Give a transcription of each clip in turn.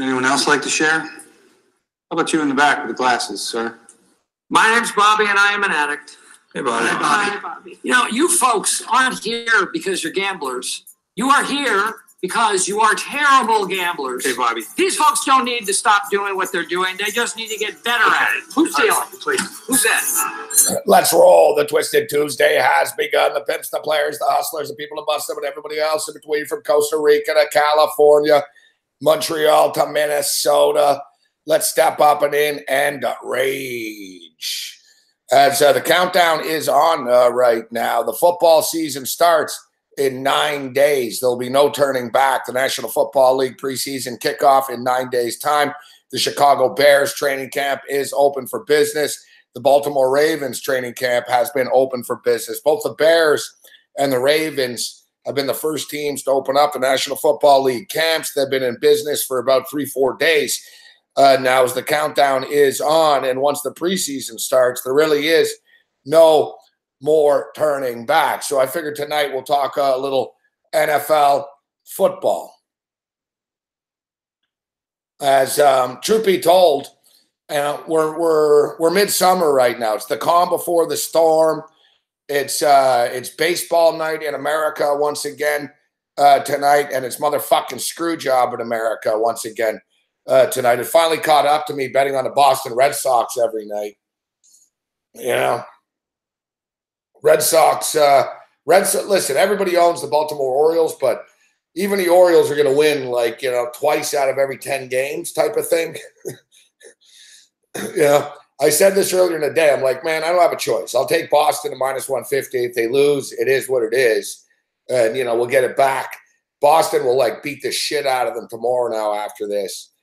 Anyone else like to share? How about you in the back with the glasses, sir? My name's Bobby, and I am an addict. Hey, Bobby. Hi, Bobby. You know, you folks aren't here because you're gamblers. You are here because you are terrible gamblers. Hey, Bobby. These folks don't need to stop doing what they're doing. They just need to get better at it. Who's stealing? Please. Who's that? Let's roll. The Twisted Tuesday has begun. The pimps, the players, the hustlers, the people who bust them, and everybody else in between, from Costa Rica to California, Montreal to Minnesota. Let's step up and in and rage. As the countdown is on right now, the football season starts in 9 days. There'll be no turning back. The National Football League preseason kickoff in 9 days' time. The Chicago Bears training camp is open for business. The Baltimore Ravens training camp has been open for business. Both the Bears and the Ravens have been the first teams to open up the National Football League camps. They've been in business for about 3-4 days. Now, as the countdown is on, and once the preseason starts, there really is no more turning back. So I figured tonight we'll talk a little NFL football. As truth be told, we're midsummer right now. It's the calm before the storm. It's baseball night in America once again tonight, and it's motherfucking screw job in America once again. Tonight. It finally caught up to me betting on the Boston Red Sox every night. You know, Red Sox, listen, everybody owns the Baltimore Orioles, but even the Orioles are going to win like, twice out of every 10 games type of thing. I said this earlier in the day. I'm like, man, I don't have a choice. I'll take Boston at -150. If they lose, it is what it is. And, we'll get it back. Boston will beat the shit out of them tomorrow now after this.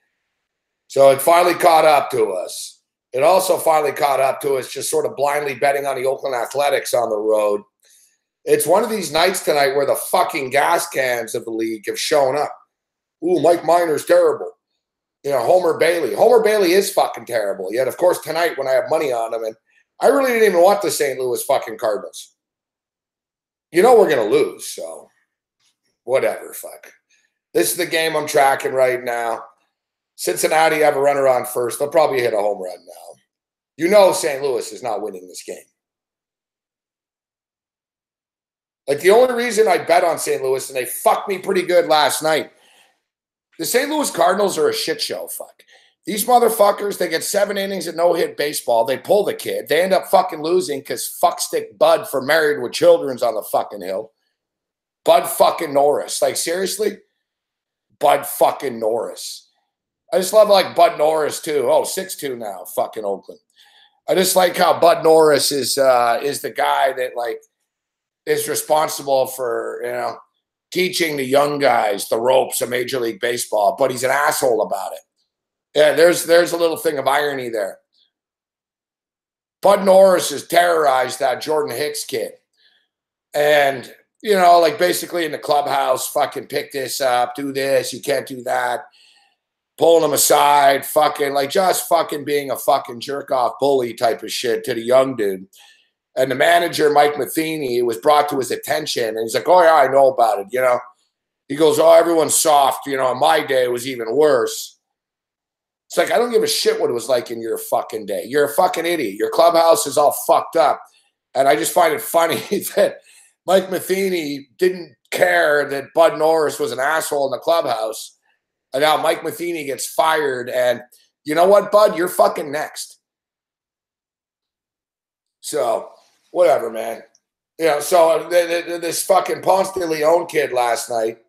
So it finally caught up to us. It also finally caught up to us just sort of blindly betting on the Oakland Athletics on the road. It's one of these nights tonight where the fucking gas cans of the league have shown up. Ooh, Mike Minor's terrible. Homer Bailey. Homer Bailey is fucking terrible. Yet, of course, tonight when I have money on him, and I really didn't even want the St. Louis fucking Cardinals. We're going to lose, so whatever, fuck. This is the game I'm tracking right now. Cincinnati have a runner on first. They'll probably hit a home run now. St. Louis is not winning this game. The only reason I bet on St. Louis, and they fucked me pretty good last night, the St. Louis Cardinals are a shit show, fuck. These motherfuckers, they get 7 innings of no-hit baseball. They pull the kid. They end up fucking losing because fuckstick Bud from Married with Children's on the fucking hill. Bud fucking Norris. Seriously? Bud fucking Norris. I just love Bud Norris too. Oh, 6'2" now, fucking Oakland. I just like how Bud Norris is the guy that is responsible for teaching the young guys the ropes of Major League Baseball, but he's an asshole about it. Yeah, there's a little thing of irony there. Bud Norris has terrorized that Jordan Hicks kid, and basically in the clubhouse, fucking pick this up, do this, you can't do that. Pulling him aside, just fucking being a fucking jerk-off bully type of shit to the young dude. And the manager, Mike Matheny, it was brought to his attention, and he's like, oh, yeah, I know about it, He goes, oh, everyone's soft. In my day, it was even worse. It's I don't give a shit what it was like in your fucking day. You're a fucking idiot. Your clubhouse is all fucked up. And I just find it funny that Mike Matheny didn't care that Bud Norris was an asshole in the clubhouse. And now Mike Matheny gets fired, and you know what, Bud? You're fucking next. So, whatever, man. So this fucking Ponce de Leon kid last night.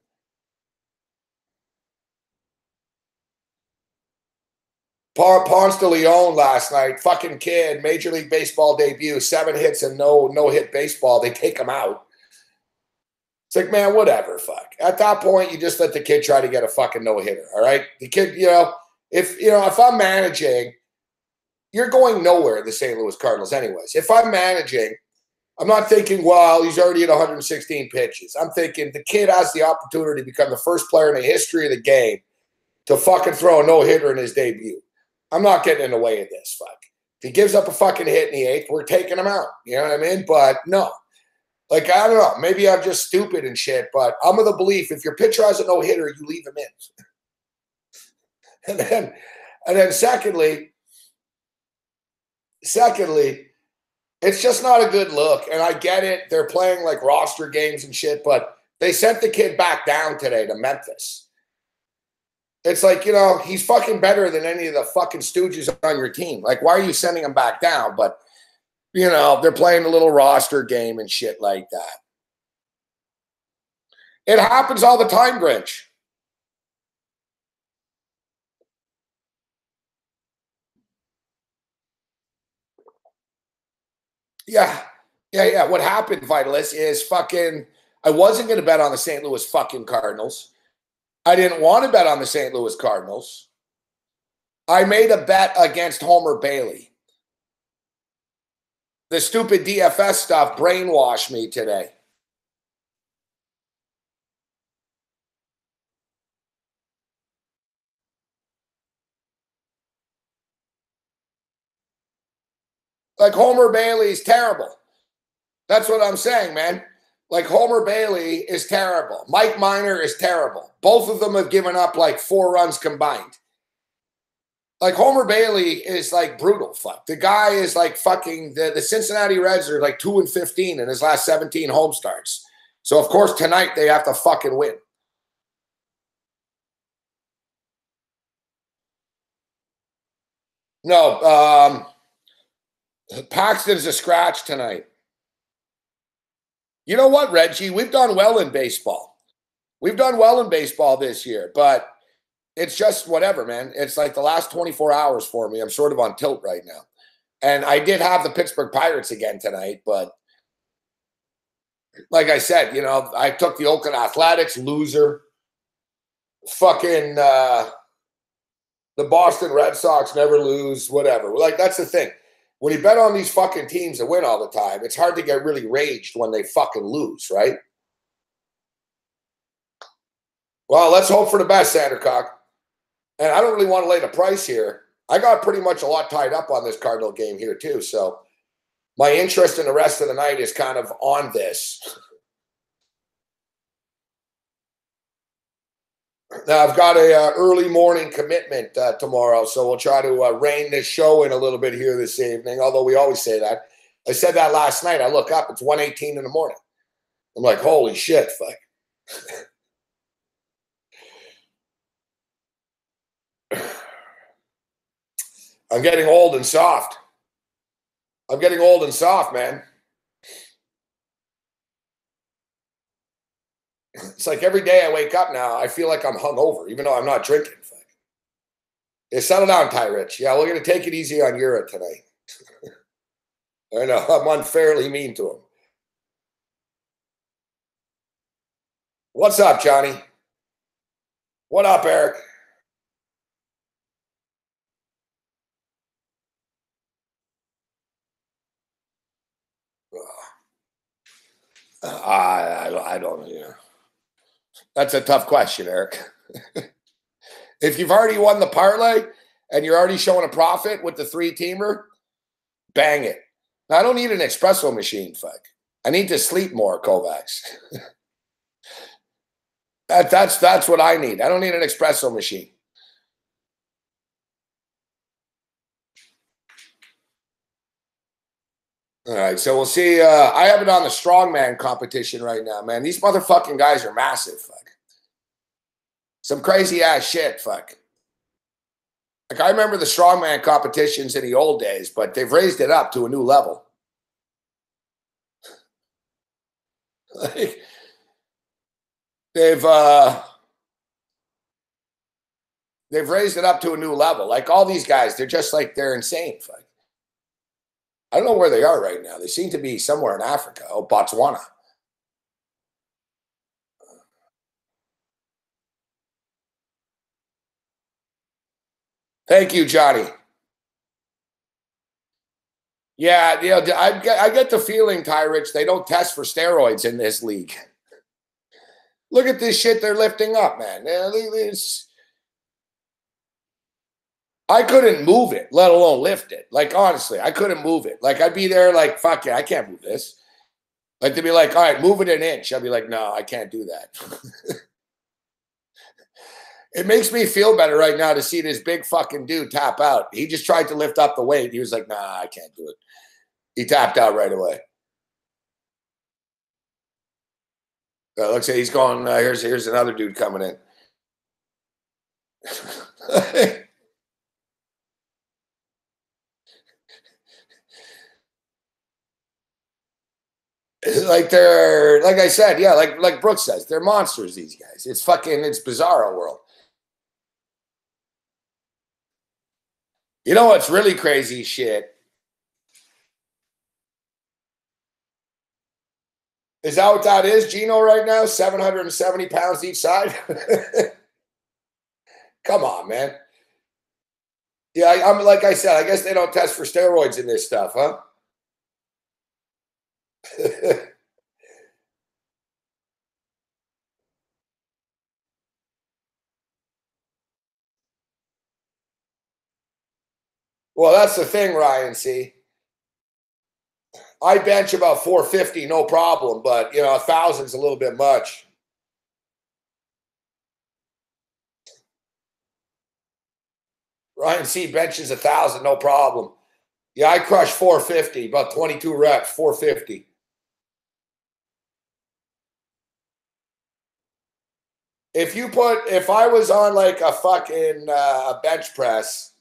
Ponce de Leon last night, fucking kid, Major League Baseball debut, 7 hits and no-hit baseball. They take him out. It's man, whatever, fuck. At that point, you just let the kid try to get a fucking no-hitter, all right? The kid, if I'm managing, you're going nowhere, the St. Louis Cardinals anyways. If I'm managing, I'm not thinking, well, he's already at 116 pitches. I'm thinking the kid has the opportunity to become the first player in the history of the game to fucking throw a no-hitter in his debut. I'm not getting in the way of this, fuck. If he gives up a fucking hit in the 8th, we're taking him out. You know what I mean? But no. I don't know. Maybe I'm just stupid and shit, but I'm of the belief if your pitcher has a no-hitter, you leave him in. And then secondly, it's just not a good look. And I get it. They're playing like roster games and shit, but they sent the kid back down today to Memphis. It's like, he's fucking better than any of the fucking stooges on your team. Like, why are you sending him back down? But, they're playing a little roster game and shit like that. It happens all the time, Grinch. Yeah. What happened, Vitalis, is I wasn't going to bet on the St. Louis fucking Cardinals. I didn't want to bet on the St. Louis Cardinals. I made a bet against Homer Bailey. The stupid DFS stuff brainwashed me today. Like, Homer Bailey is terrible. That's what I'm saying, man. Like, Homer Bailey is terrible. Mike Minor is terrible. Both of them have given up like 4 runs combined. Like, Homer Bailey is like brutal. Fuck. The guy is like fucking the Cincinnati Reds are like 2-15 in his last 17 home starts. So of course tonight they have to fucking win. No, Paxton's a scratch tonight. You know what, Reggie? We've done well in baseball. We've done well in baseball this year, but it's just whatever, man. It's like the last 24 hours for me. I'm sort of on tilt right now. And I did have the Pittsburgh Pirates again tonight, but like I said, I took the Oakland Athletics, loser. Fucking the Boston Red Sox never lose, whatever. Like, that's the thing. When you bet on these fucking teams that win all the time, it's hard to get really raged when they fucking lose, right? Well, let's hope for the best, Sandercock. And I don't really want to lay the price here. I got pretty much a lot tied up on this Cardinal game here too. So my interest in the rest of the night is kind of on this. Now, I've got a early morning commitment tomorrow, so we'll try to rein this show in a little bit here this evening, although we always say that. I said that last night. I look up, it's 1:18 in the morning. I'm like, holy shit, fuck. I'm getting old and soft. I'm getting old and soft, man. It's like every day I wake up now, I feel like I'm hungover, even though I'm not drinking. Yeah, settle down, Ty Rich. Yeah, we're going to take it easy on Europe tonight. I know, I'm unfairly mean to him. What's up, Johnny? What up, Eric? I don't know. That's a tough question, Eric. If you've already won the parlay and you're already showing a profit with the 3-teamer, bang it. Now, I don't need an espresso machine, fuck. I need to sleep more, Kovacs. That's what I need. I don't need an espresso machine. All right, so we'll see. I have it on the strongman competition right now, man. These motherfucking guys are massive, fuck. Some crazy ass shit, fuck. Like, I remember the strongman competitions in the old days, but they've raised it up to a new level. Like, they've raised it up to a new level. Like, all these guys, they're insane, fuck. I don't know where they are right now. They seem to be somewhere in Africa. Oh, Botswana. Thank you, Johnny. Yeah, I get the feeling, Ty Rich, they don't test for steroids in this league. Look at this shit they're lifting up, man. I couldn't move it, let alone lift it. Like, honestly, I couldn't move it. Like, I'd be there like, fuck it, I can't move this. Like, they'd be like, all right, move it an inch. I'd be like, no, I can't do that. It makes me feel better right now to see this big fucking dude tap out. He just tried to lift up the weight. He was like, nah, I can't do it. He tapped out right away. Looks like he's going, here's another dude coming in. Like they're, like I said, yeah, like Brooks says, they're monsters, these guys. It's bizarro world. You know what's really crazy shit? Is that what that is, Gino, right now? 770 pounds each side? Come on, man. Yeah, I'm like I said, I guess they don't test for steroids in this stuff, huh? Well, that's the thing, Ryan, see. I bench about 450, no problem, but, 1,000's a little bit much. Ryan C benches 1,000, no problem. Yeah, I crush 450, about 22 reps, 450. If I was on like a fucking a bench press,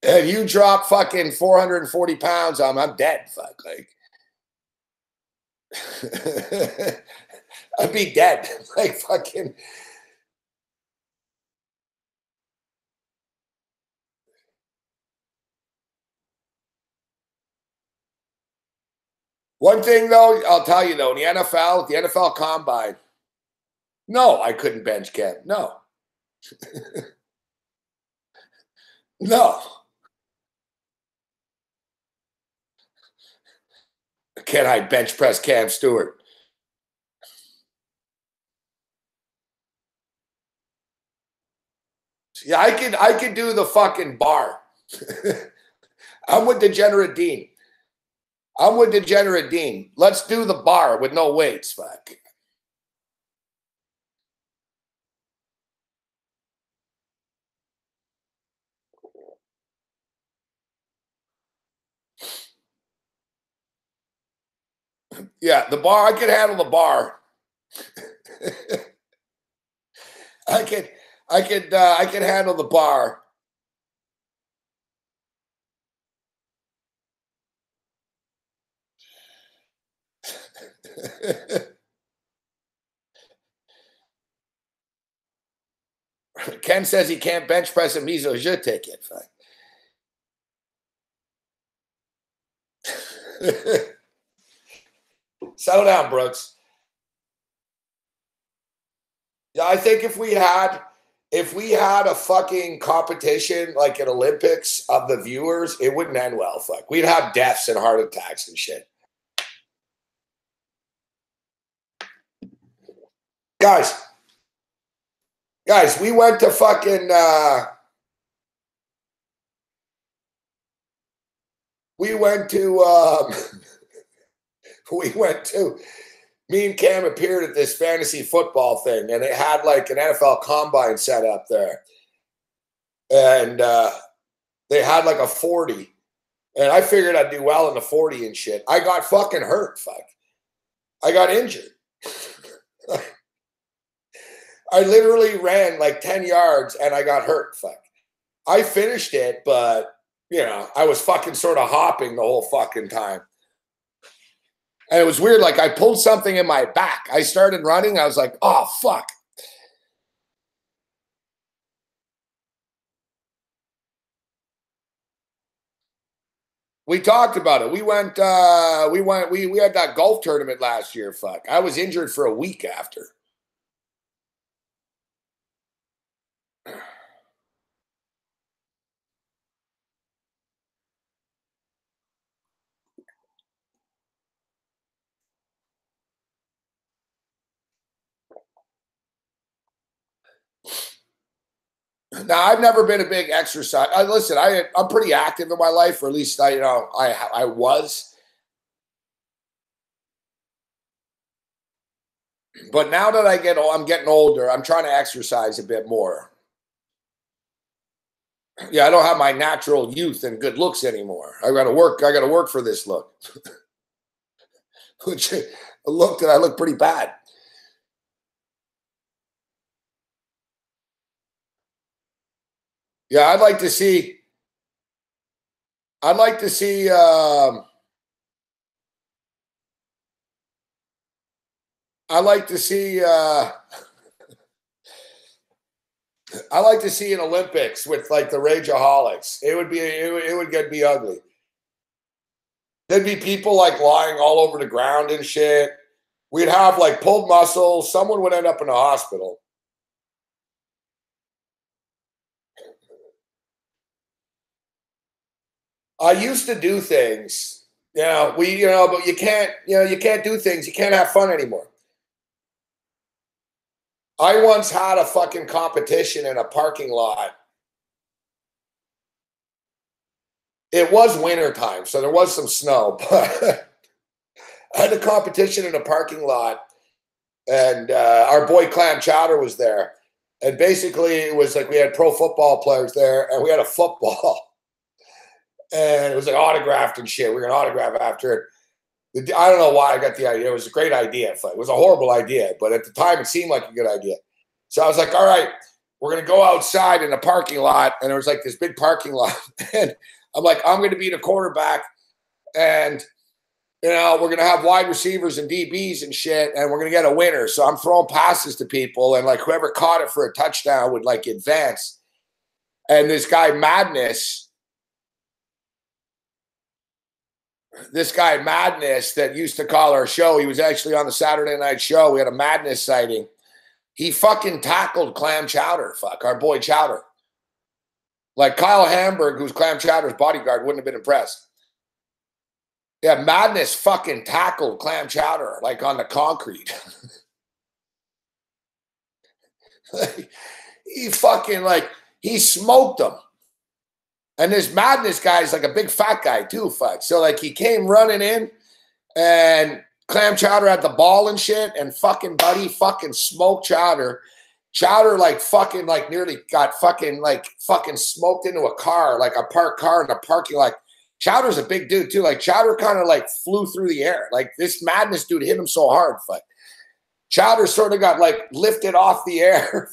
and you drop fucking 440 pounds on me, I'm dead, fuck. Like, I'd be dead. Like, fucking. One thing, though, I'll tell you, though, in the NFL Combine, no, I couldn't bench Ken. No. No. Can I bench press Cam Stewart? Yeah, I could do the fucking bar. I'm with Degenerate Dean. Let's do the bar with no weights, fuck. Yeah, the bar, I could handle the bar. I could handle the bar. Ken says he can't bench press a miso. Je take it. Settle down, Brooks. Yeah, I think if we had a fucking competition like an Olympics of the viewers, it wouldn't end well. Fuck, we'd have deaths and heart attacks and shit. Guys, we went to fucking. We went to. Me and Cam appeared at this fantasy football thing, and it had like an NFL Combine set up there, and they had like a 40, and I figured I'd do well in the 40 and shit. I got fucking hurt. Fuck, I got injured. I literally ran like 10 yards and I got hurt. Fuck. I finished it, but, I was fucking sort of hopping the whole fucking time. And it was weird. Like, I pulled something in my back. I started running. I was like, oh, fuck. We talked about it. We had that golf tournament last year. Fuck. I was injured for a week after. Now, I've never been a big exercise. Listen, I'm pretty active in my life, or at least I was. But now that I'm getting older, I'm trying to exercise a bit more. Yeah, I don't have my natural youth and good looks anymore. I got to work for this look. Which a look that I look pretty bad. Yeah, I'd like to see an Olympics with like the Rageaholics. It would be ugly. There'd be people like lying all over the ground and shit. We'd have like pulled muscles. Someone would end up in a hospital. I used to do things, but you can't do things. You can't have fun anymore. I once had a fucking competition in a parking lot. It was winter time, so there was some snow, but I had a competition in a parking lot, and our boy Clam Chowder was there. And basically, it was like we had pro football players there, and we had a football. And it was like autographed and shit. We were going to autograph after it. I don't know why I got the idea. It was a great idea. It was a horrible idea, but at the time, it seemed like a good idea. So I was like, all right, we're going to go outside in the parking lot. And there was like this big parking lot. And I'm like, I'm going to be the quarterback. And, we're going to have wide receivers and DBs and shit. And we're going to get a winner. So I'm throwing passes to people. And like whoever caught it for a touchdown would like advance. And this guy Madness that used to call our show, he was actually on the Saturday night show. We had a Madness sighting. He fucking tackled Clam Chowder, our boy Chowder. Like Kyle Hamburg, who's Clam Chowder's bodyguard, wouldn't have been impressed. Yeah, Madness fucking tackled Clam Chowder, like on the concrete. He smoked him. And this Madness guy is like a big fat guy too, So like he came running in and Clam Chowder had the ball and shit, and fucking Buddy fucking smoked Chowder. Chowder nearly got fucking smoked into a car, like a parked car in a parking lot. Chowder's a big dude too. Like Chowder kind of like flew through the air. Like this Madness dude hit him so hard. Chowder sort of got like lifted off the air.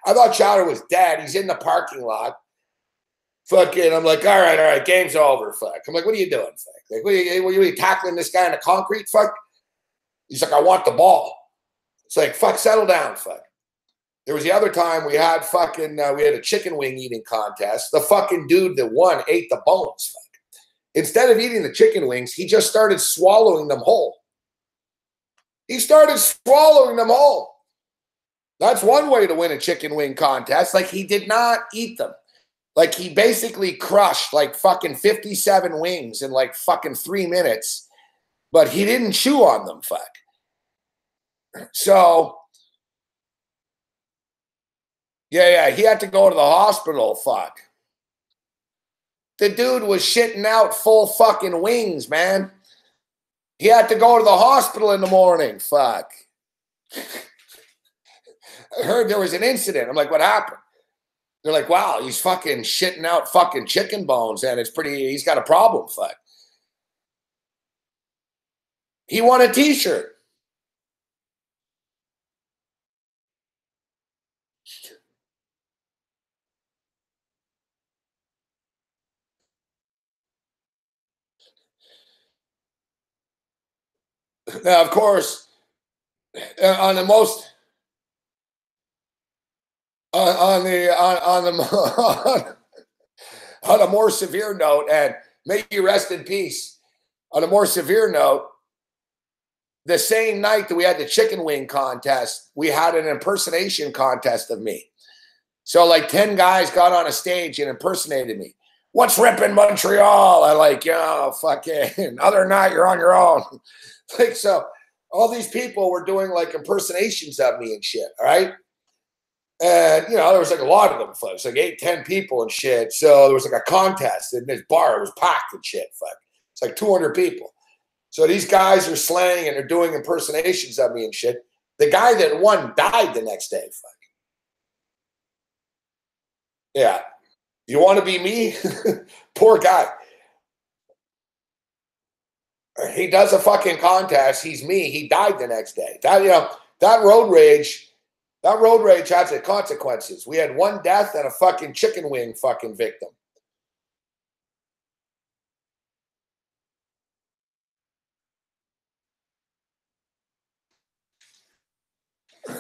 I thought Chowder was dead. He's in the parking lot. I'm like, all right, game's over. I'm like, what are you doing? Like, what are you tackling this guy in the concrete? He's like, I want the ball. It's like, settle down. There was the other time we had we had a chicken wing eating contest. The fucking dude that won ate the bones. Instead of eating the chicken wings, he just started swallowing them whole. That's one way to win a chicken wing contest. Like, he did not eat them. Like, he basically crushed like fucking 57 wings in like fucking 3 minutes, but he didn't chew on them. So, yeah, he had to go to the hospital. The dude was shitting out full fucking wings, man. He had to go to the hospital in the morning. I heard there was an incident. I'm like, what happened? They're like, wow, he's fucking shitting out fucking chicken bones, and he's got a problem. He won a t-shirt. Now, of course, on a more severe note, and may you rest in peace. On a more severe note, the same night that we had the chicken wing contest, we had an impersonation contest of me. So like 10 guys got on a stage and impersonated me. What's ripping Montreal? I like, fucking, other than that, you're on your own. So all these people were doing like impersonations of me and shit, all right? And, there was like a lot of them, folks, like 8-10 people and shit. So there was like a contest in this bar. It was packed and shit, It's like 200 people. So these guys are slaying and they're doing impersonations of me and shit. The guy that won died the next day. Fuck. Yeah. You want to be me? Poor guy. He does a fucking contest. He's me. He died the next day. That road rage has its consequences. We had one death and a fucking chicken wing fucking victim.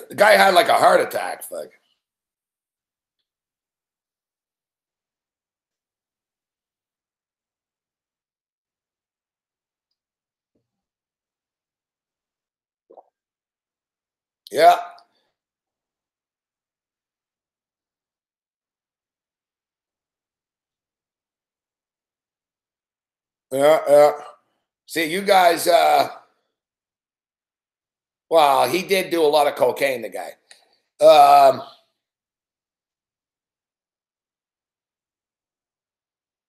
The guy had like a heart attack. Fuck. Yeah. Yeah. See, you guys, well, he did do a lot of cocaine, the guy.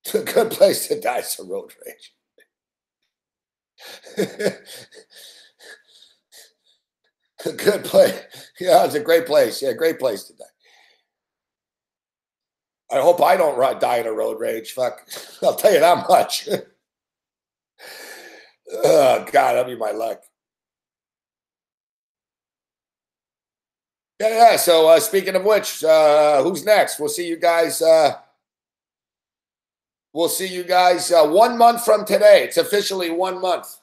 It's a good place to die, some road rage. A good place. Yeah, it's a great place. Yeah, great place to die. I hope I don't die in a road rage. Fuck. I'll tell you that much. Oh, God, that'll be my luck. Yeah. So speaking of which, who's next? We'll see you guys. We'll see you guys 1 month from today. It's officially 1 month.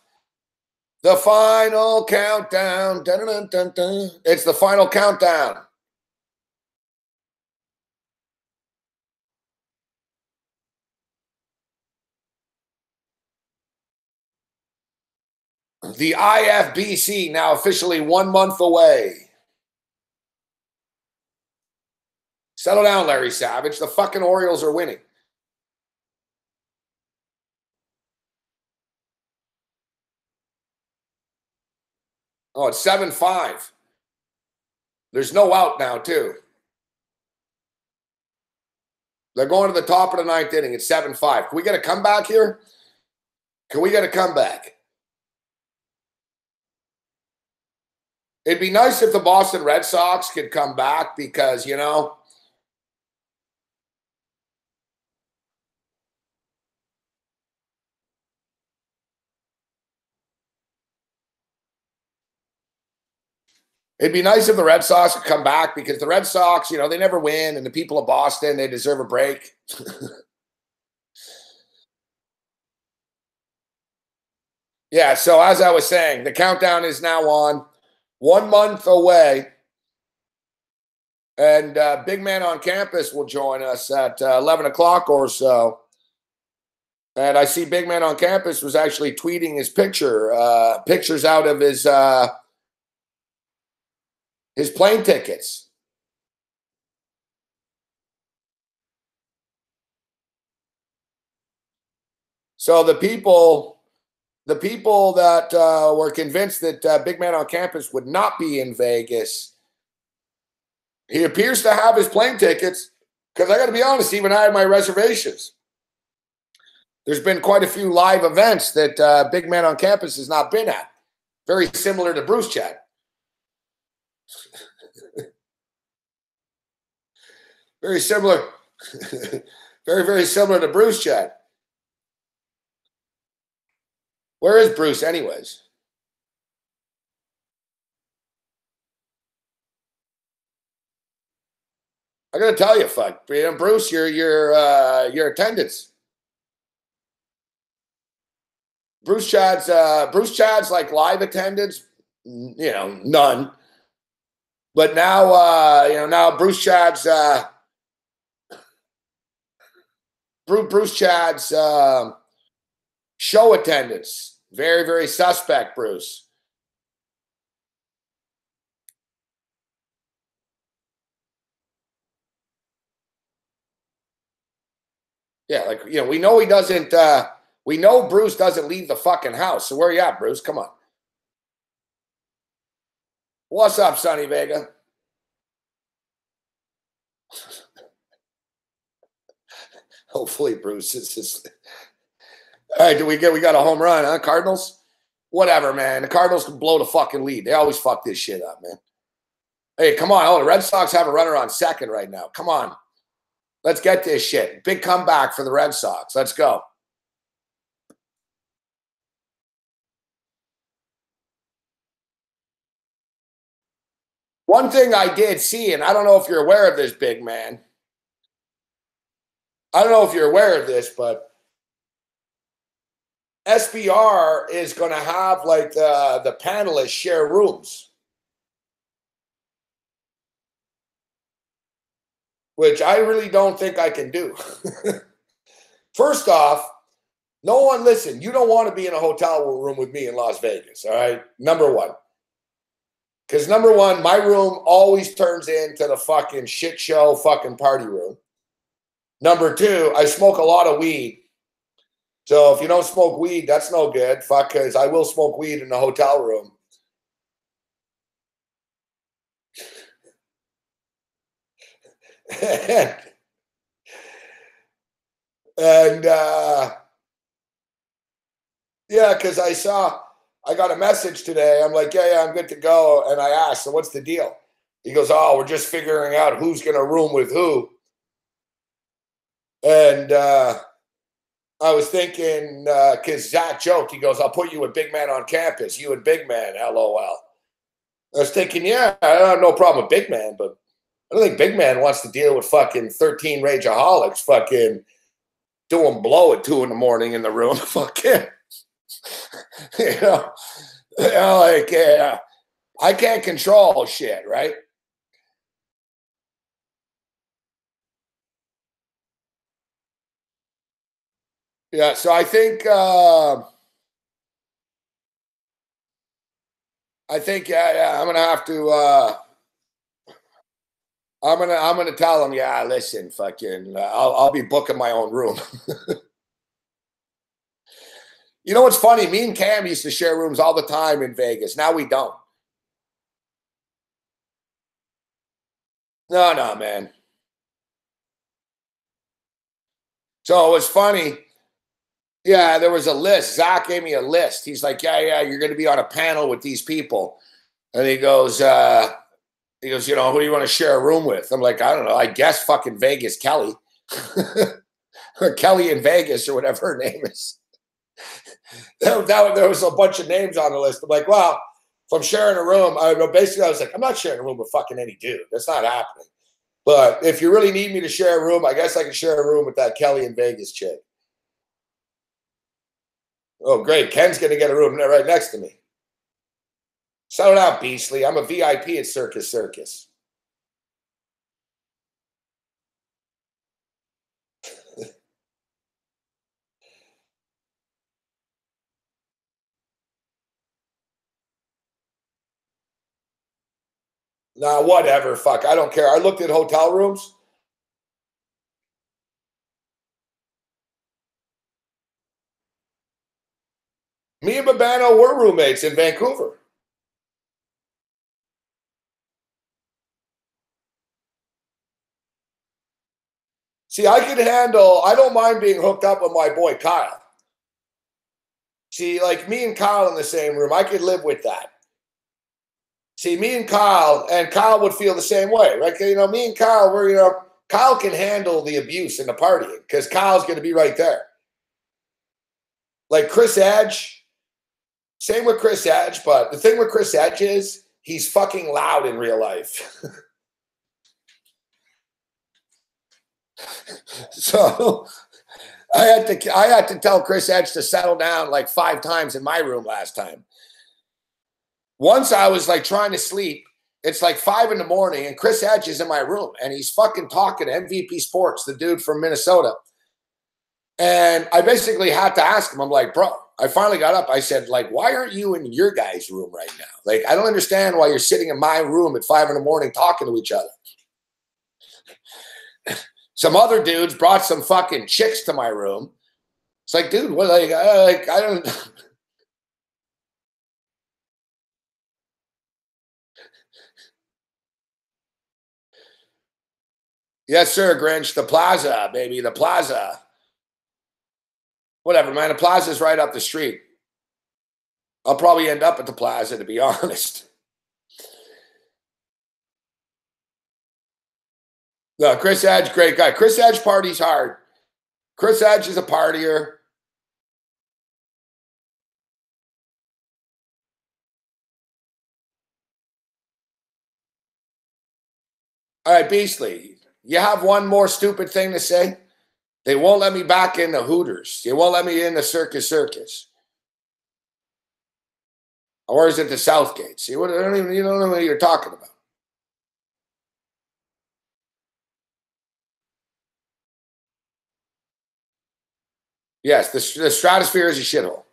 The final countdown. Dun, dun, dun, dun. It's the final countdown. The IFBC now officially 1 month away. Settle down, Larry Savage. The fucking Orioles are winning. Oh, it's 7-5. There's no out now, too. They're going to the top of the ninth inning. It's 7-5. Can we get a comeback here? Can we get a comeback? It'd be nice if the Boston Red Sox could come back because, it'd be nice if the Red Sox could come back because the Red Sox, they never win, and the people of Boston, they deserve a break. Yeah, so as I was saying, the countdown is now on. 1 month away. And Big Man on Campus will join us at 11 o'clock or so. And I see Big Man on Campus was actually tweeting his pictures out of his plane tickets. So the people that were convinced that Big Man on Campus would not be in Vegas, he appears to have his plane tickets because I got to be honest, even I had my reservations. There's been quite a few live events that Big Man on Campus has not been at. Very similar to Bruce Chad. Very similar. Very, very similar to Bruce Chad. Where is Bruce anyways? I gotta tell you, fuck, Bruce, your attendance. Bruce Chad's like live attendance, none. But now, now Bruce Chad's show attendance, very, very suspect, Bruce. Yeah, we know he doesn't. We know Bruce doesn't leave the fucking house. So where you at, Bruce? Come on. What's up, Sonny Vega? Hopefully, Bruce is just. All right, we got a home run, huh? Cardinals? Whatever, man. The Cardinals can blow the fucking lead. They always fuck this shit up, man. Hey, come on. Oh, the Red Sox have a runner on second right now. Come on. Let's get this shit. Big comeback for the Red Sox. Let's go. One thing I did see, and I don't know if you're aware of this, big man. I don't know if you're aware of this, but SBR is going to have like the panelists share rooms, which I really don't think I can do. First off, no one, listen, you don't want to be in a hotel room with me in Las Vegas, all right? Number one. Because number one, my room always turns into the fucking shit show fucking party room. Number two, I smoke a lot of weed. So if you don't smoke weed, that's no good. Fuck, because I will smoke weed in the hotel room. and yeah, because I got a message today. I'm like, yeah, I'm good to go. And I asked, so what's the deal? He goes, oh, we're just figuring out who's going to room with who. And I was thinking, because Zach joked, he goes, I'll put you with Big Man on campus. You and Big Man, LOL. I was thinking, yeah, I don't have no problem with Big Man, but I don't think Big Man wants to deal with fucking 13 rageaholics fucking doing blow at 2 a.m. in the room. Fucking, you know, like, I can't control shit, right? Yeah, so I think yeah, I'm gonna have to. I'm gonna tell him, yeah, listen, fucking, I'll be booking my own room. You know what's funny? Me and Cam used to share rooms all the time in Vegas. Now we don't. No, man. So it was funny. Yeah, there was a list. Zach gave me a list. He's like, yeah, you're going to be on a panel with these people. And he goes, you know, who do you want to share a room with? I'm like, I don't know. I guess fucking Vegas Kelly. Or Kelly in Vegas or whatever her name is. There was a bunch of names on the list. I'm like, well, if I'm sharing a room, I was like, I'm not sharing a room with fucking any dude. That's not happening. But if you really need me to share a room, I guess I can share a room with that Kelly in Vegas chick. Oh, great. Ken's going to get a room right next to me. Settle down, Beastly. I'm a VIP at Circus Circus. Nah, whatever. Fuck. I don't care. I looked at hotel rooms. Me and Babano were roommates in Vancouver. See, I don't mind being hooked up with my boy Kyle. See, like me and Kyle in the same room, I could live with that. See, me and Kyle would feel the same way, right? You know, me and Kyle, Kyle can handle the abuse and the partying because Kyle's going to be right there. Like Chris Edge, same with Chris Edge, but the thing with Chris Edge is he's fucking loud in real life. So I had to tell Chris Edge to settle down like 5 times in my room last time. Once I was like trying to sleep. It's like 5 a.m. and Chris Edge is in my room and he's fucking talking to MVP Sports, the dude from Minnesota. And I basically had to ask him, I'm like, bro, I finally got up. I said, like, why aren't you in your guys' room right now? Like, I don't understand why you're sitting in my room at 5 a.m. talking to each other. Some other dudes brought some fucking chicks to my room. It's like, dude, what? Like I don't. Yes, sir, Grinch. The Plaza, baby, the Plaza. Whatever, man. The Plaza's right up the street. I'll probably end up at the Plaza, to be honest. No, Chris Edge, great guy. Chris Edge parties hard. Chris Edge is a partier. All right, Beastly, you have one more stupid thing to say? They won't let me back in the Hooters. They won't let me in the Circus. Or is it the Southgate? See, you don't know what you're talking about. Yes, the Stratosphere is a shithole.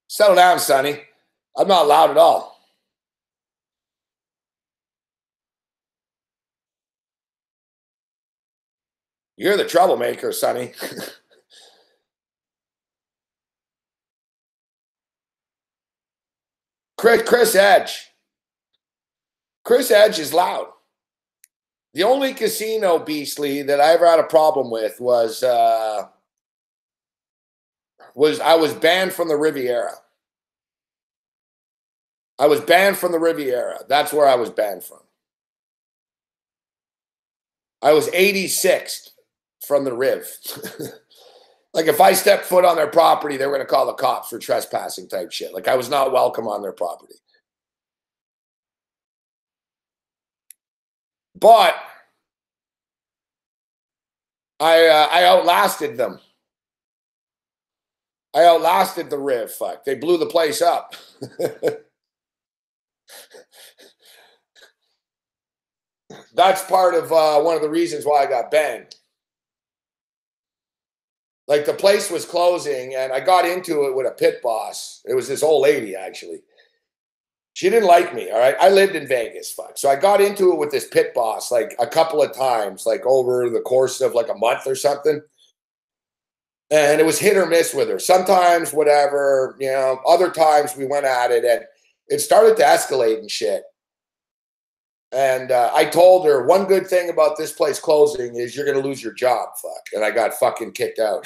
Settle down, Sonny. I'm not loud at all. You're the troublemaker, Sonny. Chris Edge. Chris Edge is loud. The only casino, Beastly, that I ever had a problem with was I was banned from the Riviera. I was banned from the Riviera. That's where I was banned from. I was 86th from the Riv. Like if I stepped foot on their property, they were going to call the cops for trespassing type shit. Like I was not welcome on their property. But I outlasted them. I outlasted the Riv. Fuck. They blew the place up. That's part of one of the reasons why I got banned. Like the place was closing and I got into it with a pit boss. It was this old lady, actually. She didn't like me, all right? I lived in Vegas, fuck. So I got into it with this pit boss like a couple of times, like over the course of like a month or something. And it was hit or miss with her. Sometimes, whatever, you know, other times we went at it and it started to escalate and shit. And I told her, one good thing about this place closing is you're going to lose your job, fuck. And I got fucking kicked out.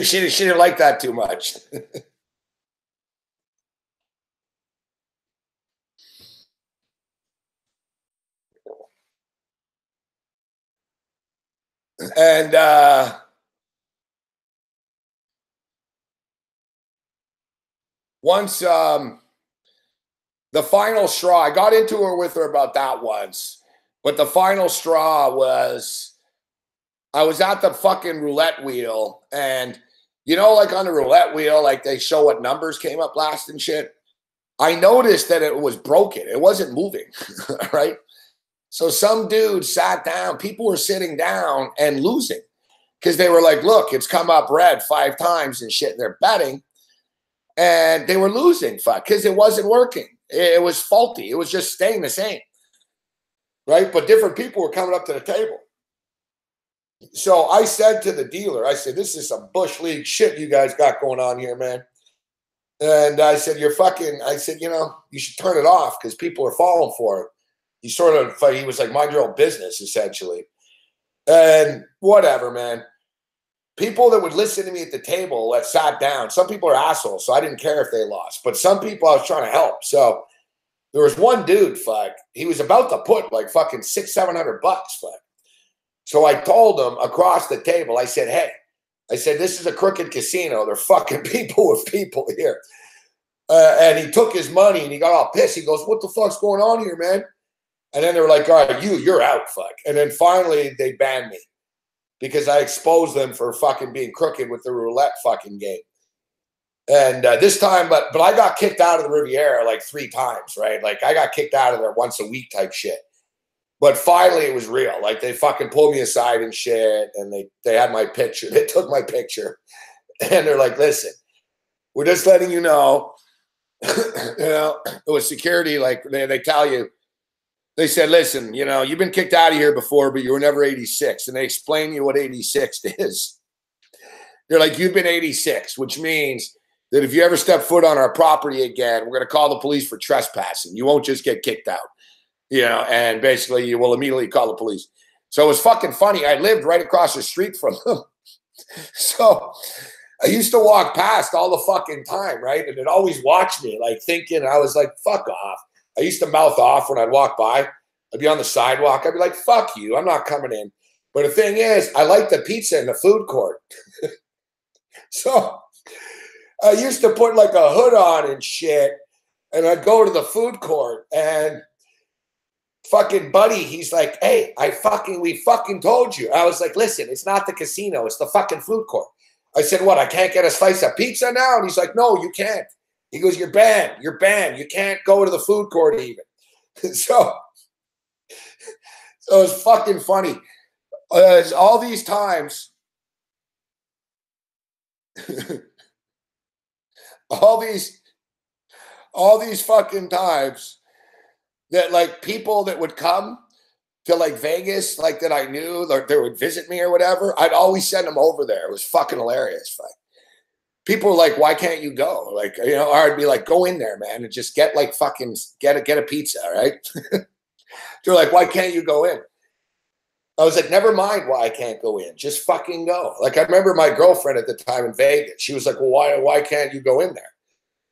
She didn't like that too much. And once the final straw, I got into her with her about that once, but the final straw was I was at the fucking roulette wheel, and you know, like on the roulette wheel, like they show what numbers came up last and shit. I noticed that it was broken. It wasn't moving, right? So some dude sat down. People were sitting down and losing because they were like, look, it's come up red 5 times and shit. And they're betting. And they were losing, fuck, because it wasn't working. It was faulty. It was just staying the same, right? But different people were coming up to the table. So I said to the dealer, I said, this is some Bush League shit you guys got going on here, man. And I said, I said, you know, you should turn it off because people are falling for it. He was like, mind your own business, essentially. And whatever, man. People that would listen to me at the table that sat down, some people are assholes, so I didn't care if they lost. But some people I was trying to help. So there was one dude, fuck, he was about to put like fucking $600-700, fuck. So I told him across the table, I said, hey, this is a crooked casino. They're fucking people with people here. And he took his money and he got all pissed. He goes, what the fuck's going on here, man? And then they were like, all right, you're out, fuck. And then finally they banned me because I exposed them for fucking being crooked with the roulette fucking game. And this time, but I got kicked out of the Riviera like 3 times, right? Like I got kicked out of there once a week type shit. But finally it was real. Like they fucking pulled me aside and shit. And they had my picture. They took my picture. And they're like, listen, we're just letting you know, you know, it was security. Like they tell you, They said, listen, you know, you've been kicked out of here before, but you were never 86. And they explain to you what 86 is. They're like, you've been 86, which means that if you ever step foot on our property again, we're going to call the police for trespassing. You won't just get kicked out, you know, and basically you will immediately call the police. So it was fucking funny. I lived right across the street from them. So I used to walk past all the fucking time, right? And it always watched me, like thinking, I was like, fuck off. I used to mouth off when I'd walk by. I'd be on the sidewalk. I'd be like, fuck you. I'm not coming in. But the thing is, I like the pizza in the food court. So I used to put like a hood on and shit. And I'd go to the food court and fucking buddy, he's like, hey, we fucking told you. I was like, listen, it's not the casino. It's the fucking food court. I said, what, I can't get a slice of pizza now? And he's like, no, you can't. He goes, you're banned. You're banned. You can't go to the food court even. So it's fucking funny. All these times, all these fucking times that like people that would come to like Vegas, like that I knew, like they would visit me or whatever, I'd always send them over there. It was fucking hilarious. Like, people were like, why can't you go? Like, you know, or I'd be like, go in there, man, and just get like fucking get a pizza, right? They're like, why can't you go in? I was like, never mind why I can't go in. Just fucking go. Like, I remember my girlfriend at the time in Vegas. She was like, well, why can't you go in there?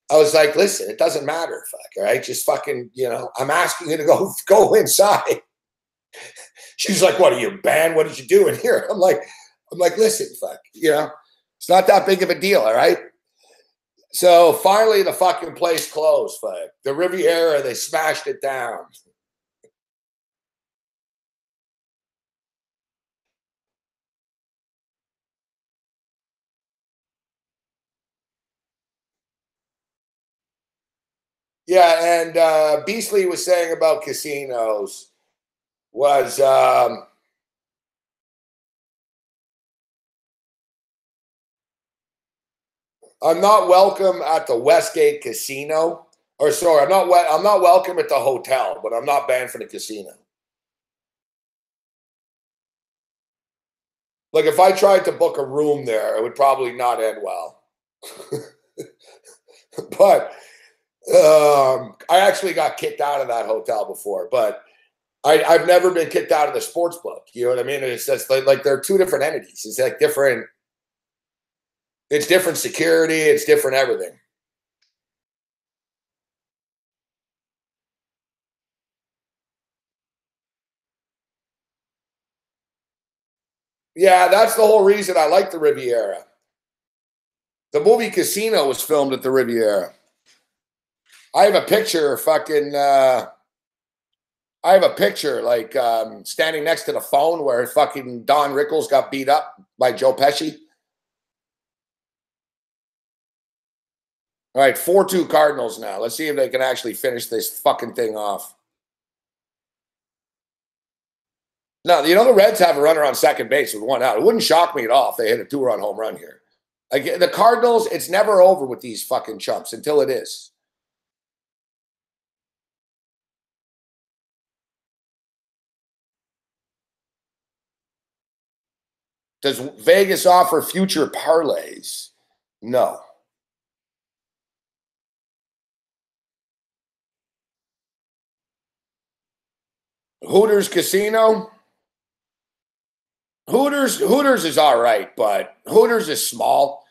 I was like, listen, it doesn't matter, fuck, all right? Just fucking, you know, I'm asking you to go inside. She's like, what, are you banned? What did you do in here? I'm like, listen, fuck, you know, it's not that big of a deal, all right? So finally the fucking place closed, fuck. The Riviera, they smashed it down. Yeah, and Beasley was saying about casinos was I'm not welcome at the Westgate Casino. Or sorry, I'm not welcome at the hotel, but I'm not banned from the casino. Like if I tried to book a room there, it would probably not end well. But I actually got kicked out of that hotel before, but I've never been kicked out of the Sportsbook. You know what I mean? It's just like they're two different entities. It's like different. It's different security. It's different everything. Yeah, that's the whole reason I like the Riviera. The movie Casino was filmed at the Riviera. I have a picture fucking I have a picture like standing next to the phone where fucking Don Rickles got beat up by Joe Pesci. All right, 4-2 Cardinals now. Let's see if they can actually finish this fucking thing off. No, you know, the Reds have a runner on second base with one out. It wouldn't shock me at all if they hit a 2-run home run here. Like the Cardinals, it's never over with these fucking chumps until it is. Does Vegas offer future parlays? No. Hooters Casino? Hooters is all right, but Hooters is small.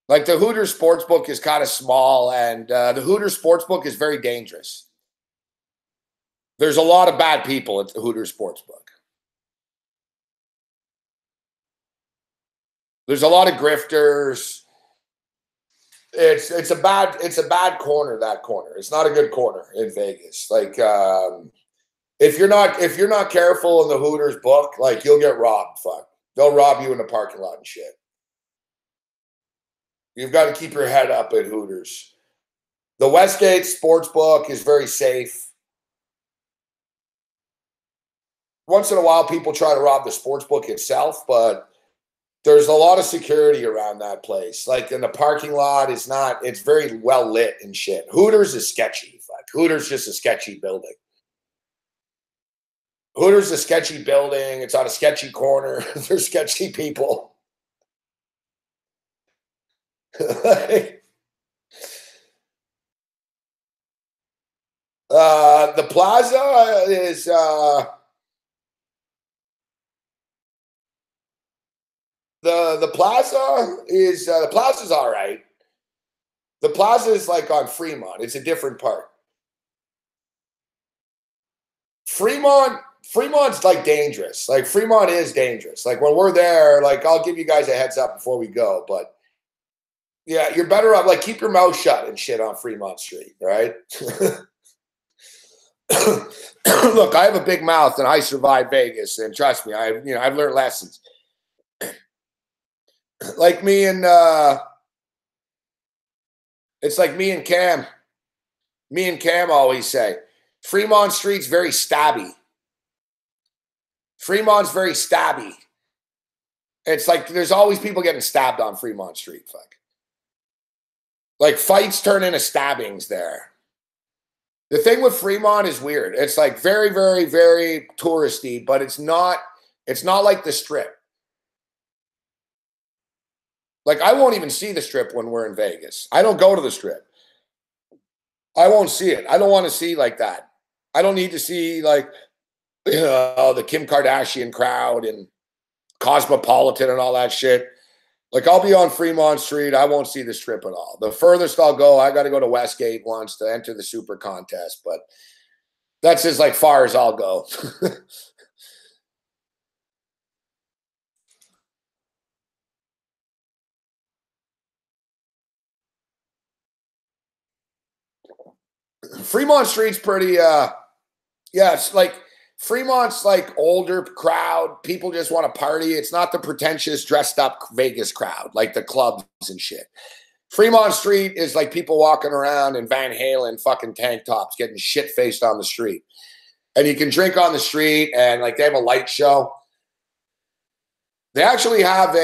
Like the Hooters Sportsbook is kind of small, and the Hooters Sportsbook is very dangerous. There's a lot of bad people at the Hooters Sportsbook. There's a lot of grifters. It's a bad corner, that corner. It's not a good corner in Vegas. Like if you're not careful in the Hooters book, like you'll get robbed. Fuck. They'll rob you in the parking lot and shit. You've got to keep your head up at Hooters. The Westgate Sportsbook is very safe. Once in a while, people try to rob the sportsbook itself, but there's a lot of security around that place. Like in the parking lot, it's very well lit and shit. Hooters is sketchy. Fuck. Hooters just a sketchy building. Hooters a sketchy building. It's on a sketchy corner. There's sketchy people. The plaza is the plaza's all right. The plaza is like on Fremont. It's a different part. Fremont's like dangerous. Like Fremont is dangerous. Like when we're there, like I'll give you guys a heads up before we go, but yeah, you're better off like keep your mouth shut and shit on Fremont Street, right? Look, I have a big mouth and I survived Vegas, and trust me, I've learned lessons. Like me and it's like me and Cam. Me and Cam always say, Fremont Street's very stabby. Fremont's very stabby. It's like there's always people getting stabbed on Fremont Street. Fuck. Like fights turn into stabbings there. The thing with Fremont is weird. It's like very, very, very touristy, but it's not like the Strip. Like I won't even see the Strip when we're in Vegas. I don't go to the Strip. I won't see it. I don't want to see like that. I don't need to see like the Kim Kardashian crowd and Cosmopolitan and all that shit. Like I'll be on Fremont Street. I won't see the Strip at all. The furthest I'll go, I got to go to Westgate once to enter the Super Contest, but that's as like far as I'll go. Fremont Street's pretty, yeah, it's like Fremont's like older crowd. People just want to party. It's not the pretentious dressed up Vegas crowd, like the clubs and shit. Fremont Street is like people walking around in Van Halen fucking tank tops, getting shit faced on the street. And you can drink on the street and like they have a light show. They actually have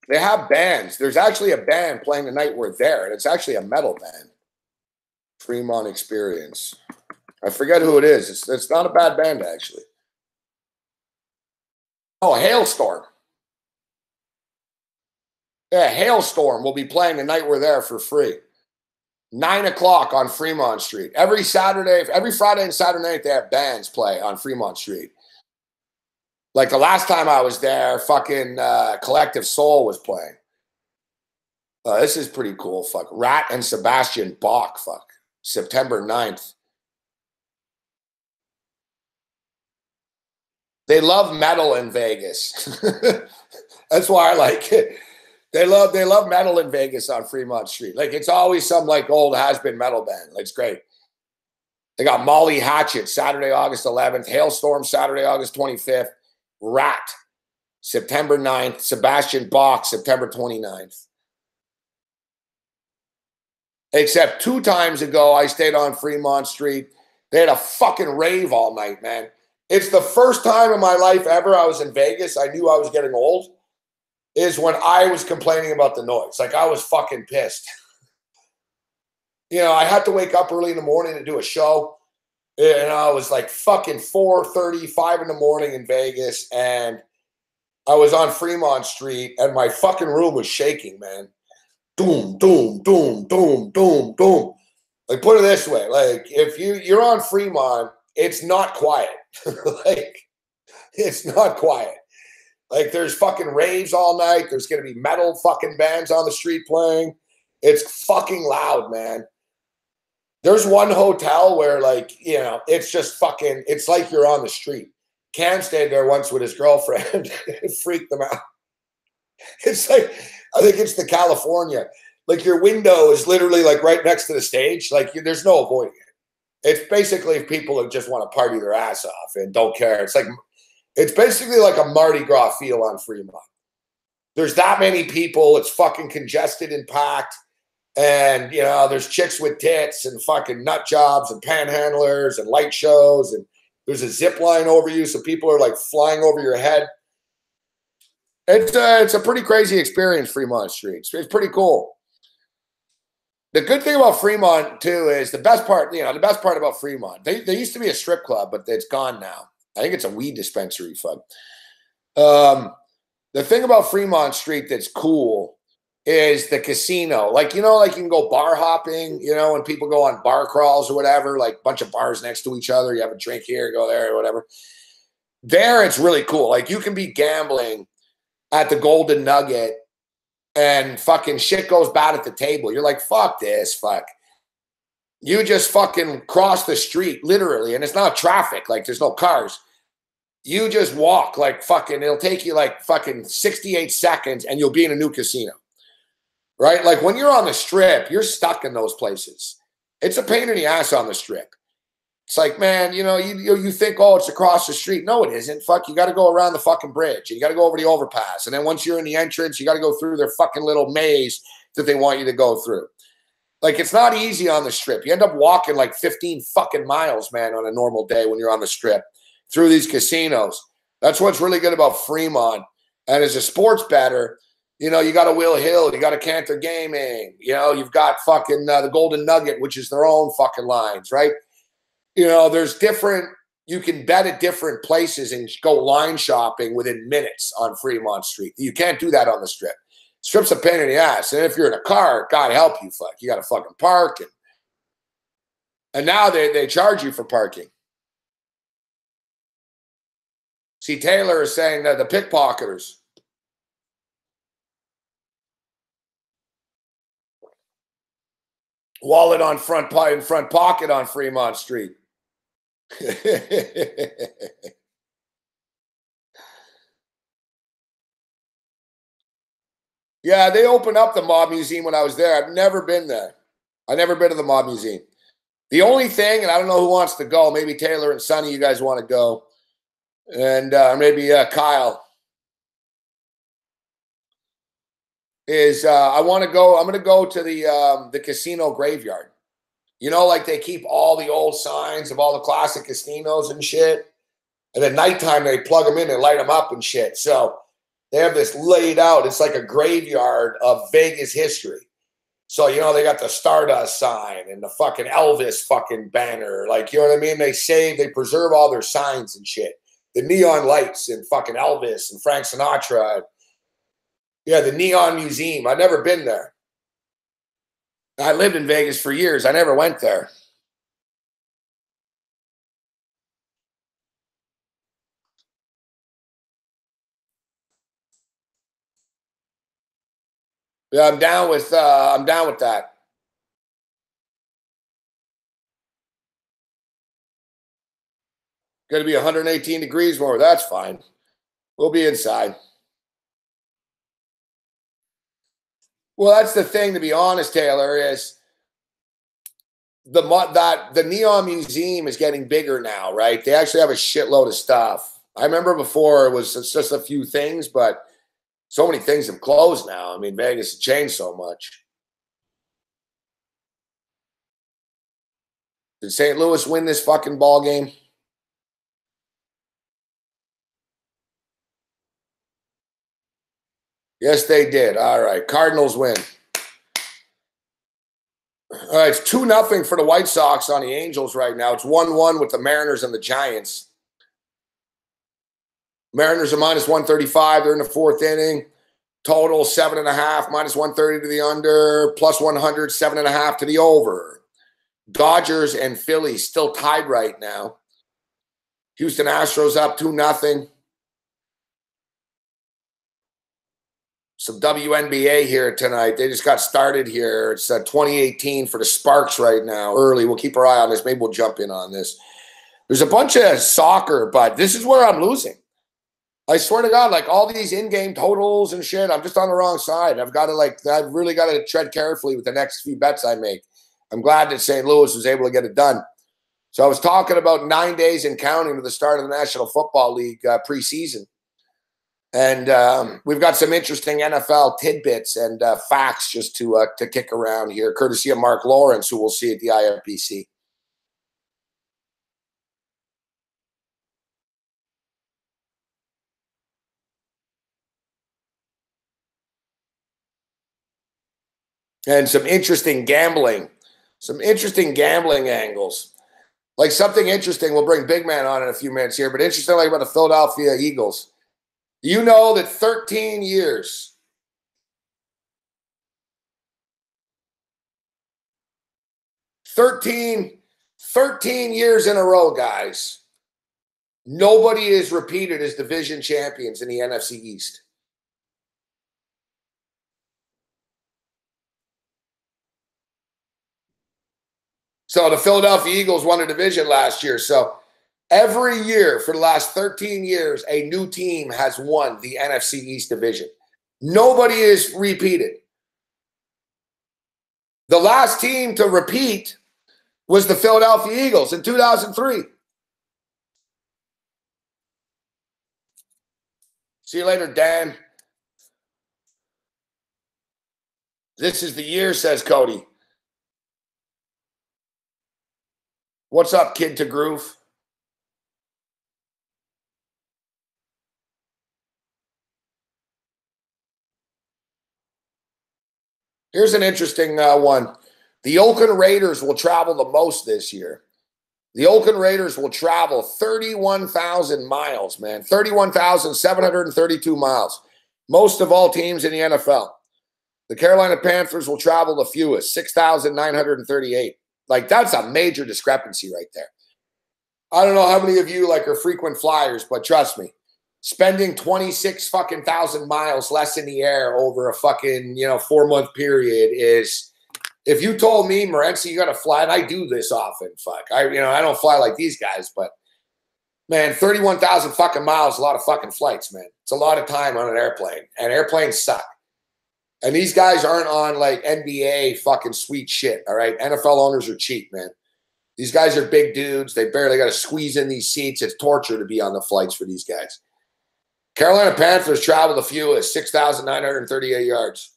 they have bands. There's actually a band playing the night we're there, and it's actually a metal band. Fremont Experience. I forget who it is. It's not a bad band, actually. Oh, Hailstorm. Yeah, Hailstorm will be playing the night we're there for free. 9 o'clock on Fremont Street. Every Friday and Saturday night, they have bands play on Fremont Street. Like the last time I was there, fucking Collective Soul was playing. This is pretty cool. Fuck. Rat and Sebastian Bach. Fuck. September 9th. They love metal in Vegas. That's why I like it. They love metal in Vegas on Fremont Street. Like it's always some like old has-been metal band. Like, it's great. They got Molly Hatchet Saturday, August 11th. Hailstorm Saturday, August 25th. Rat, September 9th. Sebastian Bach, September 29th. Except 2 times ago, I stayed on Fremont Street. They had a fucking rave all night, man. It's the first time in my life ever I was in Vegas. I knew I was getting old. Is when I was complaining about the noise. Like, I was fucking pissed. You know, I had to wake up early in the morning to do a show. And I was like fucking 4:30, 5 in the morning in Vegas. And I was on Fremont Street and my fucking room was shaking, man. Doom, doom, doom, doom, doom, doom. Like, put it this way. Like, if you're on Fremont, it's not quiet. Like, it's not quiet. Like, there's fucking raves all night. There's going to be metal fucking bands on the street playing. It's fucking loud, man. There's one hotel where, like, you know, it's just fucking, it's like you're on the street. Cam stayed there once with his girlfriend. It freaked them out. It's like, I think it's the California. Like, your window is literally, like, right next to the stage. Like, there's no avoiding it. It's basically people who just want to party their ass off and don't care. It's like, it's basically like a Mardi Gras feel on Fremont. There's that many people. It's fucking congested and packed. And, you know, there's chicks with tits and fucking nut jobs and panhandlers and light shows. And there's a zip line over you. So people are like flying over your head. It's a pretty crazy experience, Fremont Street. It's pretty cool. The good thing about Fremont too is the best part about Fremont. They used to be a strip club, but it's gone now. I think it's a weed dispensary. Fuck. The thing about Fremont Street that's cool is the casino. Like, you can go bar hopping, when people go on bar crawls or whatever, like a bunch of bars next to each other. You have a drink here, go there, or whatever. There, it's really cool. Like, you can be gambling at the Golden Nugget and fucking shit goes bad at the table. You're like, fuck this, fuck. You just fucking cross the street, literally, and it's not traffic. Like, there's no cars. You just walk like fucking, it'll take you like fucking 68 seconds and you'll be in a new casino, right? Like, when you're on the strip, you're stuck in those places. It's a pain in the ass on the strip. It's like, man, you think, oh, it's across the street. No, it isn't. Fuck, you got to go around the fucking bridge. And you got to go over the overpass. And then once you're in the entrance, you got to go through their fucking little maze that they want you to go through. Like, it's not easy on the strip. You end up walking like 15 fucking miles, man, on a normal day when you're on the strip through these casinos. That's what's really good about Fremont. And as a sports bettor, you got a Will Hill, you got a Cantor Gaming, you've got fucking the Golden Nugget, which is their own fucking lines, right? There's different, you can bet at different places and go line shopping within minutes on Fremont Street. You can't do that on the strip. Strip's a pain in the ass. And if you're in a car, God help you, fuck. You got to fucking park. And now they charge you for parking. See, Taylor is saying that the pickpocketers. Wallet in front pocket on Fremont Street. Yeah, they opened up the Mob Museum when I was there. I've never been there. I've never been to the Mob Museum. The only thing, and I don't know who wants to go, maybe Taylor and Sonny, you guys want to go. And maybe Kyle. Is I want to go, I'm going to go to the casino graveyard. Like they keep all the old signs of all the classic casinos and shit. And at nighttime, they plug them in and light them up and shit. So they have this laid out. It's like a graveyard of Vegas history. So, they got the Stardust sign and the fucking Elvis fucking banner. Like, you know what I mean? They preserve all their signs and shit. The neon lights and fucking Elvis and Frank Sinatra. Yeah, the Neon Museum. I've never been there. I lived in Vegas for years. I never went there. Yeah, I'm down with that. Going to be 118 degrees more. That's fine. We'll be inside. Well, that's the thing, to be honest, Taylor, is the Neon Museum is getting bigger now, right? They actually have a shitload of stuff. I remember before it's just a few things, but so many things have closed now. I mean, Vegas has changed so much. Did St. Louis win this fucking ball game? Yes, they did. All right. Cardinals win. All right. It's 2-0 for the White Sox on the Angels right now. It's 1-1 with the Mariners and the Giants. Mariners are minus 135. They're in the fourth inning. Total 7.5, minus 130 to the under, plus 100, 7.5 to the over. Dodgers and Phillies still tied right now. Houston Astros up 2-0. Some WNBA here tonight. They just got started here. It's 2018 for the Sparks right now. Early. We'll keep our eye on this. Maybe we'll jump in on this. There's a bunch of soccer, but this is where I'm losing. I swear to God, like all these in-game totals and shit, I'm just on the wrong side. I've really got to tread carefully with the next few bets I make. I'm glad that St. Louis was able to get it done. So I was talking about 9 days and counting to the start of the National Football League preseason. And we've got some interesting NFL tidbits and facts just to kick around here, courtesy of Mark Lawrence, who we'll see at the IFBC. and some interesting gambling angles. Like something interesting, we'll bring Big Man on in a few minutes here, but interesting like about the Philadelphia Eagles. You know that 13 years, thirteen years in a row, guys, nobody is repeated as division champions in the NFC East. So the Philadelphia Eagles won a division last year. So every year for the last 13 years, a new team has won the NFC East division. Nobody is repeated. The last team to repeat was the Philadelphia Eagles in 2003. See you later, Dan. This is the year, says Cody. What's up, Kid to Groove? Here's an interesting one. The Oakland Raiders will travel the most this year. The Oakland Raiders will travel 31,000 miles, man. 31,732 miles. Most of all teams in the NFL. The Carolina Panthers will travel the fewest, 6,938. Like, that's a major discrepancy right there. I don't know how many of you like are frequent flyers, but trust me, spending 26 fucking thousand miles less in the air over a fucking, 4-month period is, if you told me, Morency, you got to fly, and I do this often, I don't fly like these guys, but man, 31,000 fucking miles, a lot of fucking flights, man. It's a lot of time on an airplane, and airplanes suck. And these guys aren't on like NBA fucking sweet shit, all right? NFL owners are cheap, man. These guys are big dudes. They barely got to squeeze in these seats. It's torture to be on the flights for these guys. Carolina Panthers travel the fewest, 6,938 yards.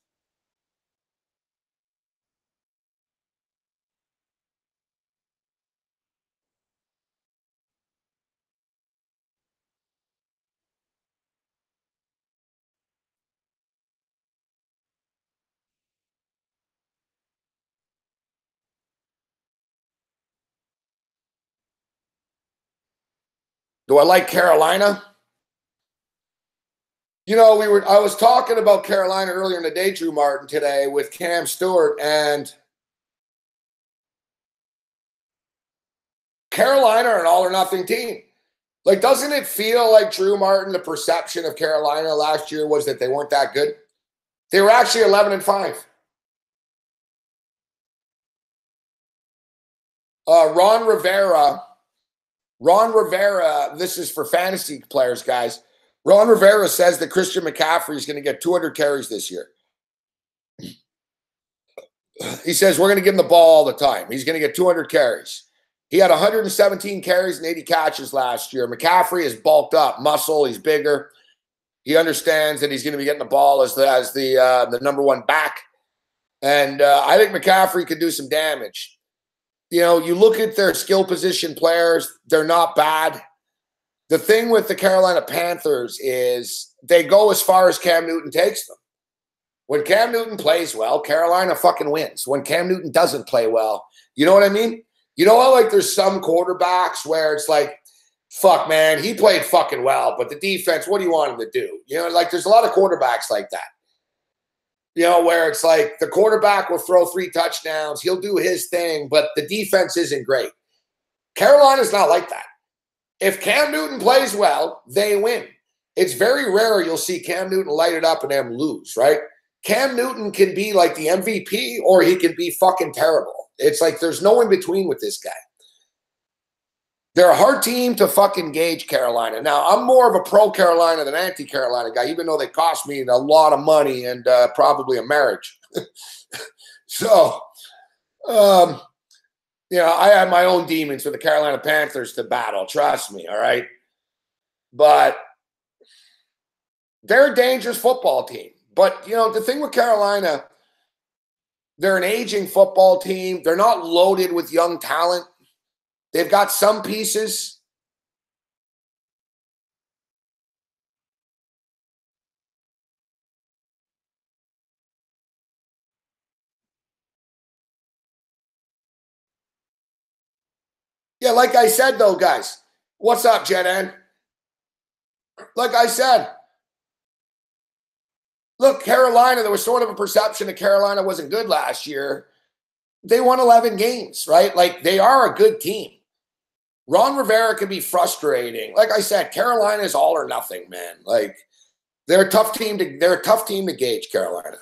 Do I like Carolina? I was talking about Carolina earlier in the day, Drew Martin, today with Cam Stewart, and Carolina are an all or nothing team. Like, doesn't it feel like, Drew Martin, the perception of Carolina last year was that they weren't that good? They were actually 11-5. Ron Rivera, this is for fantasy players, guys. Ron Rivera says that Christian McCaffrey is going to get 200 carries this year. He says we're going to give him the ball all the time. He's going to get 200 carries. He had 117 carries and 80 catches last year. McCaffrey is bulked up, muscle. He's bigger. He understands that he's going to be getting the ball as the number one back. And I think McCaffrey could do some damage. You look at their skill position players, they're not bad. The thing with the Carolina Panthers is they go as far as Cam Newton takes them. When Cam Newton plays well, Carolina fucking wins. When Cam Newton doesn't play well, you know what I mean? You know how, like, there's some quarterbacks where it's like, fuck, man, he played fucking well, but the defense, what do you want him to do? Like, there's a lot of quarterbacks like that. Where it's like the quarterback will throw 3 touchdowns. He'll do his thing, but the defense isn't great. Carolina's not like that. If Cam Newton plays well, they win. It's very rare you'll see Cam Newton light it up and them lose, right? Cam Newton can be like the MVP or he can be fucking terrible. It's like there's no in between with this guy. They're a hard team to fucking gauge, Carolina. Now, I'm more of a pro-Carolina than anti-Carolina guy, even though they cost me a lot of money and probably a marriage. So, I had my own demons for the Carolina Panthers to battle. Trust me, all right? But they're a dangerous football team. But, the thing with Carolina, they're an aging football team. They're not loaded with young talent. They've got some pieces. Yeah, like I said, though, guys. What's up, Jen Ann? Like I said, look, Carolina, there was sort of a perception that Carolina wasn't good last year. They won 11 games, right? Like, they are a good team. Ron Rivera can be frustrating. Like I said, Carolina is all or nothing, man. Like, they're a tough team to gauge, Carolina.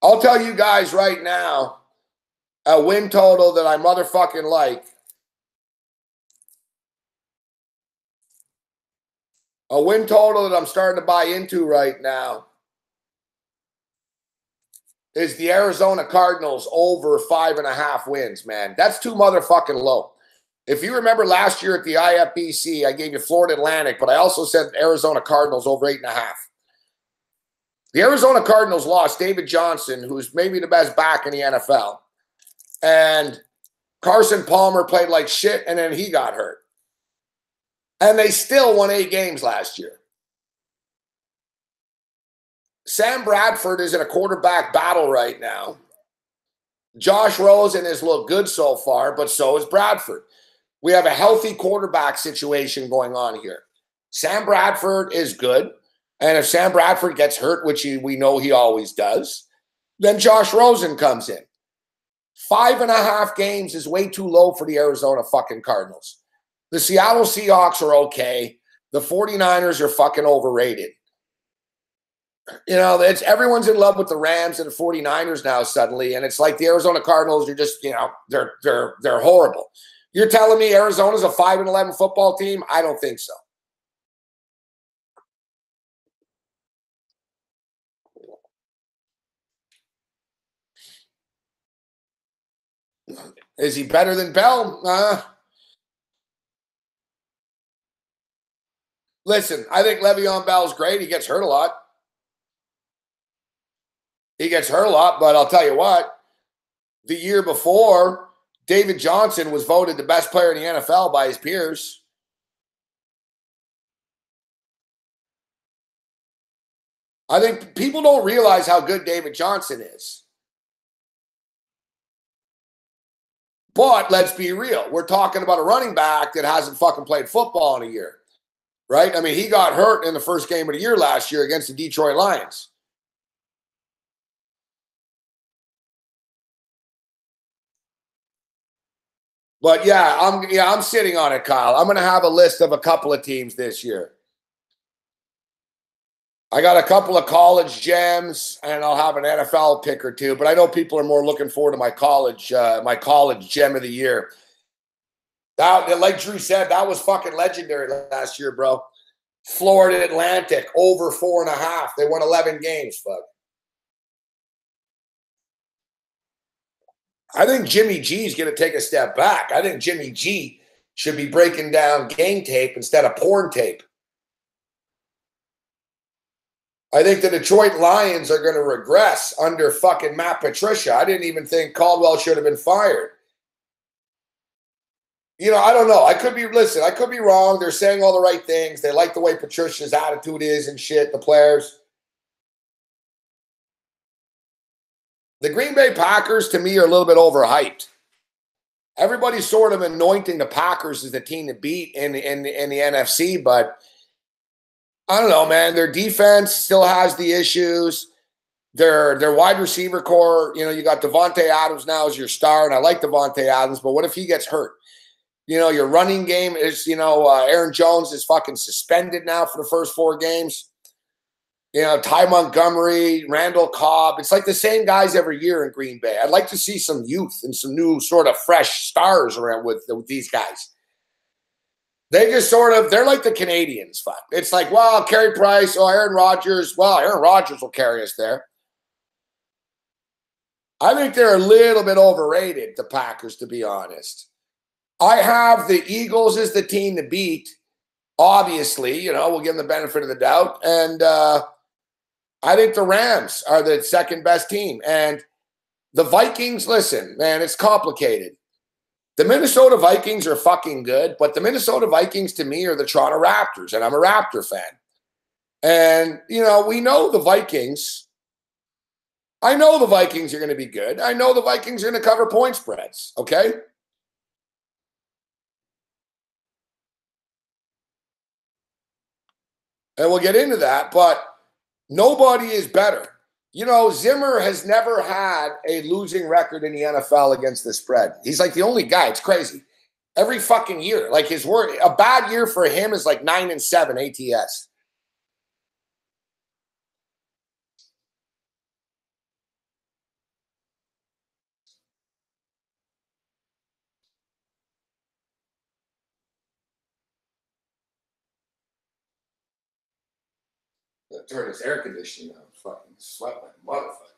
I'll tell you guys right now, a win total that I motherfucking like. A win total that I'm starting to buy into right now is the Arizona Cardinals over 5.5 wins, man. That's too motherfucking low. If you remember last year at the IFBC, I gave you Florida Atlantic, but I also said Arizona Cardinals over 8.5. The Arizona Cardinals lost David Johnson, who's maybe the best back in the NFL. And Carson Palmer played like shit, and then he got hurt. And they still won 8 games last year. Sam Bradford is in a quarterback battle right now. Josh Rosen has looked good so far, but so is Bradford. We have a healthy quarterback situation going on here. Sam Bradford is good. And if Sam Bradford gets hurt, which we know he always does, then Josh Rosen comes in. 5.5 games is way too low for the Arizona fucking Cardinals. The Seattle Seahawks are okay. The 49ers are fucking overrated. You know, everyone's in love with the Rams and the 49ers now suddenly, and it's like the Arizona Cardinals are just, you know, they're horrible. You're telling me Arizona's a 5-11 football team? I don't think so. Is he better than Bell? Listen, I think Le'Veon Bell's great. He gets hurt a lot. But I'll tell you what, the year before, David Johnson was voted the best player in the NFL by his peers. I think people don't realize how good David Johnson is. But let's be real. We're talking about a running back that hasn't fucking played football in a year, right? I mean, he got hurt in the first game of the year last year against the Detroit Lions. But yeah, I'm sitting on it, Kyle. I'm going to have a list of a couple of teams this year. I got a couple of college gems, and I'll have an NFL pick or two. But I know people are more looking forward to my college gem of the year. That, like Drew said, that was fucking legendary last year, bro. Florida Atlantic over 4.5. They won 11 games. Fuck. I think Jimmy G is going to take a step back. I think Jimmy G should be breaking down game tape instead of porn tape. I think the Detroit Lions are going to regress under fucking Matt Patricia. I didn't even think Caldwell should have been fired. You know, I don't know. I could be wrong. They're saying all the right things. They like the way Patricia's attitude is and shit, the players. The Green Bay Packers, to me, are a little bit overhyped. Everybody's sort of anointing the Packers as the team to beat in the NFC, but I don't know, man. Their defense still has the issues. Their wide receiver core, you know, you got Devontae Adams now as your star, and I like Devontae Adams, but what if he gets hurt? You know, your running game is, you know, Aaron Jones is fucking suspended now for the first 4 games. You know, Ty Montgomery, Randall Cobb. It's like the same guys every year in Green Bay. I'd like to see some youth and some new sort of fresh stars around with these guys. They just sort of, they're like the Canadians. Fuck. It's like, well, Carey Price, Aaron Rodgers. Well, Aaron Rodgers will carry us there. I think they're a little bit overrated, the Packers, to be honest. I have the Eagles as the team to beat. Obviously, you know, we'll give them the benefit of the doubt. And I think the Rams are the second best team. And the Vikings, listen, man, it's complicated. The Minnesota Vikings are fucking good, but the Minnesota Vikings to me are the Toronto Raptors, and I'm a Raptor fan. And, you know, we know the Vikings I know the Vikings are going to be good. I know the Vikings are going to cover point spreads, okay? And we'll get into that, but nobody is better. You know, Zimmer has never had a losing record in the NFL against the spread. He's like the only guy. It's crazy. Every fucking year. Like his word, a bad year for him is like 9-7 ATS. Turn his air conditioning on. Fucking sweat like a motherfucker.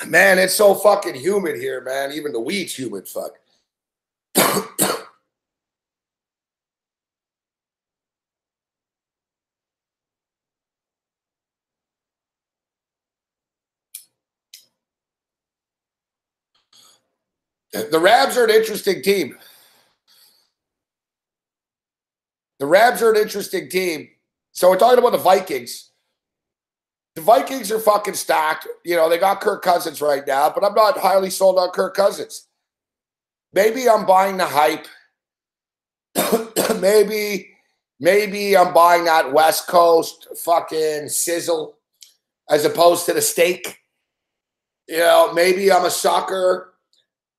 Man, it's so fucking humid here, man. Even the weed's humid, fuck. The Rabs are an interesting team. The Rabs are an interesting team. So we're talking about the Vikings. The Vikings are fucking stacked. You know, they got Kirk Cousins right now, but I'm not highly sold on Kirk Cousins. Maybe I'm buying the hype. maybe I'm buying that West Coast fucking sizzle as opposed to the steak. You know, maybe I'm a sucker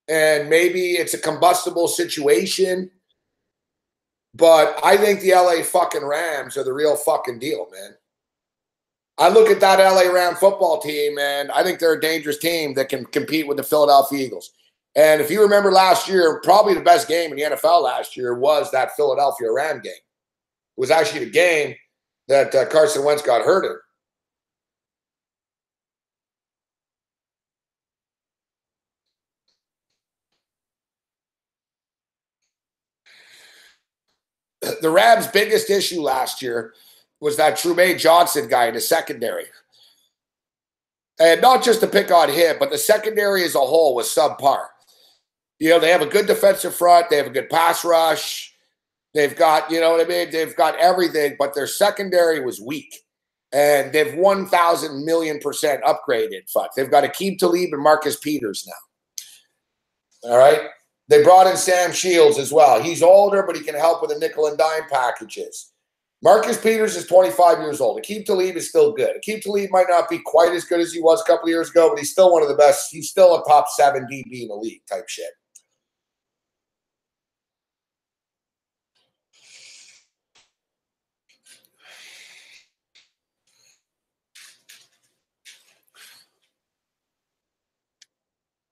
and maybe it's a combustible situation. But I think the LA fucking Rams are the real fucking deal, man. I look at that LA Ram football team, and I think they're a dangerous team that can compete with the Philadelphia Eagles. And if you remember last year, probably the best game in the NFL last year was that Philadelphia Ram game. It was actually the game that Carson Wentz got hurt in. The Rams' biggest issue last year was that Trumaine Johnson guy in the secondary. And not just to pick on him, but the secondary as a whole was subpar. You know, they have a good defensive front. They have a good pass rush. They've got, you know what I mean? They've got everything, but their secondary was weak. And they've 1,000,000,000% upgraded. Fuck. They've got Akeem Talib and Marcus Peters now. All right? They brought in Sam Shields as well. He's older, but he can help with the nickel and dime packages. Marcus Peters is 25 years old. Akeem Talib is still good. Akeem Talib might not be quite as good as he was a couple of years ago, but he's still one of the best. He's still a top 7 DB in the league type shit.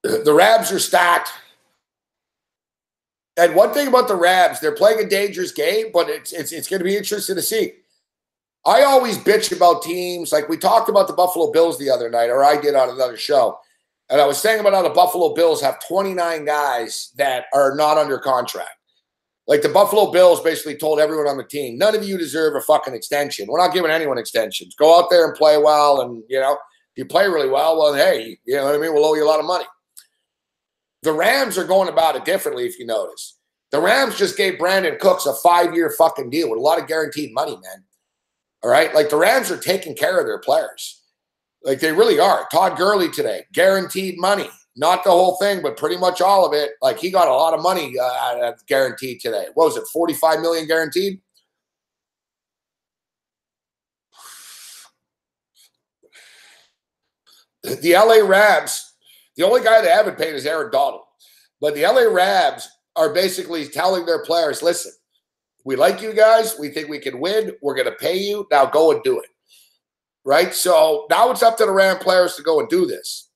The Rabs are stacked. And one thing about the Rabs, they're playing a dangerous game, but it's going to be interesting to see. I always bitch about teams. Like we talked about the Buffalo Bills the other night, or I did on another show. And I was saying about how the Buffalo Bills have 29 guys that are not under contract. Like the Buffalo Bills basically told everyone on the team, none of you deserve a fucking extension. We're not giving anyone extensions. Go out there and play well. And, you know, if you play really well, hey, you know what I mean? We'll owe you a lot of money. The Rams are going about it differently, if you notice. The Rams just gave Brandon Cooks a 5-year fucking deal with a lot of guaranteed money, man. All right? Like, the Rams are taking care of their players. Like, they really are. Todd Gurley today, guaranteed money. Not the whole thing, but pretty much all of it. Like, he got a lot of money guaranteed today. What was it, $45 million guaranteed? The LA Rams, the only guy they haven't paid is Aaron Donald. But the LA Rams are basically telling their players, listen, We like you guys. We think we can win. We're going to pay you. Now go and do it. Right? So now it's up to the Ram players to go and do this.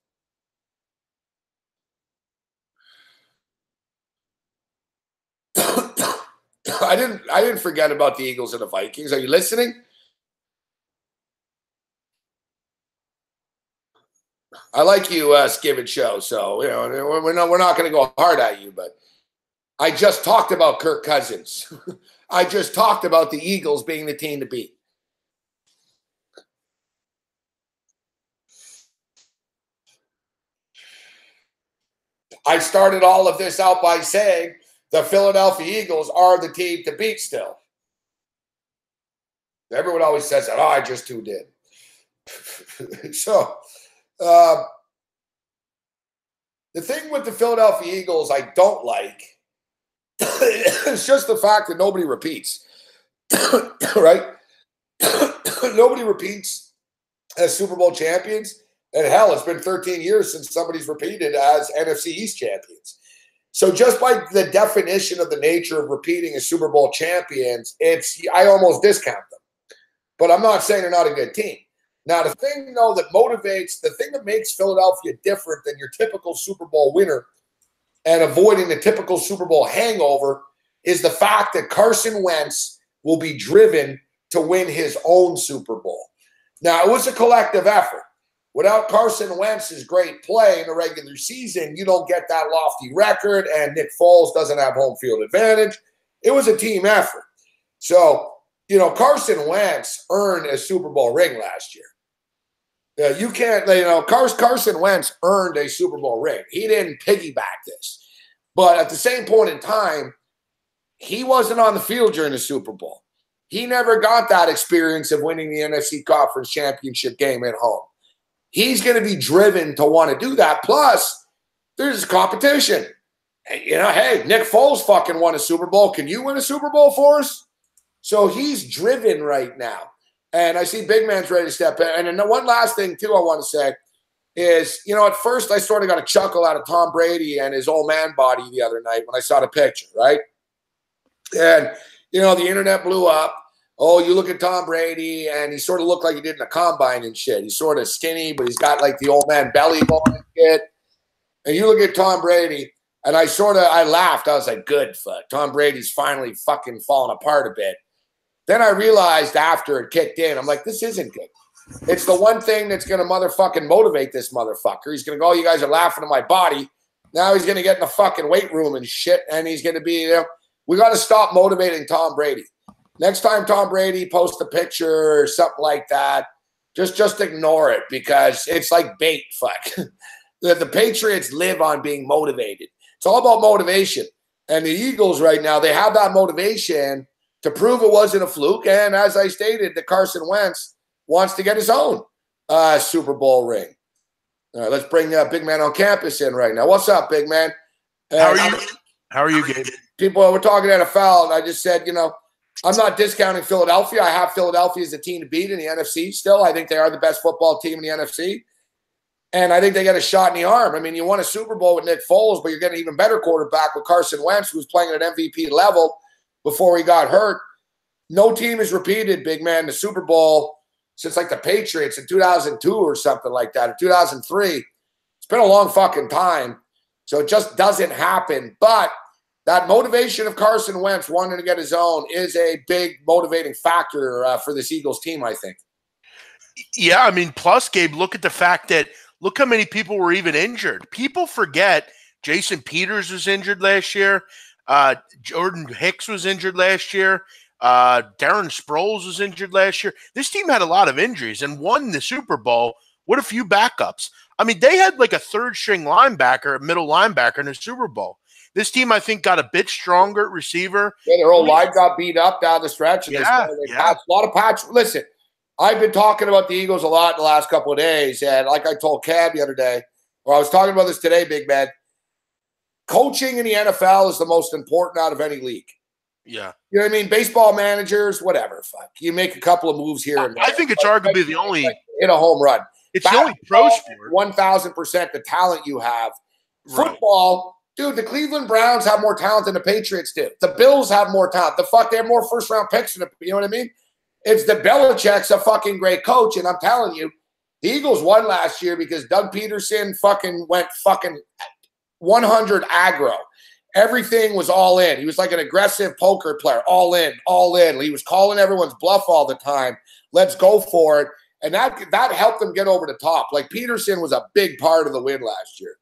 I didn't forget about the Eagles and the Vikings. Are you listening? I like you, Skiven Show. So we're not going to go hard at you, but I just talked about Kirk Cousins. I just talked about the Eagles being the team to beat. I started all of this out by saying the Philadelphia Eagles are the team to beat still. Everyone always says that. Oh, I just too did. So, the thing with the Philadelphia Eagles I don't like is just the fact that nobody repeats. Right? Nobody repeats as Super Bowl champions. And hell, it's been 13 years since somebody's repeated as NFC East champions. So just by the definition of the nature of repeating as Super Bowl champions, I almost discount them. But I'm not saying they're not a good team. Now, the thing, though, the thing that makes Philadelphia different than your typical Super Bowl winner and avoiding the typical Super Bowl hangover is the fact that Carson Wentz will be driven to win his own Super Bowl. Now, it was a collective effort. Without Carson Wentz's great play in the regular season, you don't get that lofty record, and Nick Foles doesn't have home field advantage. It was a team effort. So, Carson Wentz earned a Super Bowl ring last year. You can't, Carson Wentz earned a Super Bowl ring. He didn't piggyback this. But at the same point in time, he wasn't on the field during the Super Bowl. He never got that experience of winning the NFC Conference Championship game at home. He's going to be driven to want to do that. Plus, there's competition. Hey, Nick Foles fucking won a Super Bowl. Can you win a Super Bowl for us? So he's driven right now. And I see Big Man's ready to step in. And then one last thing, too, I want to say is, at first I sort of got a chuckle out of Tom Brady and his old man body the other night when I saw the picture, right? And, the internet blew up. Oh, you look at Tom Brady, and he sort of looked like he did in the combine and shit. He's sort of skinny, but he's got like the old man belly going and shit. And you look at Tom Brady, and I laughed. I was like, good, fuck. Tom Brady's finally fucking falling apart a bit. Then I realized after it kicked in, I'm like, this isn't good. It's the one thing that's going to motherfucking motivate this motherfucker. He's going to go, you guys are laughing at my body. Now he's going to get in the fucking weight room and shit, and he's going to be, we got to stop motivating Tom Brady. Next time Tom Brady posts a picture or something like that, just ignore it because it's like bait, fuck. The Patriots live on being motivated. It's all about motivation. And the Eagles right now, they have that motivation to prove it wasn't a fluke. And as I stated, the Carson Wentz wants to get his own Super Bowl ring. All right, let's bring Big Man on campus in right now. What's up, Big Man? How are you, Gabe? People, we're talking NFL, and I just said, I'm not discounting Philadelphia. I have Philadelphia as a team to beat in the NFC still. I think they are the best football team in the NFC. And I think they got a shot in the arm. I mean, you won a Super Bowl with Nick Foles, but you're getting an even better quarterback with Carson Wentz, who was playing at an MVP level before he got hurt. No team has repeated, Big Man, the Super Bowl since like the Patriots in 2002 or something like that, or 2003. It's been a long fucking time. So it just doesn't happen. But that motivation of Carson Wentz wanting to get his own is a big motivating factor for this Eagles team, I think. Yeah, I mean, plus, Gabe, look at the fact that look how many people were even injured. People forget Jason Peters was injured last year. Jordan Hicks was injured last year. Darren Sproles was injured last year. This team had a lot of injuries and won the Super Bowl with a few backups. I mean, they had like a third-string linebacker, a middle linebacker in the Super Bowl. This team, I think, got a bit stronger at receiver. Yeah, their whole line got beat up down the stretch. And Yeah. A lot of patch. Listen, I've been talking about the Eagles a lot in the last couple of days. And like I told Cab the other day, or I was talking about this today, Big Man, coaching in the NFL is the most important out of any league. Yeah. You know what I mean? Baseball managers, whatever. Fuck. You make a couple of moves here and there. I think it's arguably the only – hit a home run. it's the only pro sport. 1,000% the talent you have. Right. Football, Dude, the Cleveland Browns have more talent than the Patriots do. The Bills have more talent. They have more first-round picks than you know what I mean? It's the Belichick's a fucking great coach, and I'm telling you, the Eagles won last year because Doug Peterson fucking went fucking 100 aggro. Everything was all in. He was like an aggressive poker player, all in, all in. He was calling everyone's bluff all the time. Let's go for it. And that helped them get over the top. Like Peterson was a big part of the win last year.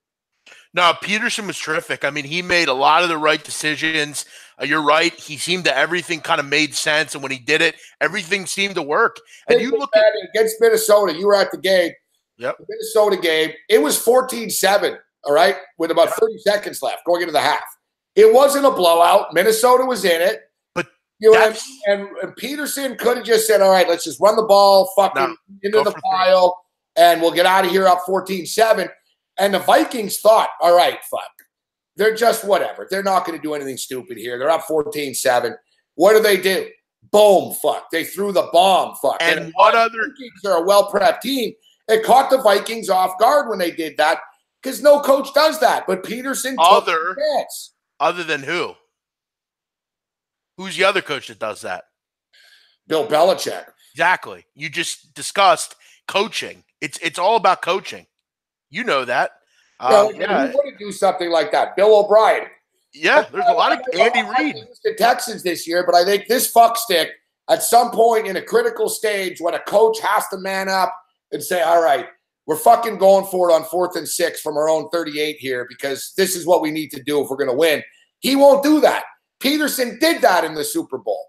No, Peterson was terrific. I mean, he made a lot of the right decisions. You're right. He seemed to everything kind of made sense. And when he did it, everything seemed to work. And you look at against Minnesota, you were at the game. Yep. The Minnesota game, it was 14-7, all right, with about 30 seconds left going into the half. It wasn't a blowout. Minnesota was in it. But you know what I mean? And Peterson could have just said, all right, let's just run the ball fucking into the pile, and we'll get out of here up 14-7. And the Vikings thought, all right, fuck. They're just whatever. They're not going to do anything stupid here. They're up 14-7. What do? Boom, fuck. They threw the bomb, fuck. And what other? Vikings are a well-prepped team. It caught the Vikings off guard when they did that because no coach does that. But Peterson took the chance. Other than who? Who's the other coach that does that? Bill Belichick. Exactly. You just discussed coaching. It's all about coaching. You know that. Who wouldn't do something like that? Bill O'Brien. Yeah, there's a lot of Andy Reid. The Texans this year, but I think this fuckstick at some point in a critical stage when a coach has to man up and say, all right, we're fucking going for it on 4th and 6 from our own 38 here because this is what we need to do if we're going to win. He won't do that. Peterson did that in the Super Bowl.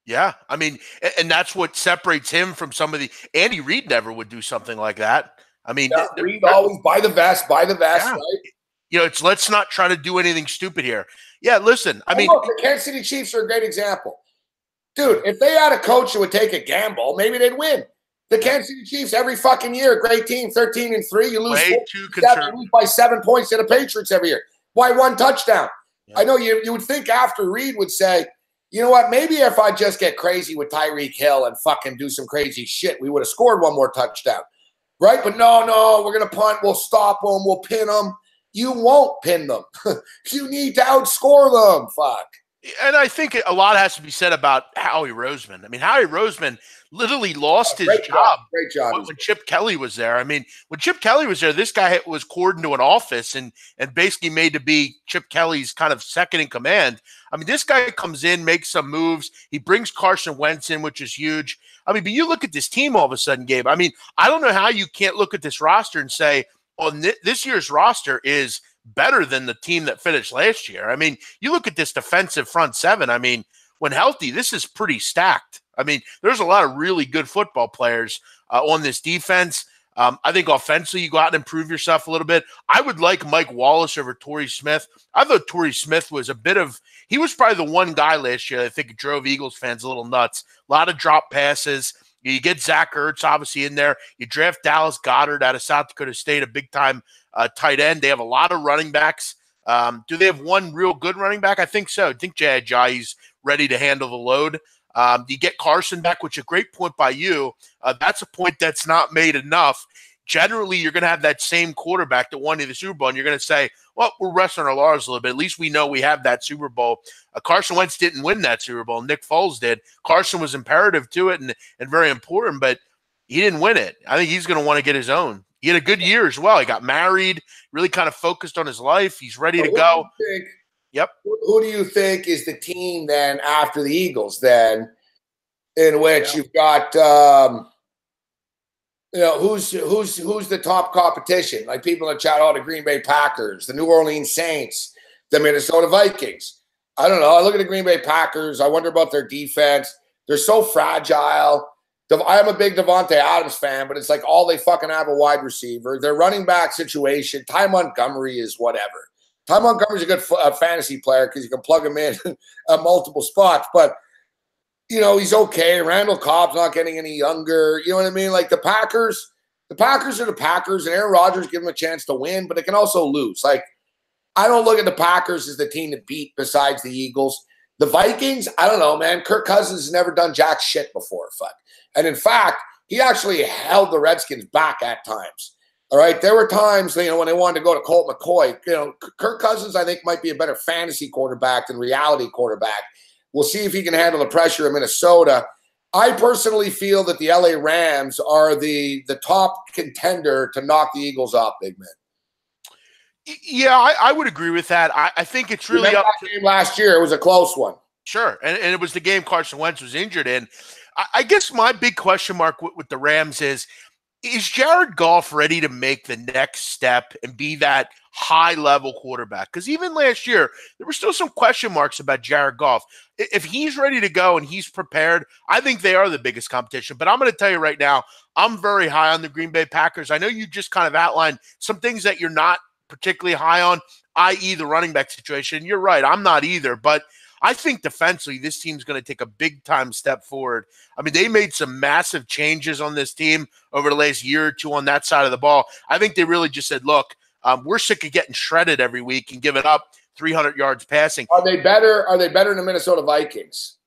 Yeah, I mean, and that's what separates him from some of the – Andy Reid never would do something like that. I mean, Reid always buy the vest, right? You know, it's let's not try to do anything stupid here. Yeah, listen, I mean, look, the Kansas City Chiefs are a great example. Dude, if they had a coach who would take a gamble, maybe they'd win. The Kansas City Chiefs every fucking year, great team, 13-3, you lose, you lose by 7 points to the Patriots every year. Why 1 touchdown? Yeah. I know you would think after Reid would say, you know what, maybe if I just get crazy with Tyreek Hill and fucking do some crazy shit, we would have scored 1 more touchdown. Right? But no, we're going to punt. We'll stop them. We'll pin them. You won't pin them. You need to outscore them. Fuck. And I think a lot has to be said about Howie Roseman. I mean, Howie Roseman literally lost his job. Great job. When Chip Kelly was there. I mean, when Chip Kelly was there, this guy was cordoned to an office and basically made to be Chip Kelly's kind of second in command. I mean, this guy comes in, makes some moves. He brings Carson Wentz in, which is huge. I mean, but you look at this team all of a sudden, Gabe. I mean, I don't know how you can't look at this roster and say, well, this year's roster is better than the team that finished last year. I mean, you look at this defensive front seven. I mean, when healthy, this is pretty stacked. I mean, there's a lot of really good football players on this defense. I think offensively, you go out and improve yourself a little bit. I would like Mike Wallace over Torrey Smith. I thought Torrey Smith was he was probably the one guy last year that I think drove Eagles fans a little nuts. A lot of drop passes. You get Zach Ertz obviously in there. You draft Dallas Goedert out of South Dakota State, a big-time tight end. They have a lot of running backs. Do they have one real good running back? I think so. I think Jay Ajayi's ready to handle the load. You get Carson back, which is a great point by you. That's a point that's not made enough. Generally, you're going to have that same quarterback that won you the Super Bowl, and you're going to say, well, we're resting our laurels a little bit. At least we know we have that Super Bowl. Carson Wentz didn't win that Super Bowl. Nick Foles did. Carson was imperative to it and very important, but he didn't win it. I think he's going to want to get his own. He had a good year as well. He got married, really kind of focused on his life. He's ready to go. Yep. Who do you think is the team then after the Eagles then in which you've got who's the top competition? Like people in the chat, the Green Bay Packers, the New Orleans Saints, the Minnesota Vikings. I don't know. I look at the Green Bay Packers. I wonder about their defense. They're so fragile. I'm a big Devontae Adams fan, but it's like all they fucking have a wide receiver. Their running back situation, Ty Montgomery is whatever. Ty Montgomery's a good fantasy player because you can plug him in at multiple spots, but he's okay. Randall Cobb's not getting any younger. You know what I mean? Like the Packers are the Packers, and Aaron Rodgers give them a chance to win, but they can also lose. Like, I don't look at the Packers as the team to beat besides the Eagles. The Vikings, I don't know, man. Kirk Cousins has never done jack shit before. Fuck. And in fact, he actually held the Redskins back at times. All right, there were times, when they wanted to go to Colt McCoy. Kirk Cousins, I think, might be a better fantasy quarterback than reality quarterback. We'll see if he can handle the pressure in Minnesota. I personally feel that the LA Rams are the top contender to knock the Eagles off, big man. Yeah, I would agree with that. I think it's really up to game last year. It was a close one. Sure, and it was the game Carson Wentz was injured in. I guess my big question mark with the Rams is Jared Goff ready to make the next step and be that high-level quarterback? Because even last year, there were still some question marks about Jared Goff. If he's ready to go and he's prepared, I think they are the biggest competition. But I'm going to tell you right now, I'm very high on the Green Bay Packers. I know you just kind of outlined some things that you're not particularly high on, i.e. the running back situation. You're right, I'm not either. But I think defensively, this team's going to take a big-time step forward. I mean, they made some massive changes on this team over the last year or two on that side of the ball. I think they really just said, look, we're sick of getting shredded every week and giving up 300 yards passing. Are they better than the Minnesota Vikings?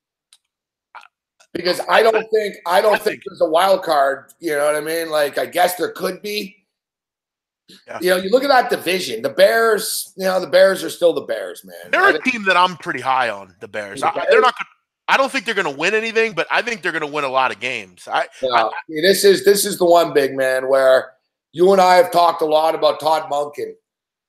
Because I don't think there's a wild card. You know what I mean? Like, I guess there could be. Yeah. You look at that division. The Bears, the Bears are still the Bears, man. They're a team that I'm pretty high on, the Bears. I don't think they're going to win anything, but I think they're going to win a lot of games. This is the one, big man, where you and I have talked a lot about Todd Monken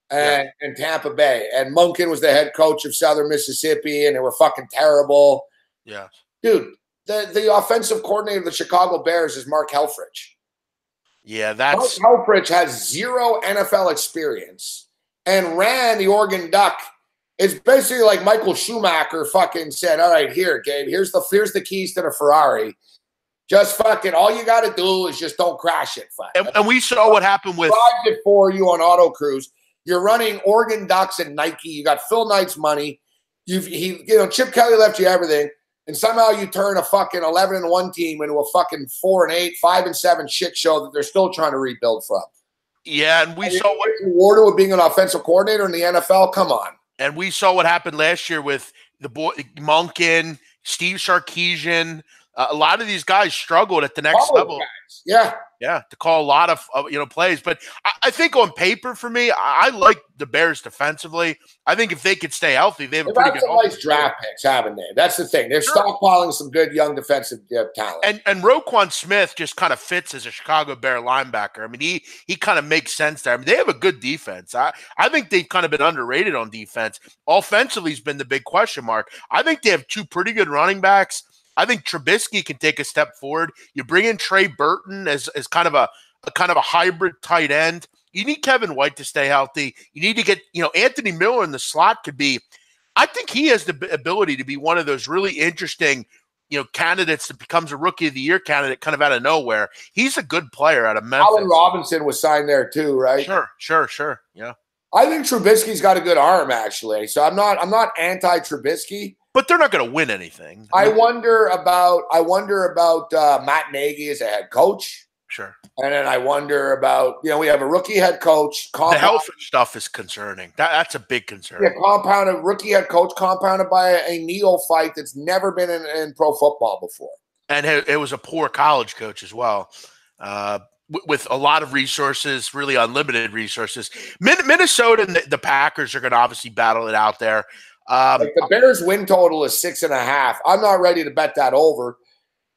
and Tampa Bay. And Monken was the head coach of Southern Mississippi, and they were fucking terrible. Yeah. Dude, the offensive coordinator of the Chicago Bears is Mark Helfrich. Yeah, that's Mark Helfrich has 0 NFL experience and ran the Oregon Duck. It's basically like Michael Schumacher fucking said, all right, here, Gabe, here's the keys to the Ferrari. Just fucking, all you got to do is just don't crash it. And we saw what happened with drive it for you on auto cruise. You're running Oregon Ducks and Nike. You got Phil Knight's money. Chip Kelly left you everything. And somehow you turn a fucking 11-1 team into a fucking 4-8, 5-7 shit show that they're still trying to rebuild from. Yeah, and we saw what rewarded with being an offensive coordinator in the NFL. Come on. And we saw what happened last year with the boy Monken, Steve Sarkisian. A lot of these guys struggled at the next level. Guys. Yeah, to call a lot of plays. But I think on paper for me, I like the Bears defensively. I think if they could stay healthy, they have a pretty good nice draft picks, haven't they? That's the thing. They're stockpiling some good young defensive talent. And Roquan Smith just kind of fits as a Chicago Bear linebacker. I mean, he kind of makes sense there. I mean, they have a good defense. I think they've kind of been underrated on defense. Offensively has been the big question mark. I think they have 2 pretty good running backs. I think Trubisky can take a step forward. You bring in Trey Burton as kind of a hybrid tight end. You need Kevin White to stay healthy. You need to get, Anthony Miller in the slot could be, I think he has the ability to be one of those really interesting, candidates that becomes a rookie of the year candidate kind of out of nowhere. He's a good player out of Memphis. Allen Robinson was signed there too, right? Sure. Yeah. I think Trubisky's got a good arm actually. So I'm not anti-Trubisky. But they're not going to win anything. I wonder about Matt Nagy as a head coach. Sure. And then I wonder about, we have a rookie head coach. The health stuff is concerning. That's a big concern. Yeah, rookie head coach compounded by a neophyte that's never been in pro football before. And it was a poor college coach as well. With a lot of resources, really unlimited resources. Minnesota and the Packers are going to obviously battle it out there. The Bears win total is 6.5. I'm not ready to bet that over.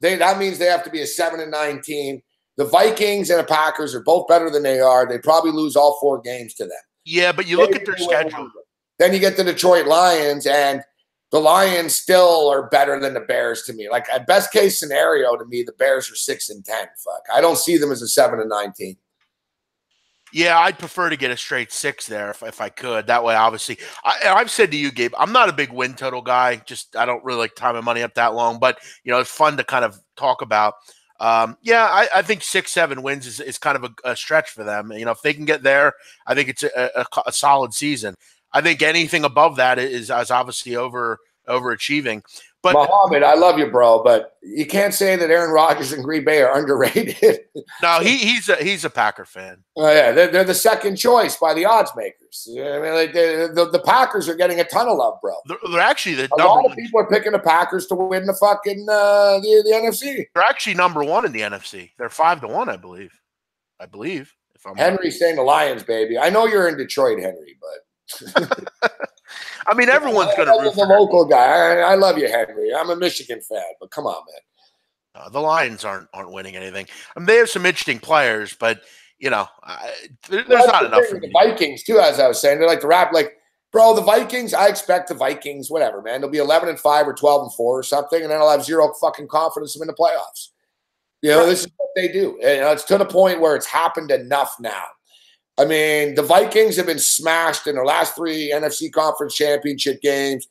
That means they have to be a 7-9 team. The Vikings and the Packers are both better than they are. They probably lose all 4 games to them. Yeah, but you look at their schedule. Then you get the Detroit Lions, and the Lions still are better than the Bears to me. Like, at best case scenario, to me, the Bears are 6-10. Fuck, I don't see them as a 7-9 team. Yeah, I'd prefer to get a straight 6 there if I could. That way, obviously, I've said to you, Gabe, I'm not a big win total guy. Just I don't really like time and money up that long. But it's fun to kind of talk about. I think 6-7 wins is kind of a stretch for them. If they can get there, I think it's a solid season. I think anything above that is obviously overachieving. But Mohammed, I love you, bro, but you can't say that Aaron Rodgers and Green Bay are underrated. No, he's a Packer fan. Oh yeah, they're the second choice by the odds makers. I mean, the Packers are getting a ton of love, bro. They're actually a lot of people are picking the Packers to win the fucking the NFC. They're actually number 1 in the NFC. They're 5-1, I believe. If I'm Henry's saying the Lions, baby. I know you're in Detroit, Henry, but I mean, everyone's going to root the for local guy. I love you, Henry. I'm a Michigan fan, but come on, man. the Lions aren't winning anything. I mean, they have some interesting players, but there's not enough for me. The Vikings too, as I was saying, they're like the rap. Like, bro, the Vikings. I expect the Vikings, whatever, man. They'll be 11-5 or 12-4 or something, and then I'll have zero fucking confidence in the playoffs. This is what they do. And, it's to the point where it's happened enough now. I mean, the Vikings have been smashed in their last 3 NFC Conference Championship games.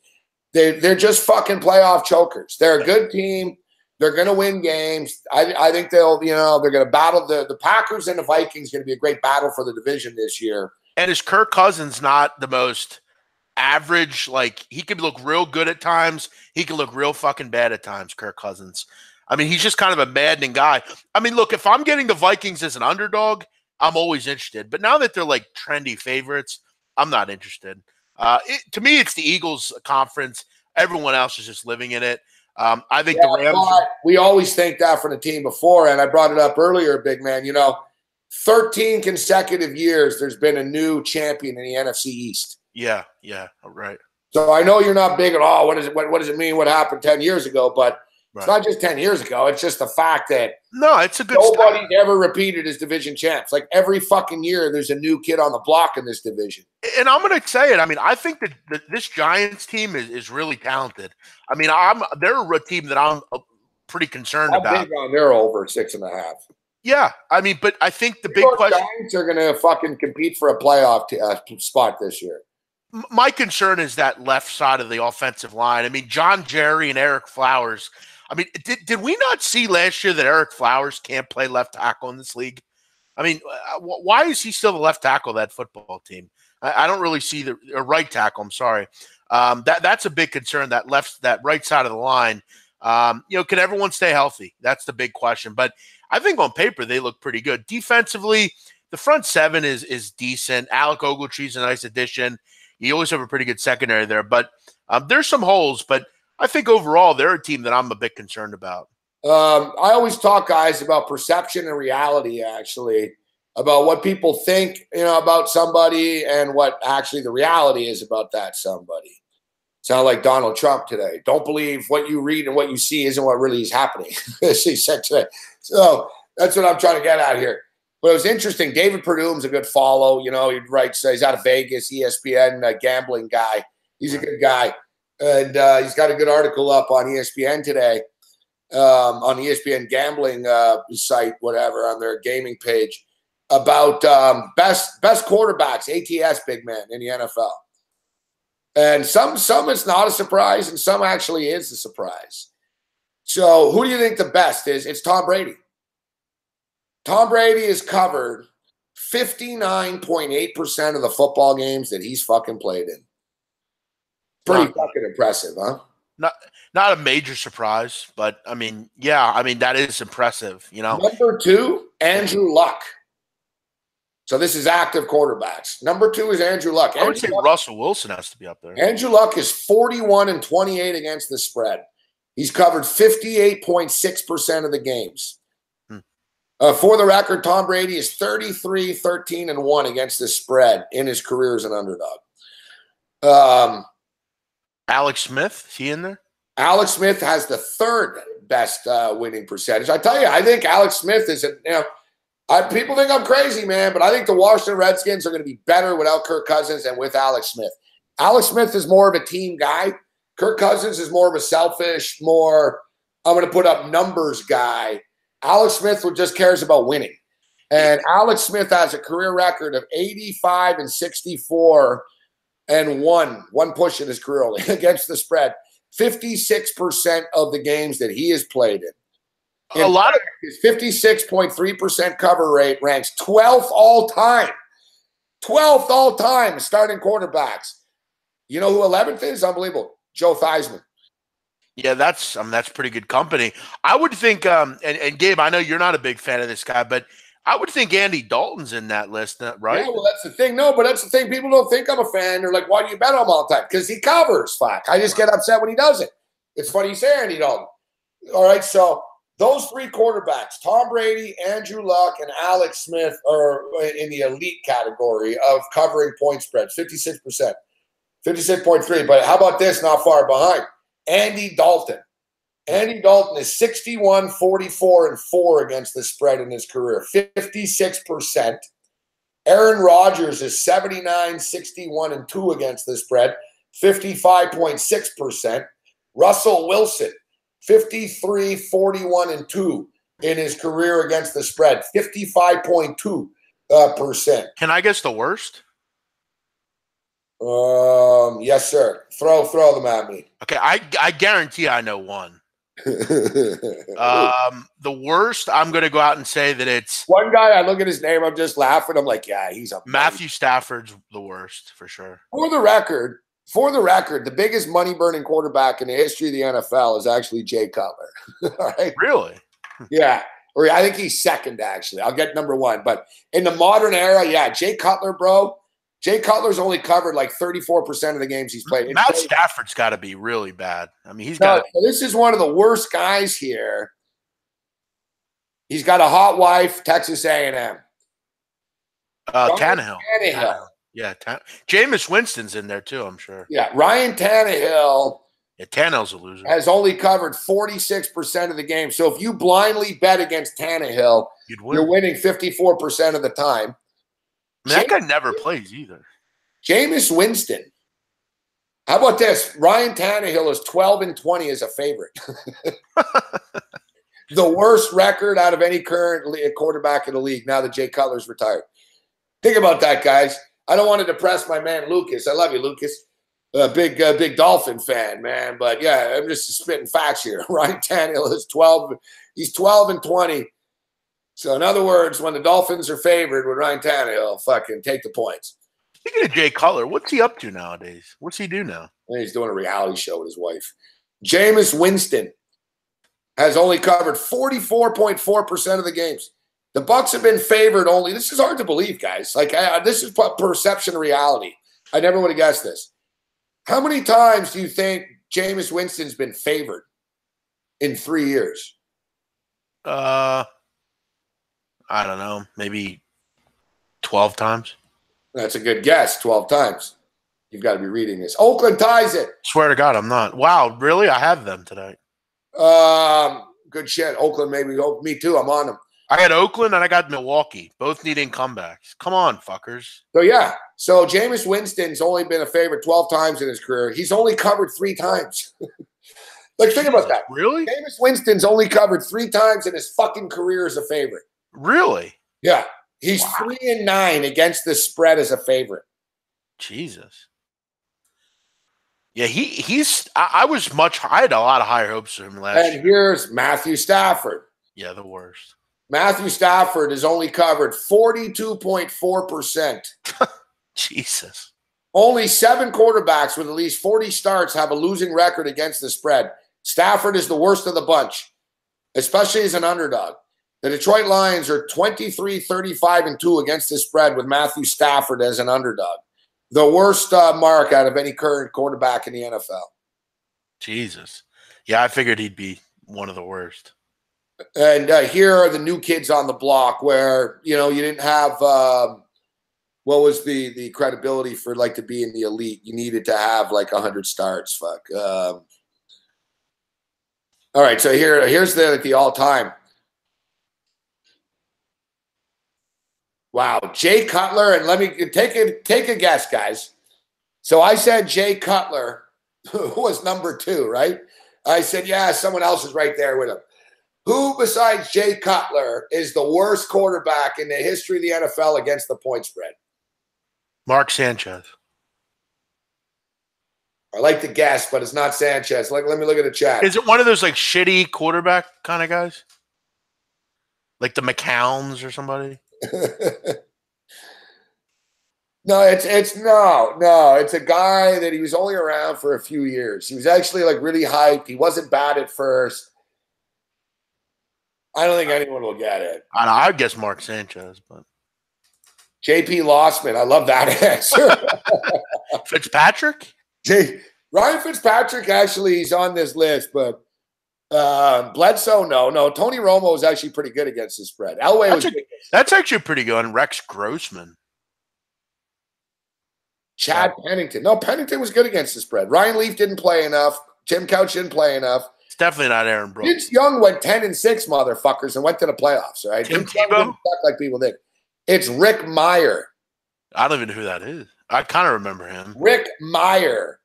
They're just fucking playoff chokers. They're a good team. They're going to win games. I think they're going to battle the Packers and the Vikings. Going to be a great battle for the division this year. And is Kirk Cousins not the most average? Like, he could look real good at times. He can look real fucking bad at times, Kirk Cousins. I mean, he's just kind of a maddening guy. I mean, look, if I'm getting the Vikings as an underdog, I'm always interested. But now that they're like trendy favorites, I'm not interested. To me, it's the Eagles conference. Everyone else is just living in it. I think the Rams. We always think that from the team before, and I brought it up earlier, big man. 13 consecutive years there's been a new champion in the NFC East. Yeah, right. So I know you're not big at all. What does it mean? What happened 10 years ago? But it's not just 10 years ago. It's just the fact that it's a good. Nobody's ever repeated as division champs. Like, every fucking year, there's a new kid on the block in this division. And I'm going to say it. I mean, I think that this Giants team is really talented. I mean, they're a team that I'm pretty concerned about. They're over 6.5. Yeah, I mean, but I think the big question. Giants are going to fucking compete for a playoff spot this year. My concern is that left side of the offensive line. I mean, John Jerry and Eric Flowers. I mean, did we not see last year that Eric Flowers can't play left tackle in this league? I mean, why is he still the left tackle of that football team? I don't really see the right tackle. I'm sorry. That's a big concern. That right side of the line. Can everyone stay healthy? That's the big question. But I think on paper they look pretty good. Defensively, the front seven is decent. Alec Ogletree's a nice addition. You always have a pretty good secondary there, but there's some holes. But I think overall they're a team that I'm a bit concerned about. I always talk, guys, about perception and reality, actually, about what people think, about somebody and what actually the reality is about that somebody. Sound like Donald Trump today. Don't believe what you read and what you see isn't what really is happening, as he said today. So that's what I'm trying to get at here. But it was interesting. David Purdue's a good follow. He writes, he's out of Vegas, ESPN gambling guy. He's a good guy. And he's got a good article up on ESPN today, on ESPN gambling site, whatever, on their gaming page, about best quarterbacks, ATS, big man, in the NFL. And some it's not a surprise, and some actually is a surprise. So who do you think the best is? It's Tom Brady. Tom Brady has covered 59.8% of the football games that he's fucking played in. Pretty fucking impressive, huh? Not a major surprise, but I mean, that is impressive, Number 2, Andrew Luck. So this is active quarterbacks. Number 2 is Andrew Luck. I would say Russell Wilson has to be up there. Andrew Luck is 41-28 against the spread. He's covered 58.6% of the games. For the record, Tom Brady is 33-13-1 against the spread in his career as an underdog. Alex Smith, is he in there? Alex Smith has the 3rd best winning percentage. I tell you, I think Alex Smith is people think I'm crazy, man, but I think the Washington Redskins are going to be better without Kirk Cousins than with Alex Smith. Alex Smith is more of a team guy. Kirk Cousins is more of a selfish, I'm going to put up numbers guy. Alex Smith just cares about winning. And Alex Smith has a career record of 85-64 and one push in his career only against the spread. 56% of the games that he has played in. A lot of his 56.3% cover rate ranks 12th all time. 12th all time starting quarterbacks. You know who 11th is? Unbelievable. Joe Theismann. Yeah, that's pretty good company. I would think, and Gabe, I know you're not a big fan of this guy, but I would think Andy Dalton's in that list, right? Yeah, well, that's the thing. No, but that's the thing. People don't think I'm a fan. They're like, why do you bet on him all the time? Because he covers, fuck. I just get upset when he doesn't. It's funny you say Andy Dalton. All right, so Those three quarterbacks, Tom Brady, Andrew Luck, and Alex Smith, are in the elite category of covering point spreads, 56%, 56.3. But how about this, not far behind? Andy Dalton. Andy Dalton is 61, 44, and 4 against the spread in his career, 56%. Aaron Rodgers is 79, 61, and 2 against the spread, 55.6%. Russell Wilson, 53, 41, and 2 in his career against the spread, 55.2%. Can I guess the worst? Yes, sir. Throw them at me. Okay, I guarantee I know one. The worst, I'm going to go out and say that it's one guy. I look at his name, I'm just laughing. I'm like, yeah, he's a Matthew Stafford's the worst for sure. For the record, the biggest money burning quarterback in the history of the NFL is actually Jay Cutler. All right. Really? Yeah. Or I think he's second, actually. I'll get number one. But in the modern era, yeah, Jay Cutler, bro. Jay Cutler's only covered like 34% of the games he's played. Matt Stafford's got to be really bad. I mean, he's got. This is one of the worst guys here. He's got a hot wife, Texas A&M. Tannehill. Yeah, Jameis Winston's in there too, I'm sure. Yeah, Ryan Tannehill. Yeah, Tannehill's a loser. Has only covered 46% of the game. So if you blindly bet against Tannehill, you're winning 54% of the time. I mean, that guy never plays either. Jameis Winston. How about this? Ryan Tannehill is 12 and 20 as a favorite. The worst record out of any current quarterback in the league now that Jay Cutler's retired. Think about that, guys. I don't want to depress my man Lucas. I love you, Lucas. Big Dolphin fan, man. But yeah, I'm just spitting facts here. Ryan Tannehill is 12. He's 12 and 20. So in other words, when the Dolphins are favored with Ryan Tannehill, fucking take the points. Speaking of Jay Cutler, what's he up to nowadays? What's he do now? He's doing a reality show with his wife. Jameis Winston has only covered 44.4% of the games. The Bucs have been favored only. This is hard to believe, guys. Like this is perception of reality. I never would have guessed this. How many times do you think Jameis Winston's been favored in 3 years? I don't know, maybe 12 times. That's a good guess, 12 times. You've got to be reading this. Oakland ties it. Swear to God, I'm not. Wow, really? I have them tonight. Good shit. Oakland maybe. Oh, me too. I'm on them. I got Oakland and I got Milwaukee, both needing comebacks. Come on, fuckers. So, yeah. So, Jameis Winston's only been a favorite 12 times in his career. He's only covered 3 times. Like, think about that. Really? Jameis Winston's only covered 3 times in his fucking career as a favorite. Really? Yeah. He's 3 and 9 against the spread as a favorite. Jesus. Yeah, I had a lot of higher hopes for him last year. And here's Matthew Stafford. Yeah, the worst. Matthew Stafford has only covered 42.4%. Jesus. Only 7 quarterbacks with at least 40 starts have a losing record against the spread. Stafford is the worst of the bunch, especially as an underdog. The Detroit Lions are 23, 35, and 2 against the spread with Matthew Stafford as an underdog. The worst mark out of any current quarterback in the NFL. Jesus. Yeah, I figured he'd be one of the worst. And here are the new kids on the block where, you didn't have what was the credibility for like to be in the elite. You needed to have like 100 starts. Fuck. All right, so here's the all-time. Wow, Jay Cutler, and let me take a guess, guys. So I said Jay Cutler was number 2, right? I said, yeah, someone else is right there with him. Who besides Jay Cutler is the worst quarterback in the history of the NFL against the point spread? Mark Sanchez. I like to guess, but it's not Sanchez. Let me look at the chat. Is it one of those like shitty quarterback kind of guys? Like the McCowns or somebody? No, it's a guy that he was only around for a few years. He was actually like really hyped. He wasn't bad at first. I don't think anyone will get it. I guess Mark Sanchez, but JP Lossman. I love that answer. Fitzpatrick? Ryan Fitzpatrick, actually, he's on this list, but Bledsoe, no. Tony Romo was actually pretty good against the spread. Elway was good. That's actually pretty good. Rex Grossman. Chad Pennington. No, Pennington was good against the spread. Ryan Leaf didn't play enough. Tim Couch didn't play enough. It's definitely not Aaron Brooks. Vince Young went 10-6, motherfuckers, and went to the playoffs, right? Tim Vince Young didn't Tebow? suck like people think. It's Rick Meyer. I don't even know who that is. I kind of remember him. Rick Meyer.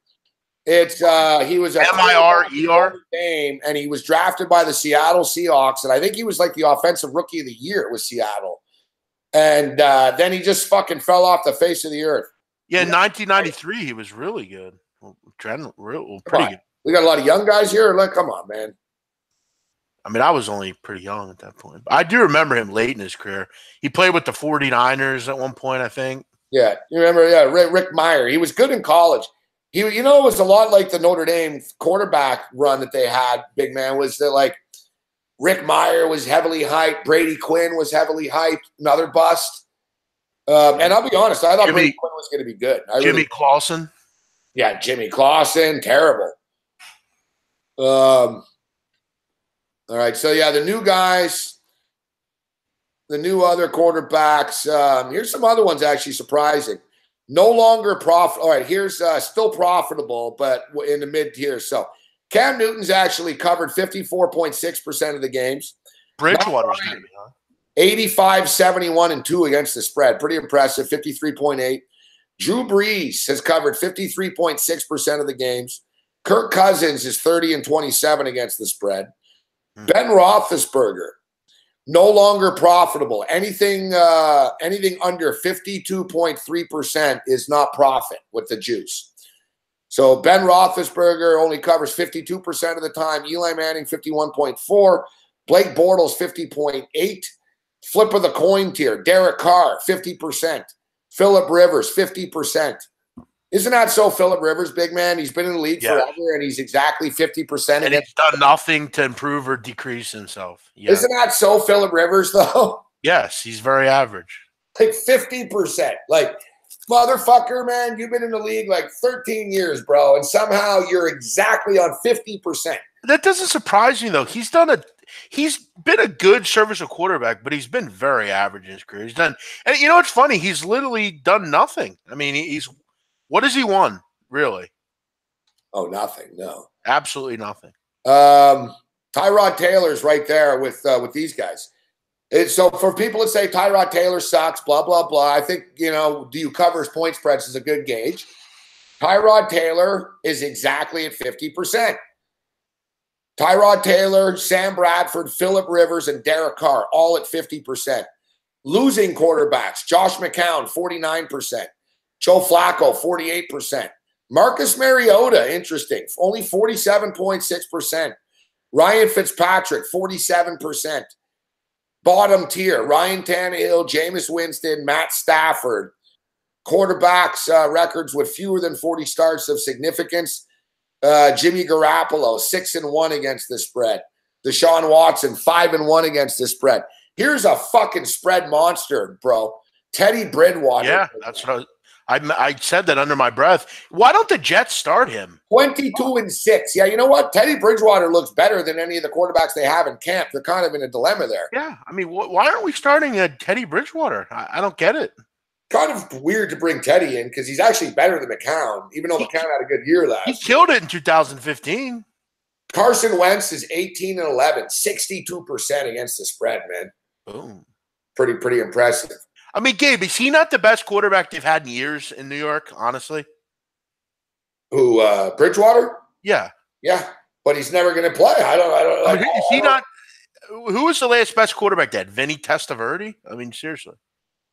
It's he was a Meyer game, and he was drafted by the Seattle Seahawks, and I think he was like the offensive rookie of the year with Seattle. And then he just fucking fell off the face of the earth. Yeah, in 1993, he was really good. Pretty good. We got a lot of young guys here. Like, come on, man. I mean, I was only pretty young at that point. But I do remember him late in his career. He played with the 49ers at one point, I think. Yeah, you remember? Yeah, Rick Meyer. He was good in college. It was a lot like the Notre Dame quarterback run that they had, big man, was that like Rick Meyer was heavily hyped. Brady Quinn was heavily hyped. Another bust. And I'll be honest, I thought Brady Quinn was going to be good. Jimmy Clausen. Yeah, Jimmy Clausen, terrible. All right, so yeah, the new guys, the new other quarterbacks. Here's some other ones actually surprising. No longer profit. All right, here's still profitable, but in the mid tier. So Cam Newton's actually covered 54.6% of the games. Bridgewater's going to be, huh? 85, 71, and 2 against the spread. Pretty impressive, 53.8. Drew Brees has covered 53.6% of the games. Kirk Cousins is 30 and 27 against the spread. Ben Roethlisberger, no longer profitable. Anything under 52.3% is not profit with the juice. So Ben Roethlisberger only covers 52% of the time. Eli Manning, 51.4. Blake Bortles, 50.8. Flip of the coin tier. Derek Carr, 50%. Phillip Rivers, 50%. Isn't that so, Phillip Rivers, big man? He's been in the league forever, and he's exactly 50%. And he's done nothing to improve or decrease himself. Yeah. Isn't that so, Phillip Rivers, though? Yes, he's very average. Like 50%. Like, motherfucker, man, you've been in the league like 13 years, bro, and somehow you're exactly on 50%. That doesn't surprise me, though. He's been a good serviceable quarterback, but he's been very average in his career. He's done, and you know what's funny? He's literally done nothing. I mean, what has he won, really? Oh, nothing. No, absolutely nothing. Tyrod Taylor's right there with these guys. So for people that say Tyrod Taylor sucks, blah blah blah, I think do you cover his point spreads is a good gauge. Tyrod Taylor is exactly at 50%. Tyrod Taylor, Sam Bradford, Phillip Rivers, and Derek Carr all at 50%. Losing quarterbacks: Josh McCown, 49%. Joe Flacco, 48%. Marcus Mariota, interesting, only 47.6%. Ryan Fitzpatrick, 47%. Bottom tier: Ryan Tannehill, Jameis Winston, Matt Stafford. Quarterbacks records with fewer than 40 starts of significance: Jimmy Garoppolo, 6-1 against the spread. Deshaun Watson, 5-1 against the spread. Here's a fucking spread monster, bro. Teddy Bridgewater. Yeah, that's what I said that under my breath. Why don't the Jets start him? 22-6. Yeah, you know what? Teddy Bridgewater looks better than any of the quarterbacks they have in camp. They're kind of in a dilemma there. Yeah, I mean, why aren't we starting Teddy Bridgewater? I don't get it. Kind of weird to bring Teddy in because he's actually better than McCown, even though McCown had a good year last year. He killed it in 2015. Carson Wentz is 18-11, 62% against the spread, man. Boom. Pretty impressive. I mean, Gabe, is he not the best quarterback they've had in years in New York, honestly? Who, Bridgewater? Yeah. Yeah, but he's never going to play. I mean, is he not? Who was the last best quarterback they had? Vinny Testaverde? I mean, seriously.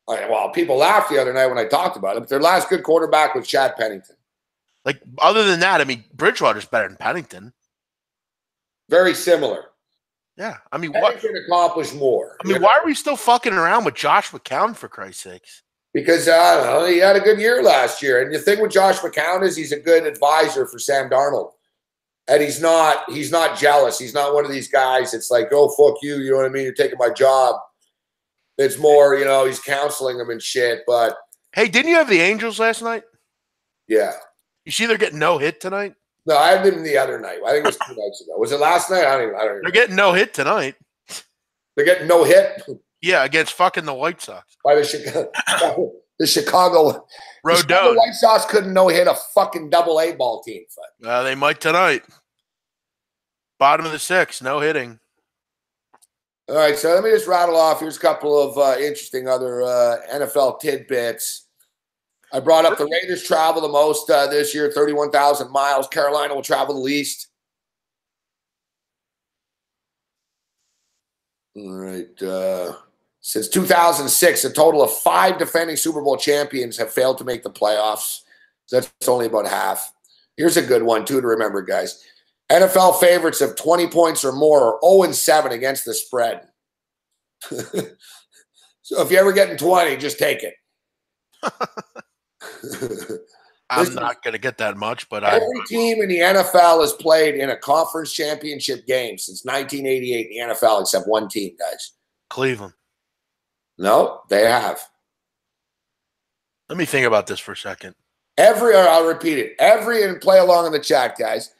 Well, people laughed the other night when I talked about it, but their last good quarterback was Chad Pennington. Like, other than that, I mean, Bridgewater's better than Pennington. Very similar. Yeah, I mean, Pennington accomplished more. I mean, why are we still fucking around with Josh McCown, for Christ's sakes? Because, I don't know, he had a good year last year. And the thing with Josh McCown is he's a good advisor for Sam Darnold. And he's not jealous. He's not one of these guys that's like, oh, fuck you, you know what I mean? You're taking my job. It's more, he's counseling him and shit. But hey, didn't you have the Angels last night? Yeah. You see they're getting no hit tonight? No, I had them the other night. I think it was 2 nights ago. Was it last night? I don't even They're getting no hit tonight. They're getting no hit Yeah, against fucking the White Sox. by the Chicago. The Chicago Rodon. White Sox couldn't no hit a fucking double-A ball team. They might tonight. Bottom of the 6th, no hitting. All right, so let me just rattle off. Here's a couple of interesting other NFL tidbits. I brought up the Raiders travel the most this year, 31,000 miles. Carolina will travel the least. All right. Since 2006, a total of 5 defending Super Bowl champions have failed to make the playoffs. So that's only about half. Here's a good one, too, to remember, guys. NFL favorites of 20 points or more are 0-7 against the spread. So if you're ever getting 20, just take it. I'm not going to get that much, but every team in the NFL has played in a conference championship game since 1988 in the NFL, except one team, guys. Cleveland. No, they have. Let me think about this for a second. I'll repeat it. And play along in the chat, guys.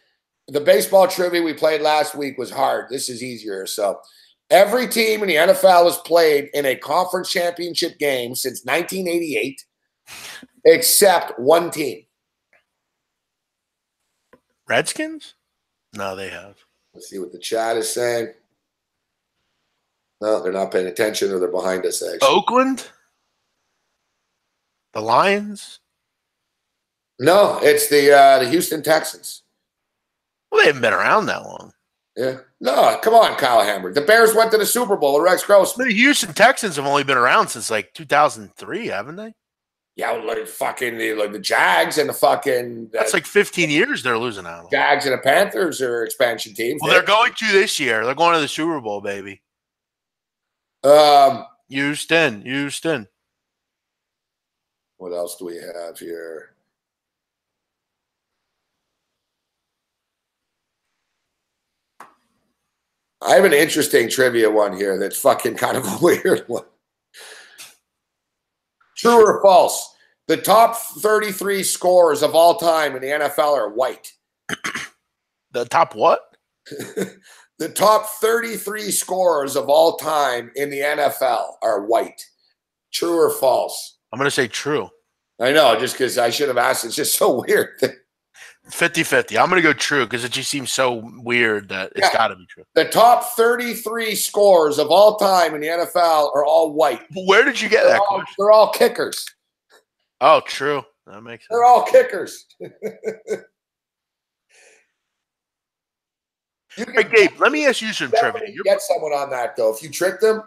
The baseball trivia we played last week was hard. This is easier. So every team in the NFL has played in a conference championship game since 1988, except one team. Redskins? No, they have. Let's see what the chat is saying. No, they're not paying attention, or they're behind us, actually. Oakland? The Lions? No, it's the Houston Texans. Well, they haven't been around that long. Yeah. No, come on, Kyle Hamburg. The Bears went to the Super Bowl with Rex Grossman. The Houston Texans have only been around since like 2003, haven't they? Yeah, like fucking the Jags and the fucking. That's like 15 years they're losing out on. Jags and the Panthers are expansion teams. Well, they're going to this year. They're going to the Super Bowl, baby. Houston. What else do we have here? I have an interesting trivia one here that's fucking kind of a weird one. True or false? The top 33 scorers of all time in the NFL are white. The top what? The top 33 scorers of all time in the NFL are white. True or false? I'm going to say true. I know, just because I should have asked. It's just so weird. 50-50. I'm going to go true because it just seems so weird that it's got to be true. The top 33 scorers of all time in the NFL are all white. Where did you get that question? They're all kickers. Oh, true. That makes sense. They're all kickers. Hey, Gabe, let me ask you some trivia. You get someone on that, though. If you trick them,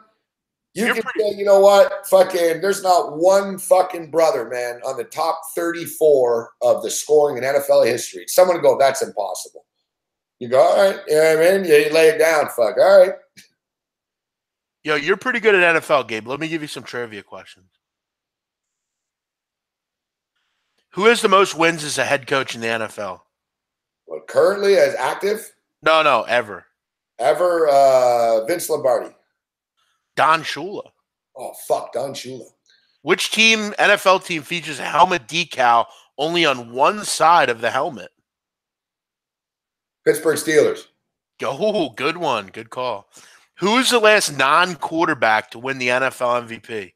you can say, you know what? Fucking, there's not one fucking brother, man, on the top 34 of the scoring in NFL history. Someone go, that's impossible. You go, all right. You know what I mean? Yeah, you lay it down. Fuck. All right. Yo, you're pretty good at NFL, Gabe. Let me give you some trivia questions. Who has the most wins as a head coach in the NFL? Well, currently as active? No, ever. Vince Lombardi. Don Shula. Oh, fuck, Don Shula. Which NFL team features a helmet decal only on one side of the helmet? Pittsburgh Steelers. Oh, good one. Good call. Who's the last non-quarterback to win the NFL MVP?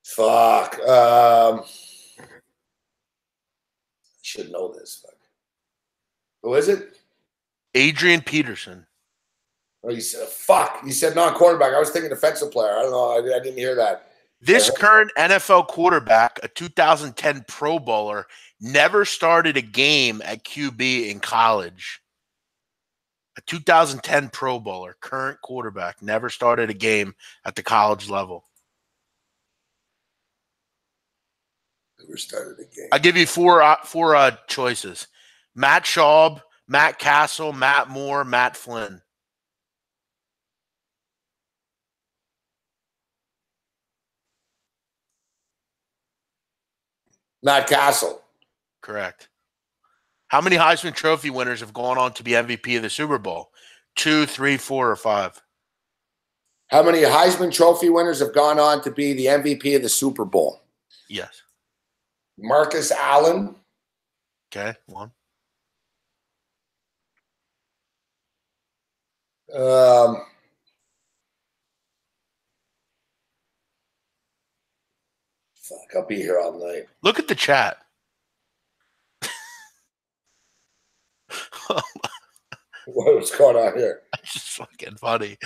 Fuck. I should know this. Fuck. Who is it? Adrian Peterson. Oh, you said fuck. You said non-quarterback. I was thinking defensive player. I don't know. I didn't hear that. This current NFL quarterback, a 2010 Pro Bowler, never started a game at QB in college. A 2010 Pro Bowler, current quarterback, never started a game at the college level. Never started a game. I'll give you four choices. Matt Schaub, Matt Castle, Matt Moore, Matt Flynn. Matt Castle. Correct. How many Heisman Trophy winners have gone on to be MVP of the Super Bowl? 2, 3, 4, or 5? How many Heisman Trophy winners have gone on to be the MVP of the Super Bowl? Yes. Marcus Allen. Okay, one. Fuck, I'll be here all night. Look at the chat. What's going on here? It's just fucking funny.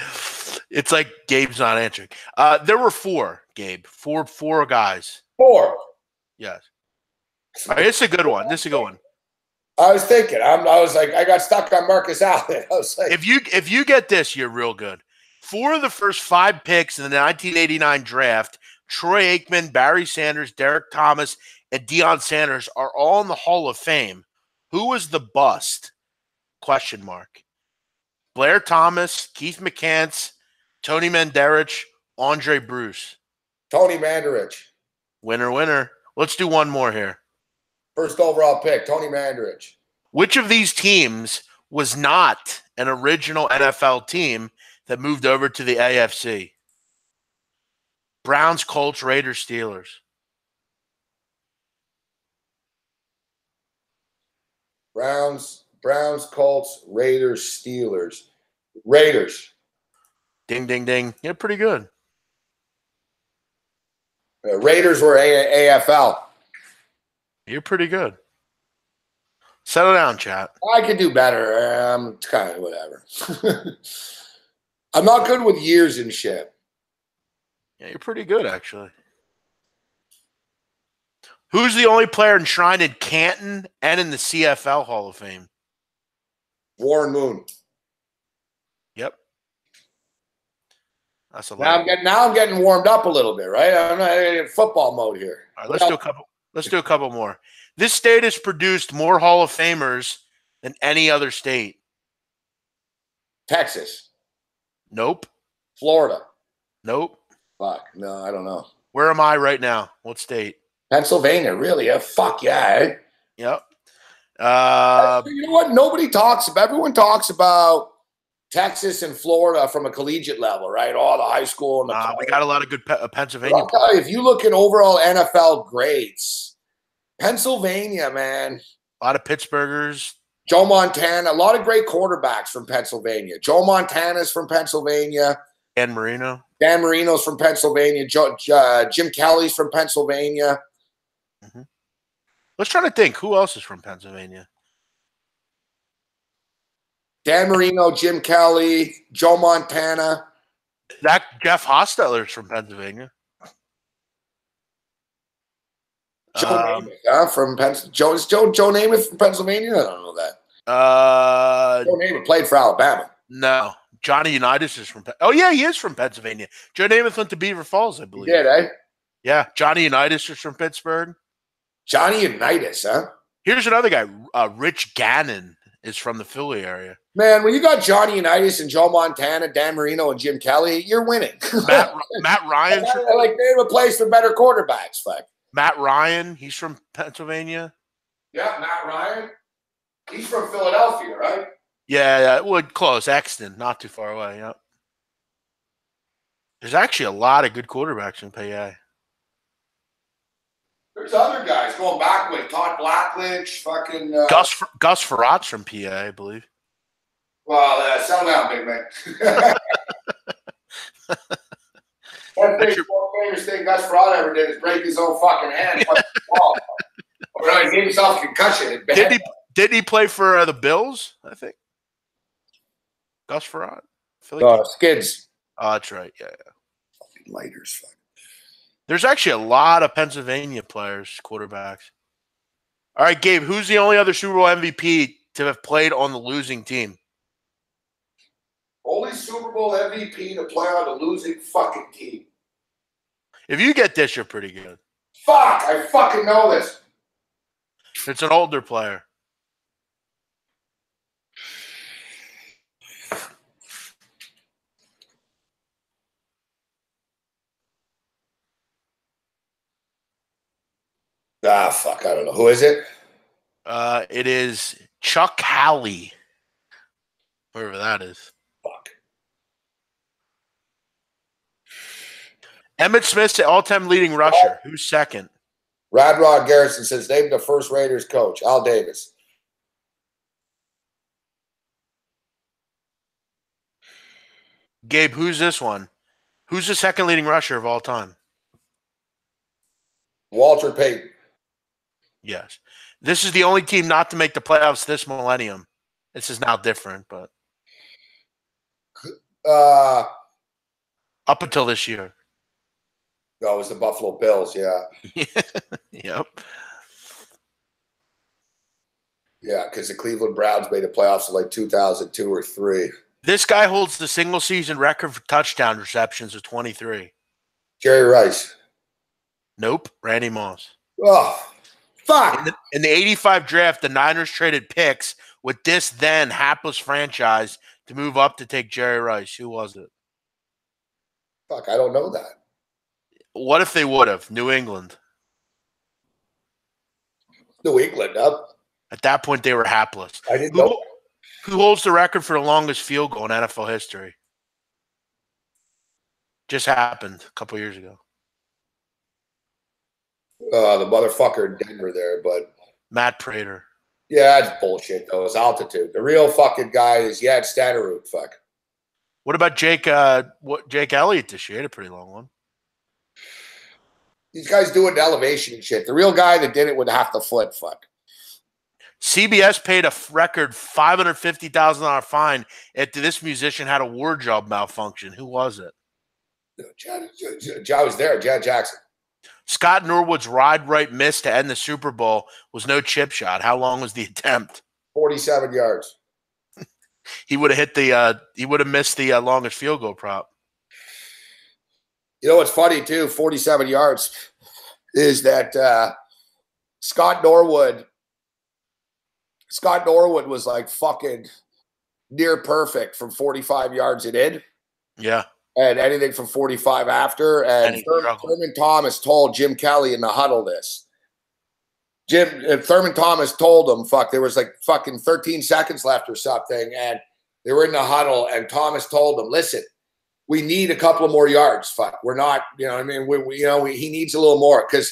It's like Gabe's not answering. There were four, Gabe. Four guys. 4. Yes. All right, this is a good one. This is a good one. I was thinking. I was like, I got stuck on Marcus Allen. I was like, If you get this, you're real good. 4 of the first 5 picks in the 1989 draft, Troy Aikman, Barry Sanders, Derek Thomas, and Deion Sanders are all in the Hall of Fame. Who was the bust? Question mark. Blair Thomas, Keith McCants, Tony Mandarich, Andre Bruce. Tony Mandarich. Winner. Let's do one more here. First overall pick, Tony Mandarich. Which of these teams was not an original NFL team that moved over to the AFC? Browns, Colts, Raiders, Steelers. Browns, Colts, Raiders, Steelers. Raiders. Ding, ding, ding. Yeah, pretty good. Raiders were AFL. You're pretty good. Settle down, chat. I could do better. It's kind of whatever. I'm not good with years and shit. Yeah, you're pretty good, actually. Who's the only player enshrined in Canton and in the CFL Hall of Fame? Warren Moon. Yep. That's a Now lot. I'm getting warmed up a little bit, right? I'm not in football mode here. All right, let's do a couple more. This state has produced more Hall of Famers than any other state. Texas. Nope. Florida. Nope. Fuck. No, I don't know. Where am I right now? What state? Pennsylvania, really? Fuck yeah. Eh? Yep. You know what? Everyone talks about Texas and Florida from a collegiate level, right? All the high school and the we got a lot of good Pennsylvania. I'll tell you, if you look at overall NFL grades, Pennsylvania, man. A lot of Pittsburghers. Joe Montana, a lot of great quarterbacks from Pennsylvania. Joe Montana's from Pennsylvania. Dan Marino. Dan Marino's from Pennsylvania. Jim Kelly's from Pennsylvania. Mm-hmm. Let's try to think. Who else is from Pennsylvania? Dan Marino, Jim Kelly, Joe Montana. Jeff Hostetler's from Pennsylvania. Joe Namath, from Pennsylvania. Joe Namath from Pennsylvania? I don't know that. Joe Namath played for Alabama. No. Johnny Unitas is from – oh, yeah, he is from Pennsylvania. Joe Namath went to Beaver Falls, I believe. He did, eh? Yeah. Johnny Unitas is from Pittsburgh. Johnny Unitas, huh? Here's another guy. Rich Gannon is from the Philly area. Man, when you got Johnny Unitas and Joe Montana, Dan Marino, and Jim Kelly, you're winning. Matt Ryan. Like, they replaced the better quarterbacks, fuck. Matt Ryan, he's from Pennsylvania. Yeah, Matt Ryan. He's from Philadelphia, right? Yeah, well, close. Exton, not too far away. Yep. There's actually a lot of good quarterbacks in PA. There's other guys going back with Todd Blackledge, fucking Gus Farrat's from PA, I believe. Well, settle down, big man. One famous thing Gus Farrat ever did is break his own fucking hand. Or he gave himself a concussion. Didn't he play for the Bills, I think? Gus Farrat? Skids. Oh, that's right. Yeah. Fucking lighters. Fuck. There's actually a lot of Pennsylvania players, quarterbacks. All right, Gabe, who's the only other Super Bowl MVP to have played on the losing team? Only Super Bowl MVP to play on the losing fucking team. If you get this, you're pretty good. Fuck, I fucking know this. It's an older player. Fuck, I don't know. Who is it? It is Chuck Howley. Wherever that is. Fuck. Emmitt Smith's the all-time leading rusher. Who's second? Rad Rod Garrison says, name the first Raiders coach. Al Davis. Gabe, who's this one? Who's the second leading rusher of all time? Walter Payton. Yes. This is the only team not to make the playoffs this millennium. This is now different, but up until this year. No, it was the Buffalo Bills, yeah. Yep. Yeah, because the Cleveland Browns made the playoffs in like 2002 or 3. This guy holds the single season record for touchdown receptions of 23. Jerry Rice. Nope. Randy Moss. Oh, fuck. In the 85 draft, the Niners traded picks with this then hapless franchise to move up to take Jerry Rice. Who was it? Fuck, I don't know that. What if they would have? New England. New England, up. At that point, they were hapless. I didn't know. Who holds the record for the longest field goal in NFL history? Just happened a couple years ago. The motherfucker in Denver there, but Matt Prater. yeah, that's bullshit though. It's altitude. The real fucking guy is it's Stannerud. Fuck. What about Jake Elliott this year? He had a pretty long one. These guys doing the elevation and shit. The real guy that did it would have to flip. Fuck. CBS paid a record $550,000 fine after this musician had a wardrobe malfunction. Who was it? I was there. Chad Jackson. Scott Norwood's ride right miss to end the Super Bowl was no chip shot. How long was the attempt? 47 yards. He would have hit the. He would have missed the longest field goal prop. You know what's funny too? 47 yards is that Scott Norwood was like fucking near perfect from 45 yards and in. Yeah. And anything from 45 after. And Thurman Thomas told Jim Kelly in the huddle this. Thurman Thomas told him, there was like fucking 13 seconds left or something. And they were in the huddle and Thomas told them, listen, we need a couple of more yards. We're not, you know what I mean? He needs a little more. Because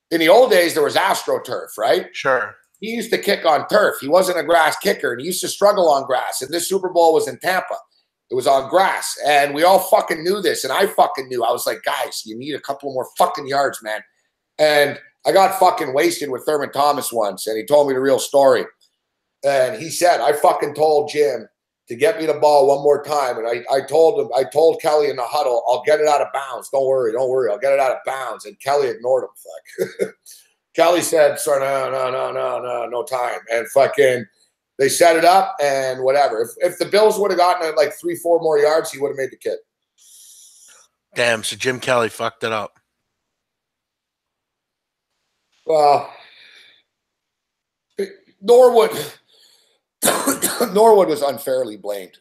in the old days, there was AstroTurf, right? Sure. He used to kick on turf. He wasn't a grass kicker, and he used to struggle on grass. And this Super Bowl was in Tampa. It was on grass, and we all fucking knew this, and I fucking knew. I was like, guys, you need a couple more fucking yards, man. And I got fucking wasted with Thurman Thomas once, and he told me the real story. And he said, I fucking told Jim to get me the ball one more time, and I told Kelly in the huddle, I'll get it out of bounds. Don't worry, I'll get it out of bounds. And Kelly ignored him. Fuck. Kelly said, "Sir, no time." And fucking, they set it up and whatever. If the Bills would have gotten like 3-4 more yards, he would have made the kick. Damn, so Jim Kelly fucked it up. Well, Norwood was unfairly blamed.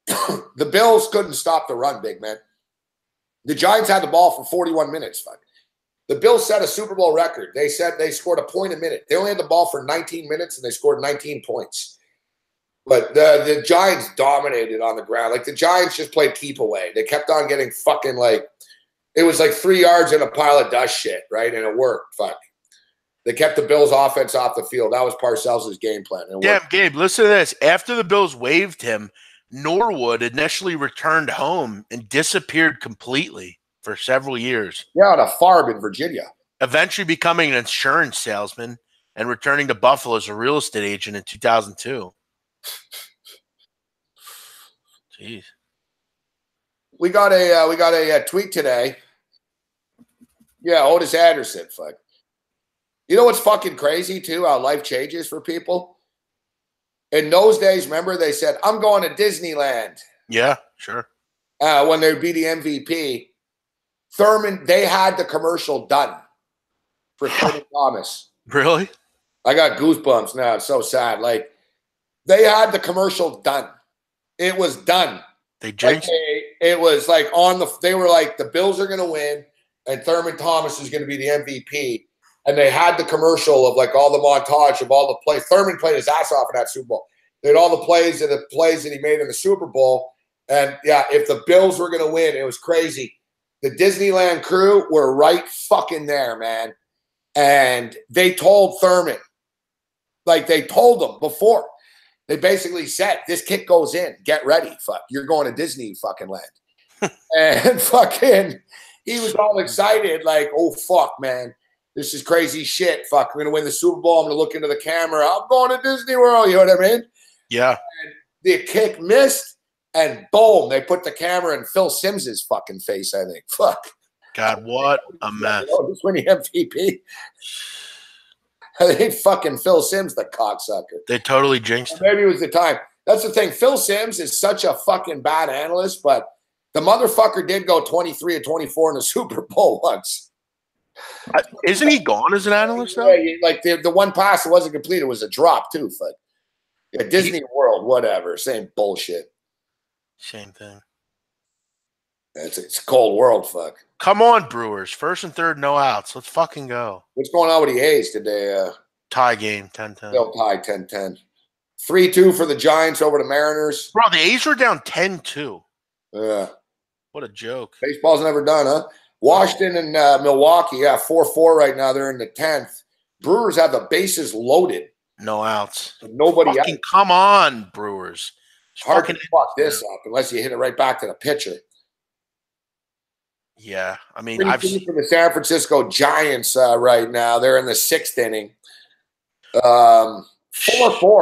The Bills couldn't stop the run, big man. The Giants had the ball for 41 minutes. Fuck. The Bills set a Super Bowl record. They said they scored a point a minute. They only had the ball for 19 minutes, and they scored 19 points. But the Giants dominated on the ground. Like, the Giants just played keep away. They kept on getting fucking, like, it was like 3 yards in a pile of dust shit, right? And it worked. Fuck. They kept the Bills' offense off the field. That was Parcells' game plan. Yeah, Gabe, listen to this. After the Bills waived him, Norwood initially returned home and disappeared completely for several years. Yeah, on a farm in Virginia. Eventually becoming an insurance salesman and returning to Buffalo as a real estate agent in 2002. Jeez. We got a tweet today. Yeah, Otis Anderson. Fuck. You know what's fucking crazy too? How life changes for people. In those days, remember they said, "I'm going to Disneyland." Yeah, sure. When they would be the MVP, Thurman, they had the commercial done for Thurman Thomas. Really? I got goosebumps now. It's so sad. Like, they had the commercial done. It was done. They jinxed. It was like they were like, the Bills are going to win and Thurman Thomas is going to be the MVP. And they had the commercial of like all the montage of all the plays. Thurman played his ass off in that Super Bowl. They had all the plays that he made in the Super Bowl. And yeah, if the Bills were going to win, it was crazy. The Disneyland crew were right fucking there, man. And they told Thurman, like they told him before. They basically said, this kick goes in. Get ready. Fuck. You're going to Disney fucking land. And fucking, he was all excited. Like, oh, fuck, man. This is crazy shit. Fuck. I'm going to win the Super Bowl. I'm going to look into the camera. I'm going to Disney World. You know what I mean? Yeah. And the kick missed. And boom, they put the camera in Phil Sims's fucking face, I think. Fuck. God, what a mess. Oh, just winning MVP. I think fucking Phil Sims, the cocksucker. They totally jinxed him. Maybe it was the time. That's the thing. Phil Sims is such a fucking bad analyst, but the motherfucker did go 23 or 24 in the Super Bowl once. Isn't he gone as an analyst though? Yeah, like the one pass that wasn't completed was a drop too. But yeah, Disney World, whatever, same bullshit. Same thing. It's a cold world, fuck. Come on, Brewers. First and third, no outs. Let's fucking go. What's going on with the A's? Did they tie game, 10-10. They'll tie 10-10. 3-2 for the Giants over the Mariners. Bro, the A's were down 10-2. Yeah. What a joke. Baseball's never done, huh? Washington and Milwaukee, 4-4 right now. They're in the 10th. Brewers have the bases loaded. No outs. Nobody fucking out. Come on, Brewers. It's hard to fuck this up unless you hit it right back to the pitcher. Yeah, I mean, I've seen for the San Francisco Giants right now. They're in the 6th inning. 4-4.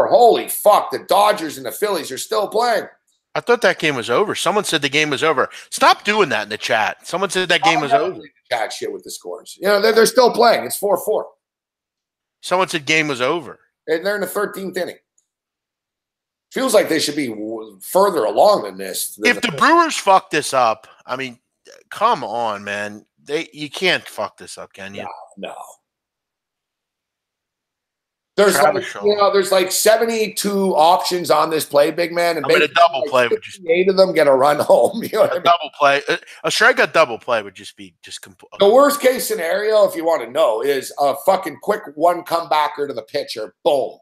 Holy fuck! The Dodgers and the Phillies are still playing. I thought that game was over. Someone said the game was over. Stop doing that in the chat. Someone said that game was over. Chat shit with the scores. You know they're still playing. It's 4-4. Someone said game was over. And they're in the 13th inning. Feels like they should be further along than this. If the Brewers fuck this up, I mean, come on, man. You can't fuck this up, can you? No. There's there's like 72 options on this play, big man. And a double play would just 8 of them get a run home. You know what I mean? Double play. A strikeout double play would just be complete. The worst case scenario, if you want to know, is a fucking quick one comebacker to the pitcher. Boom.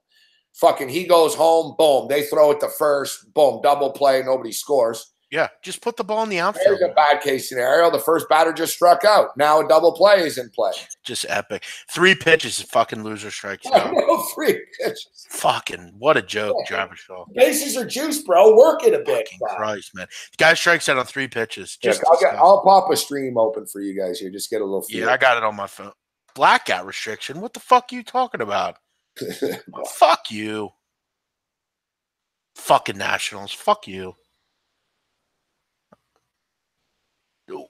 Fucking he goes home. Boom. They throw it to first. Boom. Double play. Nobody scores. Yeah, just put the ball in the outfield. There's a bad case scenario. The first batter just struck out. Now a double play is in play. Just epic. 3 pitches, fucking loser strikes out. 3 pitches. Fucking, what a joke, Travis Shaw. Bases are juice, bro. Work it a bit. Fucking Christ, man. The guy strikes out on 3 pitches. Just I'll pop a stream open for you guys here. Just get a little feel. Yeah, I got it on my phone. Blackout restriction. What the fuck are you talking about? Fuck you. Fucking Nationals. Fuck you.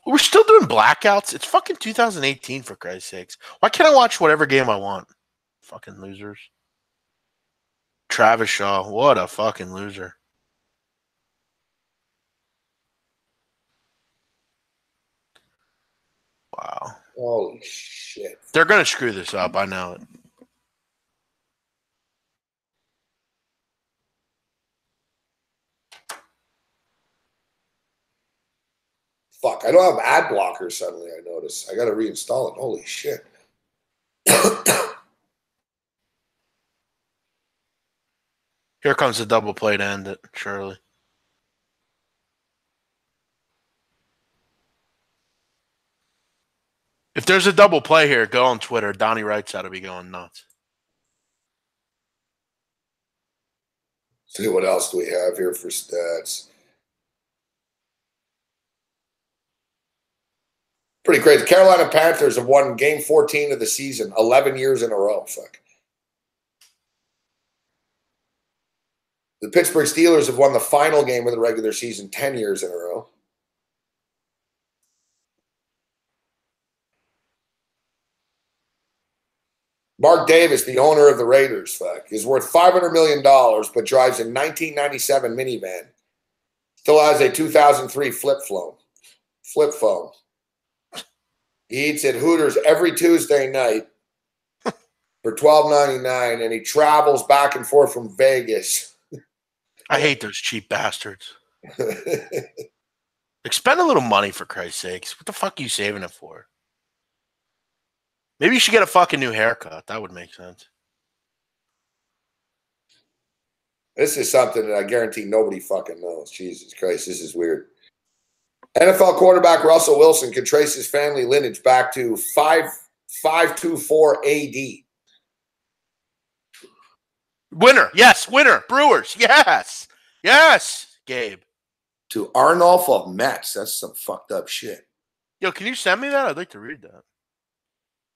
We're still doing blackouts. It's fucking 2018, for Christ's sakes. Why can't I watch whatever game I want? Fucking losers. Travis Shaw, what a fucking loser. Wow. Holy shit. They're going to screw this up. I know it. Fuck, I don't have ad blocker suddenly, I notice. I got to reinstall it. Holy shit. Here comes the double play to end it, surely. If there's a double play here, go on Twitter. Donnie Wright's ought to be going nuts. See what else do we have here for stats. Pretty crazy. The Carolina Panthers have won game 14 of the season 11 years in a row. Fuck. The Pittsburgh Steelers have won the final game of the regular season 10 years in a row. Mark Davis, the owner of the Raiders, fuck, is worth $500 million, but drives a 1997 minivan. Still has a 2003 flip phone. He eats at Hooters every Tuesday night for $12.99, and he travels back and forth from Vegas. I hate those cheap bastards. Expend a little money, for Christ's sakes. What the fuck are you saving it for? Maybe you should get a fucking new haircut. That would make sense. This is something that I guarantee nobody fucking knows. Jesus Christ, this is weird. NFL quarterback Russell Wilson can trace his family lineage back to 5 524 AD. Winner. Yes. Winner. Brewers. Yes. Yes. Gabe. To Arnulf of Mets. That's some fucked up shit. Yo, can you send me that? I'd like to read that.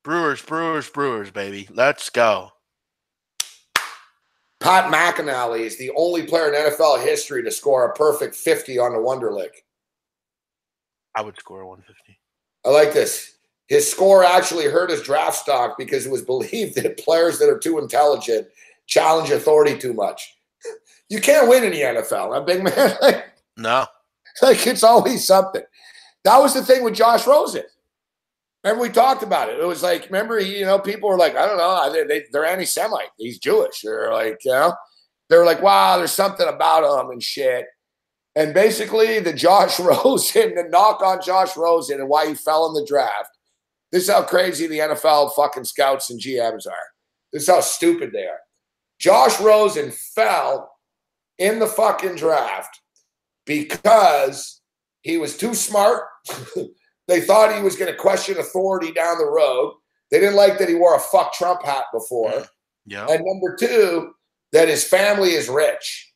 Brewers, Brewers, Brewers, baby. Let's go. Pat McInally is the only player in NFL history to score a perfect 50 on the Wonderlic. I would score 150. I like this. His score actually hurt his draft stock because it was believed that players that are too intelligent challenge authority too much. You can't win in the NFL, huh, big man? No. Like, it's always something. That was the thing with Josh Rosen. Remember, we talked about it. It was like, remember, people were like, I don't know, they're anti-Semite. He's Jewish. They're like, they're like, wow, there's something about him and shit. And basically, the knock on Josh Rosen and why he fell in the draft. This is how crazy the NFL fucking scouts and GMs are. This is how stupid they are. Josh Rosen fell in the fucking draft because he was too smart. They thought he was going to question authority down the road. They didn't like that he wore a fuck Trump hat before. Yeah. And number two, that his family is rich.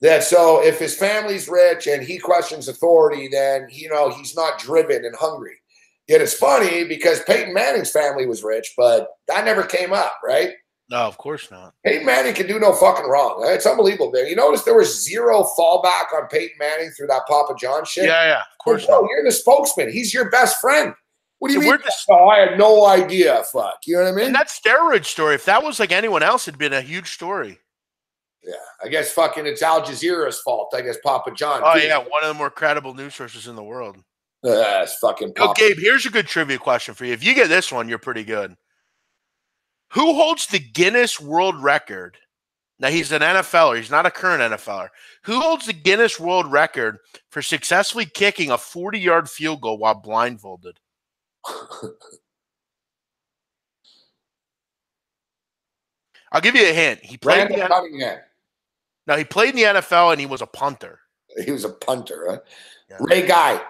That so if his family's rich and he questions authority, then, he's not driven and hungry. Yet it's funny because Peyton Manning's family was rich, but that never came up, right? No, of course not. Peyton Manning can do no fucking wrong. It's unbelievable, man. You notice there was zero fallback on Peyton Manning through that Papa John shit? Yeah, of course not. not. You're the spokesman. He's your best friend. What do you mean? The, oh, I had no idea. Fuck. You know what I mean? And that steroid story, if that was like anyone else, it'd been a huge story. Yeah. I guess fucking it's Al Jazeera's fault. I guess Papa John. Oh, too. yeah. One of the more credible news sources in the world. It's fucking Papa. Oh, Gabe, here's a good trivia question for you. If you get this one, you're pretty good. Who holds the Guinness World Record? Now, he's an NFLer. He's not a current NFLer. Who holds the Guinness World Record for successfully kicking a 40-yard field goal while blindfolded? I'll give you a hint. He played Randall Cunningham. No, he played in the NFL and he was a punter. He was a punter, huh? Yeah. Ray Guy.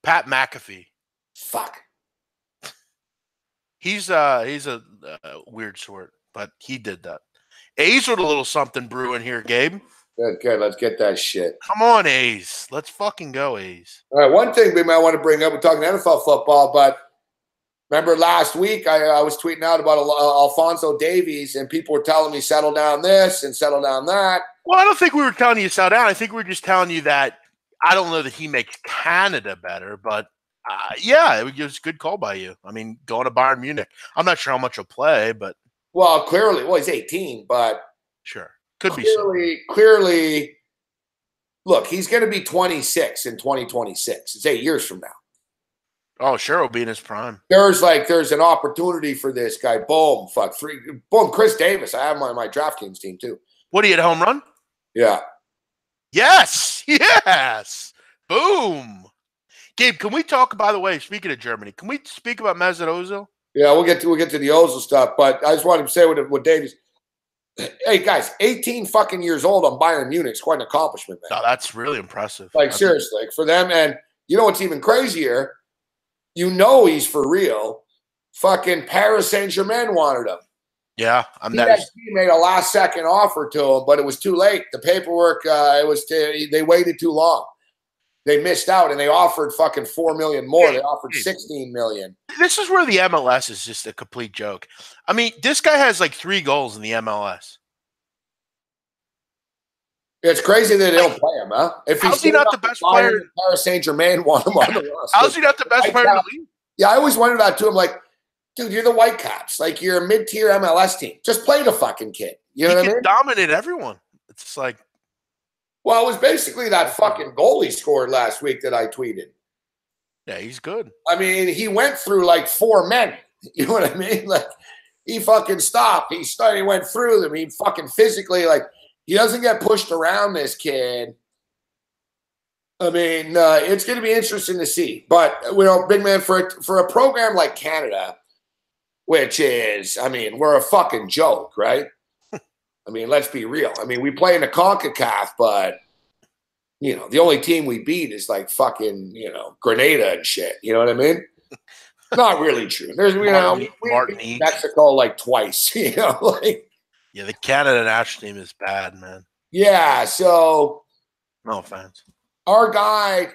Pat McAfee. Fuck. He's a weird sort, but he did that. A's with a little something brewing here, Gabe. Good. Let's get that shit. Come on, A's. Let's fucking go, A's. All right. One thing we might want to bring up, we're talking NFL football, but remember last week I was tweeting out about Alphonso Davies, and people were telling me settle down this and settle down that. Well, I don't think we were telling you to settle down. I think we were just telling you that I don't know that he makes Canada better, but yeah, it was a good call by you. I mean, going to Bayern Munich. I'm not sure how much he'll play, but well, clearly, he's 18, but sure, could be clearly. Look, he's going to be 26 in 2026. It's 8 years from now. Oh, sure, he'll be in his prime. There's an opportunity for this guy. Boom, boom. Chris Davis. I have him on my DraftKings team too. What, he had a home run? Yeah. Yes. Boom. Gabe, can we talk, by the way, speaking of Germany, can we speak about Mesut Ozil? Yeah, we'll get to the Ozil stuff, but I just wanted to say with Davies. Hey, guys, 18 fucking years old on Bayern Munich is quite an accomplishment, man. No, that's really impressive. Seriously, for them. And you know what's even crazier? He's for real. Fucking Paris Saint-Germain wanted him. Yeah, He made a last-second offer to him, but it was too late. The paperwork, they waited too long. They missed out, and they offered fucking $4 million more. They offered $16 million. This is where the MLS is just a complete joke. I mean, this guy has like 3 goals in the MLS. It's crazy that they don't play him, huh? If how's he not the best player? Paris Saint-Germain want him on the roster. How's he not the best player in the league? Yeah, I always wondered that too. I'm like, dude, you're the Whitecaps. Like, you're a mid-tier MLS team. Just play the fucking kid. You know what I mean? Dominate everyone. It's like, well, it was basically that fucking goal he scored last week that I tweeted. Yeah, he's good. I mean, he went through like 4 men. You know what I mean? Like, he fucking stopped. He went through them. He fucking physically, like, he doesn't get pushed around, this kid. I mean, it's going to be interesting to see. But, big man, for a program like Canada, which is, I mean, we're a fucking joke, right? I mean, let's be real. I mean, we play in the CONCACAF, but, the only team we beat is like fucking, Grenada and shit. You know what I mean? Not really true. There's, we Martinique. Mexico like twice, like. Yeah, the Canada national team is bad, man. Yeah, so. No offense. Our guy,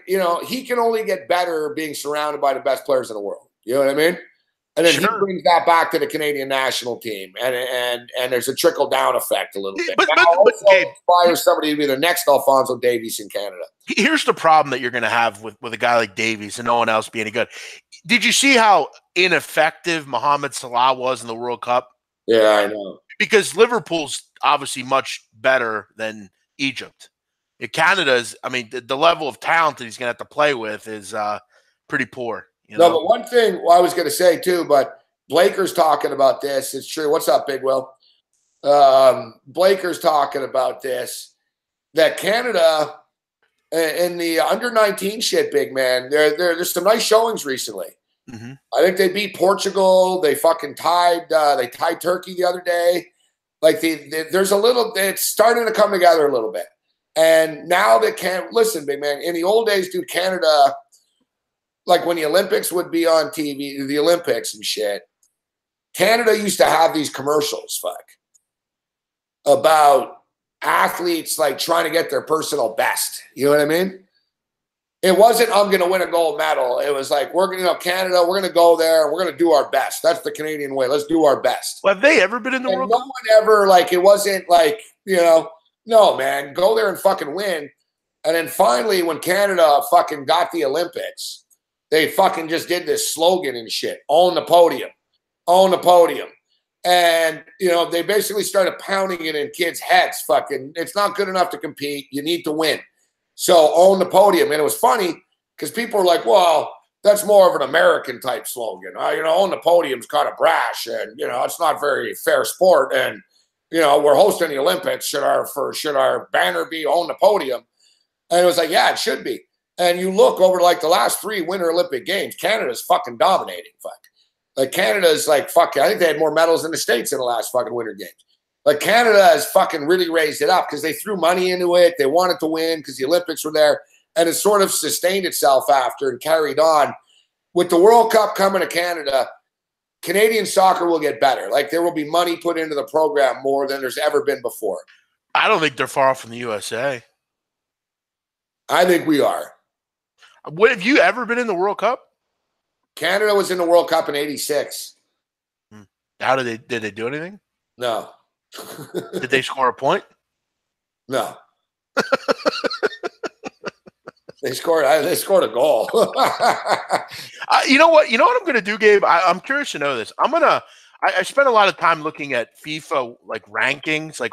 he can only get better being surrounded by the best players in the world. You know what I mean? And then he brings that back to the Canadian national team, and there's a trickle down effect a little bit. But Gabe inspires somebody to be the next Alphonso Davies in Canada. Here's the problem that you're going to have with a guy like Davies and no one else being any good. Did you see how ineffective Mohamed Salah was in the World Cup? Yeah, I know. Because Liverpool's obviously much better than Egypt. Canada's, I mean, the level of talent that he's going to have to play with is pretty poor. No, but one thing I was going to say too, but Blaker's talking about this. It's true. What's up, Big Will? Blaker's talking about this, that Canada in the under-19 shit, big man, there's some nice showings recently. Mm-hmm. I think they beat Portugal. They fucking tied Turkey the other day. Like there's a little, it's starting to come together a little bit. And now they can't listen, big man. In the old days, dude, Canada, like when the Olympics would be on TV, the Olympics and shit, Canada used to have these commercials, about athletes like trying to get their personal best. You know what I mean? It wasn't, I'm going to win a gold medal. It was like, Canada, we're going to go there and we're going to do our best. That's the Canadian way. Let's do our best. Well, have they ever been in the World Cup? No one ever, like, it wasn't like, no, man, go there and fucking win. And then finally, when Canada fucking got the Olympics, they fucking just did this slogan and shit. Own the podium. Own the podium. And, they basically started pounding it in kids' heads. Fucking, it's not good enough to compete. You need to win. So own the podium. And it was funny because people were like, well, that's more of an American type slogan. Own the podium's kind of brash and, it's not very fair sport. And, we're hosting the Olympics. Should our banner be own the podium? And it was like, yeah, it should be. And you look over like the last 3 Winter Olympic Games, Canada's fucking dominating. Like Canada's like fucking, I think they had more medals than the States in the last fucking Winter Games. Like Canada has fucking really raised it up because they threw money into it. They wanted to win because the Olympics were there. And it sort of sustained itself after and carried on. With the World Cup coming to Canada, Canadian soccer will get better. Like there will be money put into the program more than there's ever been before. I don't think they're far off from the USA. I think we are. What, have you ever been in the World Cup? Canada was in the World Cup in '86. How did they do anything? No. Did they score a point? No. They scored a goal. You know what I'm going to do, Gabe? I'm curious to know this. I spent a lot of time looking at FIFA like rankings. Like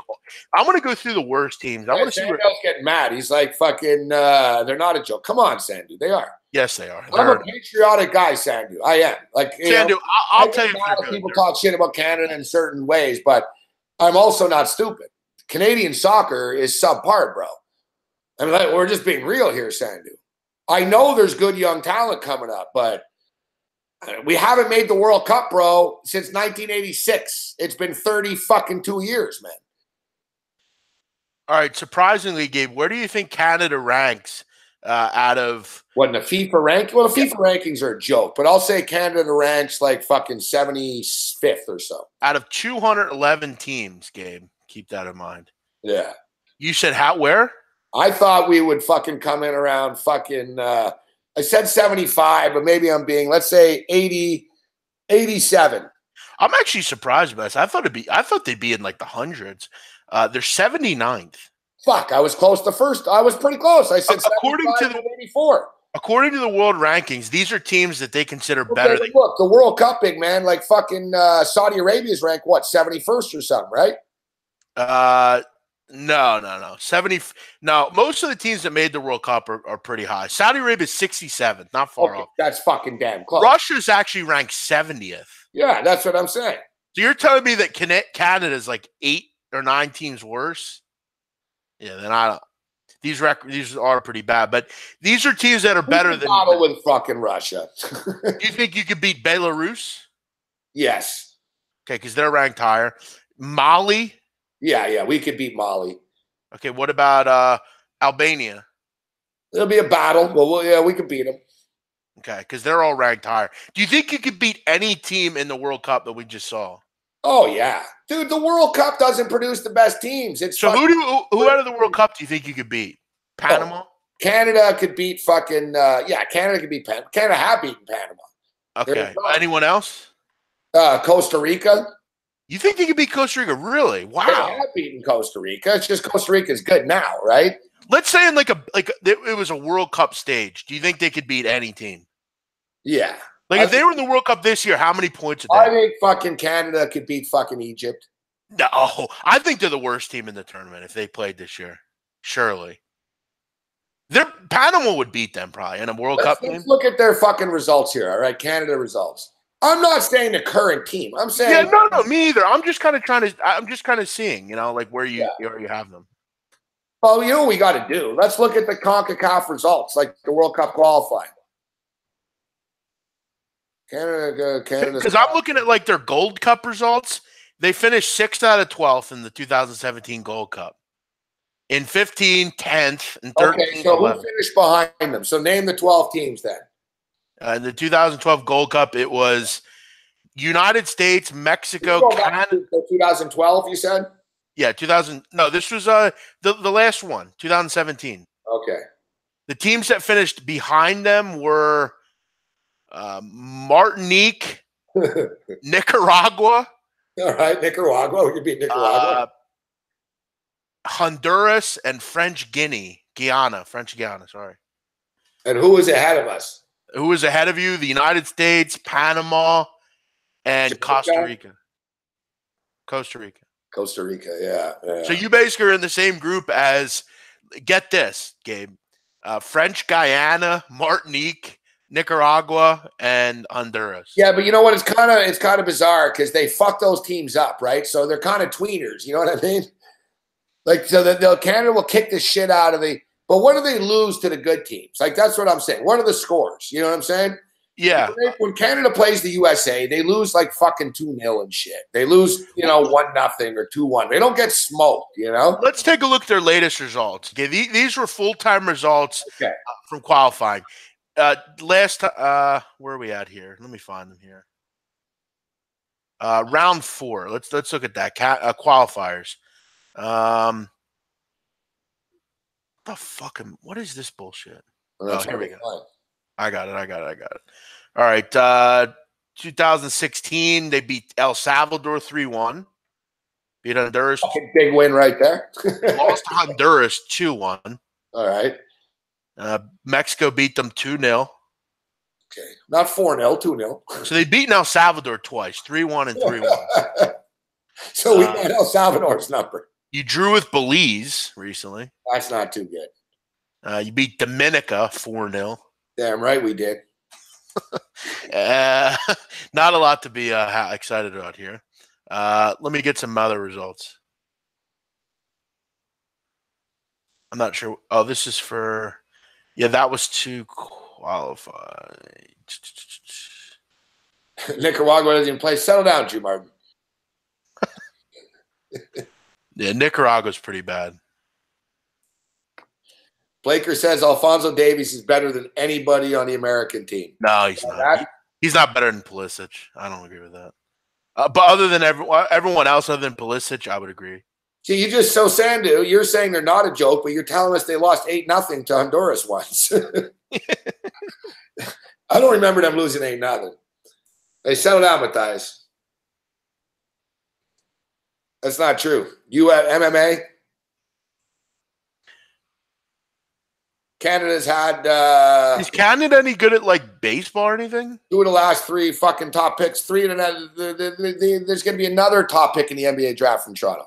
I'm going to go through the worst teams. I want to see where getting mad. He's like fucking. They're not a joke. Come on, Sandu. They are. Yes, they are. I'm a patriotic guy, Sandu. I am. Like Sandu, I'll tell you. People talk shit about Canada in certain ways, but I'm also not stupid. Canadian soccer is subpar, bro. I mean, we're just being real here, Sandu. I know there's good young talent coming up, but we haven't made the World Cup, bro, since 1986. It's been 2 years, man. All right. Surprisingly, Gabe, where do you think Canada ranks out of what in the FIFA rank? Well, the FIFA rankings are a joke, but I'll say Canada ranks like fucking 75th or so. Out of 211 teams, Gabe. Keep that in mind. Yeah. You said where? I thought we would fucking come in around fucking I said 75, but maybe I'm being, let's say 80, 87. I'm actually surprised by this. I thought they'd be in like the hundreds. They're 79th. Fuck, I was close to first. I was pretty close. I said according to the 84. According to the world rankings, these are teams that they consider better than. Look, the World Cup, big man, like fucking Saudi Arabia's ranked what, 71st or something, right? No. 70. No, most of the teams that made the World Cup are pretty high. Saudi Arabia is 67th, not far off. That's fucking damn close. Russia's actually ranked 70th. Yeah, that's what I'm saying. So you're telling me that Canada's like 8 or 9 teams worse? Yeah, then I don't. These are pretty bad, but these are teams that are better than. Battle with fucking Russia. You think you could beat Belarus? Yes. Okay, because they're ranked higher. Mali. Yeah, we could beat Mali. Okay, what about Albania? It'll be a battle. Well, yeah, we could beat them. Okay, because they're all ranked higher. Do you think you could beat any team in the World Cup that we just saw? Oh yeah, dude. The World Cup doesn't produce the best teams. It's So who out of the World Cup do you think you could beat? Panama? Canada could beat fucking Canada could beat Panama. Canada have beaten Panama. Okay. Anyone else? Costa Rica. You think they could beat Costa Rica? Really? Wow. They have beaten Costa Rica. It's just Costa Rica's good now, right? Let's say in it was a World Cup stage. Do you think they could beat any team? Yeah. If they were in the World Cup this year, how many points would I they? think fucking Canada could beat fucking Egypt. No, I think they're the worst team in the tournament if they played this year. Surely. Panama would beat them probably in a World Cup game. Let's look at their fucking results here, all right? Canada results. I'm not saying the current team. I'm saying no, me either. I'm just kind of seeing, where you have them. Well, you know what we got to do? Let's look at the CONCACAF results, like the World Cup qualifying. Canada. Because I'm looking at their Gold Cup results. They finished 6th out of 12th in the 2017 Gold Cup. In 15, 10th, and 13th. Okay, so 11th. Who finished behind them? So name the 12 teams then. In the 2012 Gold Cup, it was United States, Mexico, Canada. 2012, you said? Yeah, 2000. No, this was the last one, 2017. Okay. The teams that finished behind them were Martinique, Nicaragua. All right, Nicaragua. We could beat Nicaragua. Honduras and French Guiana, sorry. And who was ahead of us? Who was ahead of you? The United States, Panama, and Costa Rica. Costa Rica, yeah. So you basically are in the same group as, get this, Gabe, French Guiana, Martinique, Nicaragua, and Honduras. Yeah, but you know what? It's kind of bizarre because they fuck those teams up, right? So they're kind of tweeners. You know what I mean? Canada will kick the shit out of the. But what do they lose to the good teams? That's what I'm saying. What are the scores? You know what I'm saying? Yeah. When Canada plays the USA, they lose fucking 2-0 and shit. They lose, 1-0 or 2-1. They don't get smoked, Let's take a look at their latest results. Okay, these were full-time results from qualifying. Where are we at here? Let me find them here. Round 4. Let's look at that. Qualifiers. What is this bullshit? Well, here we go. I got it. All right. 2016, they beat El Salvador 3-1. Beat Honduras. Big win right there. Lost to Honduras 2-1. All right. Mexico beat them 2-0. Okay. Not 4-0, 2-0. So they beat El Salvador twice, 3-1 and 3-1. So we got El Salvador's number. You drew with Belize recently. That's not too good. You beat Dominica 4-0. Damn right we did. Not a lot to be excited about here. Let me get some other results. I'm not sure. Oh, this is for. Yeah, that was to qualify. Nicaragua doesn't even play. Settle down, Drew Martin. Yeah, Nicaragua's pretty bad. Blaker says Alphonso Davies is better than anybody on the American team. No, he's not. He's not better than Pulisic. I don't agree with that. But other than everyone else other than Pulisic, I would agree. See, you just so Sandu, you're saying they're not a joke, but you're telling us they lost 8-0 to Honduras once. I don't remember them losing 8-0. Hey, settle down, Matthias. That's not true. You at MMA? Canada's had. Is Canada any good at baseball or anything? 2 of the last 3 fucking top picks. 3 of there's going to be another top pick in the NBA draft from Toronto.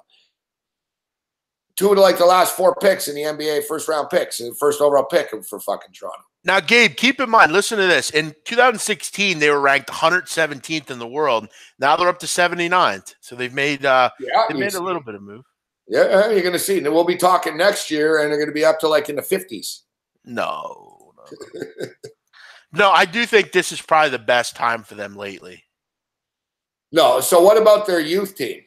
2 of the last 4 picks in the NBA first round picks, and first overall pick for fucking Toronto. Now, Gabe, keep in mind, listen to this. In 2016, they were ranked 117th in the world. Now they're up to 79th. So they've made a little bit of move. Yeah, you're going to see. And we'll be talking next year, and they're going to be up to in the 50s. No. No, I do think this is probably the best time for them lately. No. So what about their youth team?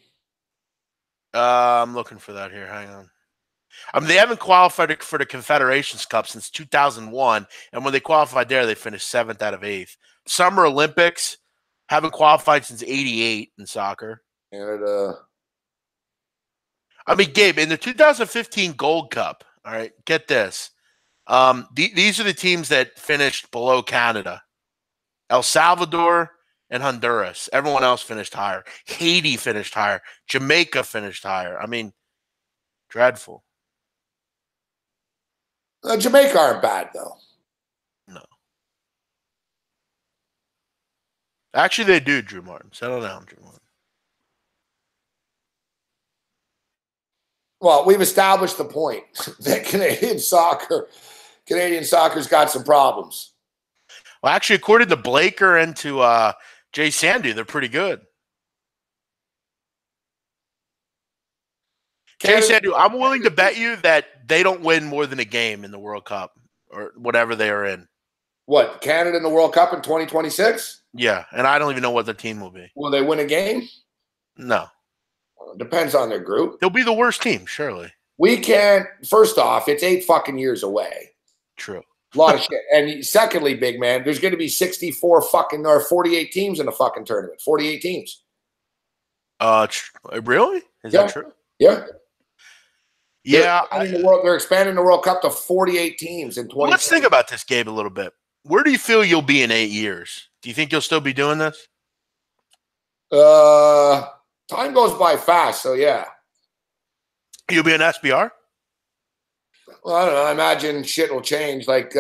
I'm looking for that here. Hang on. I mean, they haven't qualified for the Confederations Cup since 2001, and when they qualified there, they finished 7th out of 8th. Summer Olympics haven't qualified since '88 in soccer. Canada. I mean, Gabe, in the 2015 Gold Cup, all right, get this. These are the teams that finished below Canada. El Salvador and Honduras. Everyone else finished higher. Haiti finished higher. Jamaica finished higher. I mean, dreadful. Jamaica aren't bad, though. No. Actually, they do, Drew Martin. Settle down, Drew Martin. Well, we've established the point that Canadian soccer's got some problems. Well, actually, according to Blaker and to Jay Sandu, they're pretty good. Jay Sandu, I'm willing to bet you that they don't win more than a game in the World Cup or whatever they are in. What, Canada in the World Cup in 2026? Yeah, and I don't even know what the team will be. Will they win a game? No. Depends on their group. They'll be the worst team, surely. We can't. First off, it's 8 fucking years away. True. A lot of shit. And secondly, big man, there's going to be 64 fucking or 48 teams in the fucking tournament. 48 teams. Really? Is that true? Yeah. Yeah. They're expanding the World Cup to 48 teams in 20. Let's think about this, Gabe, a little bit. Where do you feel you'll be in 8 years? Do you think you'll still be doing this? Time goes by fast, so yeah. You'll be an SBR? Well, I don't know. I imagine shit will change. Like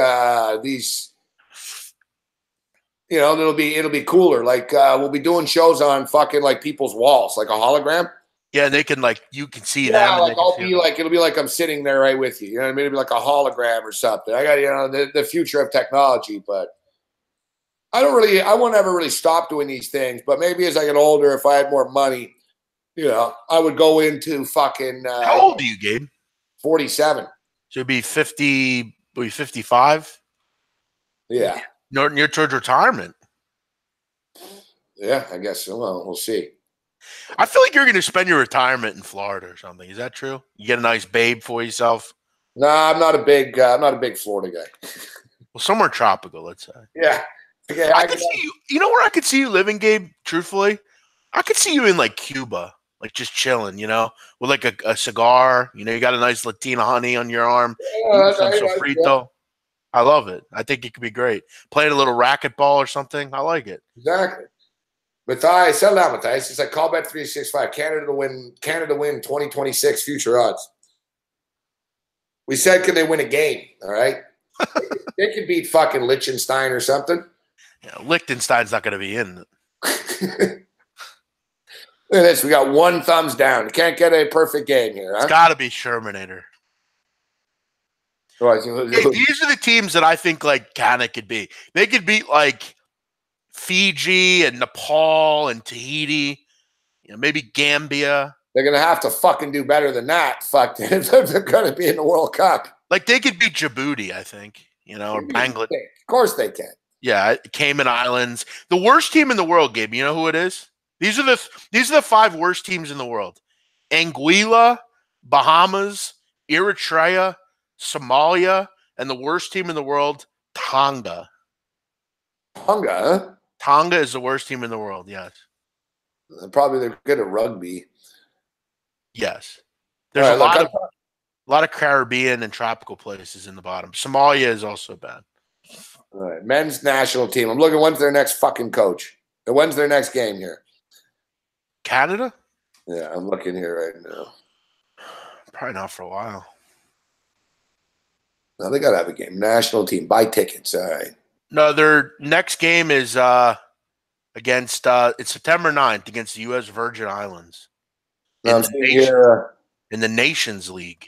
these, it'll be cooler. Like we'll be doing shows on fucking like people's walls, like a hologram. Yeah, they can you can see them. Yeah, like it'll be like I'm sitting there right with you. You know what I mean? It'll be like a hologram or something. I got the future of technology, but I won't ever really stop doing these things. But maybe as I get older, if I had more money, I would go into fucking. How old are you, Gabe? 47. So you'd be 50, 55? Yeah. Near towards retirement. Yeah, I guess so. Well, we'll see. I feel like you're going to spend your retirement in Florida or something. Is that true? You get a nice babe for yourself? Nah, I'm not a big Florida guy. Well, somewhere tropical, let's say. Yeah. Okay, I could see you. You know where I could see you living, Gabe? Truthfully, I could see you in like Cuba, like just chilling, with like a cigar. You got a nice Latina honey on your arm. Some sofrito. Yeah. I love it. I think it could be great. Playing a little racquetball or something. I like it. Exactly. Matthias, settle down, Matthias. It's like call bet 365. Canada to win 2026 future odds. We said, could they win a game? All right. They could beat fucking Liechtenstein or something. Yeah, Liechtenstein's not going to be in. Look at this. We got one thumbs down. You can't get a perfect game here, huh? It's got to be Shermanator. Right. Hey, these are the teams that I think like Canada could be. They could beat like Fiji and Nepal and Tahiti, maybe Gambia. They're going to have to fucking do better than that. Fuck, they're going to be in the World Cup. Like they could beat Djibouti, I think, or Bangladesh. Of course they can. Yeah, Cayman Islands. The worst team in the world, Gabe. You know who it is? These are the 5 worst teams in the world: Anguilla, Bahamas, Eritrea, Somalia, and the worst team in the world, Tonga. Tonga, huh? Tonga is the worst team in the world. Yes. Probably they're good at rugby. Yes. There's a lot of Caribbean and tropical places in the bottom. Somalia is also bad. All right, men's national team. I'm looking. When's their next fucking coach? When's their next game here? Canada? Yeah, I'm looking here right now. Probably not for a while. No, they got to have a game. National team. Buy tickets. All right. No, their next game is against it's September 9th against the U.S. Virgin Islands. No, in the Nations League.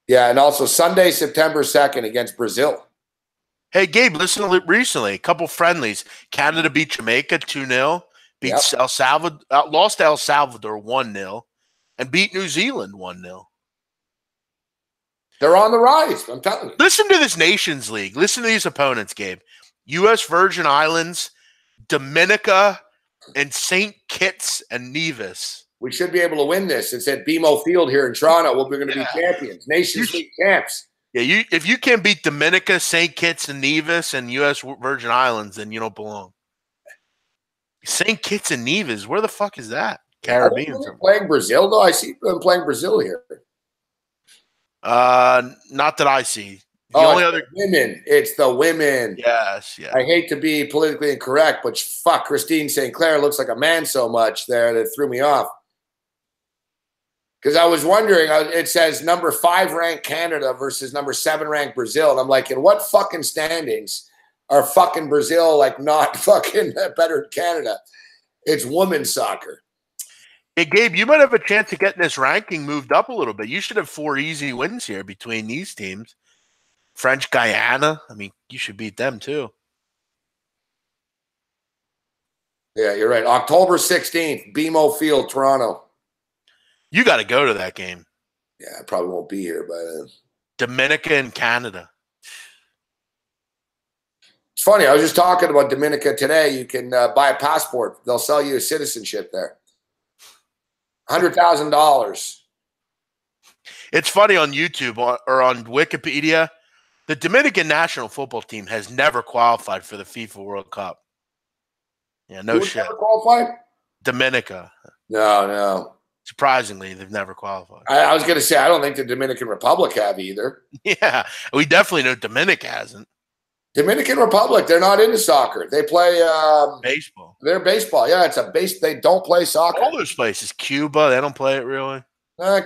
Yeah, and also Sunday, September 2nd against Brazil. Hey, Gabe, listen recently. A couple friendlies. Canada beat Jamaica 2-0. Beat El Salvador, lost to El Salvador 1-0. And beat New Zealand 1-0. They're on the rise, I'm telling you. Listen to this Nations League. Listen to these opponents, Gabe. U.S. Virgin Islands, Dominica, and St. Kitts and Nevis. We should be able to win this. It's at BMO Field here in Toronto. We're going to be champions, Nations League champs. Yeah, if you can't beat Dominica, St. Kitts and Nevis, and U.S. Virgin Islands, then you don't belong. St. Kitts and Nevis, where the fuck is that? Caribbean. Playing Brazil, though? I see them playing Brazil here. Not that I see. The only other women. It's the women. Yes, yeah. I hate to be politically incorrect, but fuck, Christine St. Clair looks like a man so much there that threw me off. Because I was wondering, it says number 5 ranked Canada versus number 7 ranked Brazil. And I'm like, in what fucking standings are fucking Brazil like not fucking better than Canada? It's women's soccer. Hey, Gabe, you might have a chance of getting this ranking moved up a little bit. You should have 4 easy wins here between these teams. French Guyana, I mean, you should beat them too. Yeah, you're right. October 16th, BMO Field, Toronto. You got to go to that game. Yeah, I probably won't be here by then. Dominica and Canada. It's funny. I was just talking about Dominica today. You can buy a passport. They'll sell you a citizenship there. $100,000. It's funny on YouTube or on Wikipedia. The Dominican national football team has never qualified for the FIFA World Cup. Yeah, no shit. Never qualified? Dominica. No. Surprisingly, they've never qualified. I was going to say, I don't think the Dominican Republic have either. Yeah, we definitely know Dominica hasn't. Dominican Republic, they're not into soccer. They play baseball. They're baseball. Yeah, it's a base. They don't play soccer. All those places. Cuba, they don't play it really.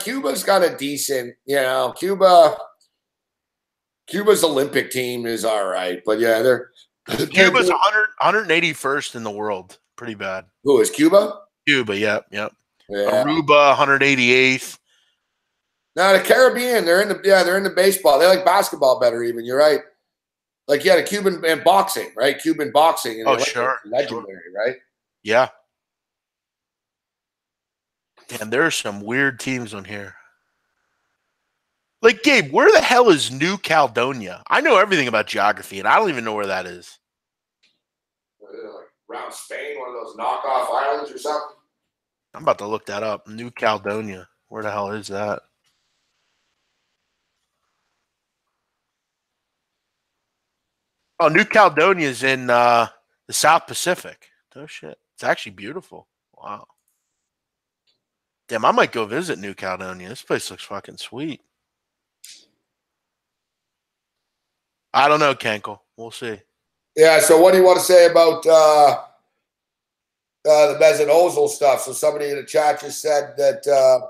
Cuba's got a decent, Cuba's Olympic team is all right. But yeah, Cuba's 181st in the world. Pretty bad. Who is Cuba? Cuba, yep. Yeah. Aruba, 188th. No, the Caribbean, they're into baseball. They like basketball better even. You're right. Like, the Cuban and boxing, right? Cuban boxing. Oh, sure. Legendary, right? Yeah. Damn, there are some weird teams on here. Like, Gabe, where the hell is New Caledonia? I know everything about geography, and I don't even know where that is. Like around Spain, one of those knockoff islands or something? I'm about to look that up. New Caledonia. Where the hell is that? Oh, New Caledonia is in the South Pacific. Oh, shit. It's actually beautiful. Wow. Damn, I might go visit New Caledonia. This place looks fucking sweet. I don't know, Kenkel. We'll see. Yeah, so what do you want to say about the Mesut Ozil stuff? So somebody in the chat just said that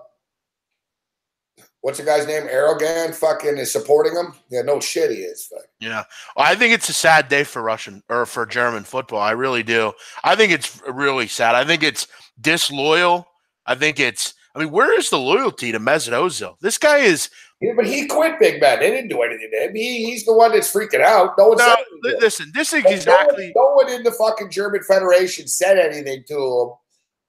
what's the guy's name? Erdogan fucking is supporting him. Yeah, no shit, he is. Fuck. Yeah, well, I think it's a sad day for Russian or for German football. I really do. I think it's really sad. I think it's disloyal. I mean, where is the loyalty to Mesut Ozil? This guy is. Yeah, but he quit, big man. They didn't do anything to him. He's the one that's freaking out. No one said anything. Listen, this is exactly. No one in the fucking German Federation said anything to him.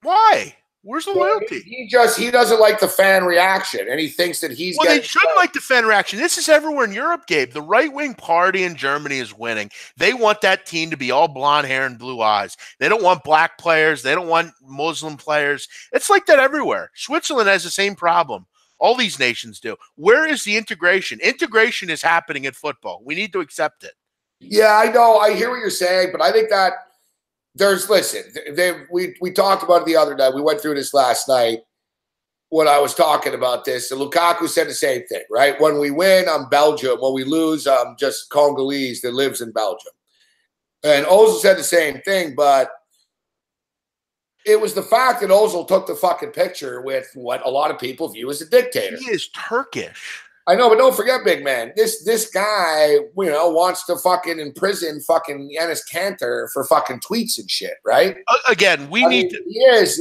Why? Where's the loyalty? He doesn't like the fan reaction, and he thinks that he's. Well, they shouldn't like the fan reaction. This is everywhere in Europe, Gabe. The right-wing party in Germany is winning. They want that team to be all blonde hair and blue eyes. They don't want black players. They don't want Muslim players. It's like that everywhere. Switzerland has the same problem. All these nations do. Where is the integration? Integration is happening in football. We need to accept it. Yeah, I know. I hear what you're saying, but I think that we talked about it the other night. We went through this last night when I was talking about this. And Lukaku said the same thing, right? When we win, I'm Belgium. When we lose, I'm just Congolese that lives in Belgium. And Ozil said the same thing, but it was the fact that Ozil took the fucking picture with what a lot of people view as a dictator. He is Turkish. I know, but don't forget, big man, this guy, wants to fucking imprison fucking Enes Kanter for fucking tweets and shit, right? Again, he is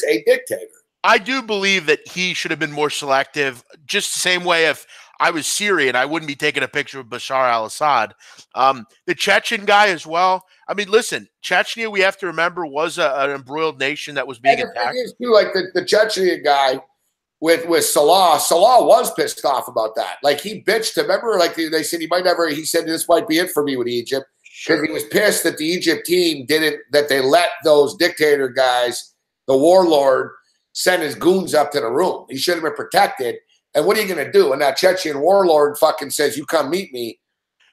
a dictator. I do believe that he should have been more selective, just the same way if I was Syrian, I wouldn't be taking a picture of Bashar al-Assad. The Chechen guy as well. I mean, listen, Chechnya, we have to remember, was an embroiled nation that was being attacked. Is too, like the Chechen guy with Salah. Salah was pissed off about that. Like, he bitched. Remember, like they said he said this might be it for me with Egypt, because he was pissed that the Egypt team that they let those dictator guys, the warlord, send his goons up to the room. He should have been protected. And what are you going to do when that Chechen warlord fucking says, you come meet me?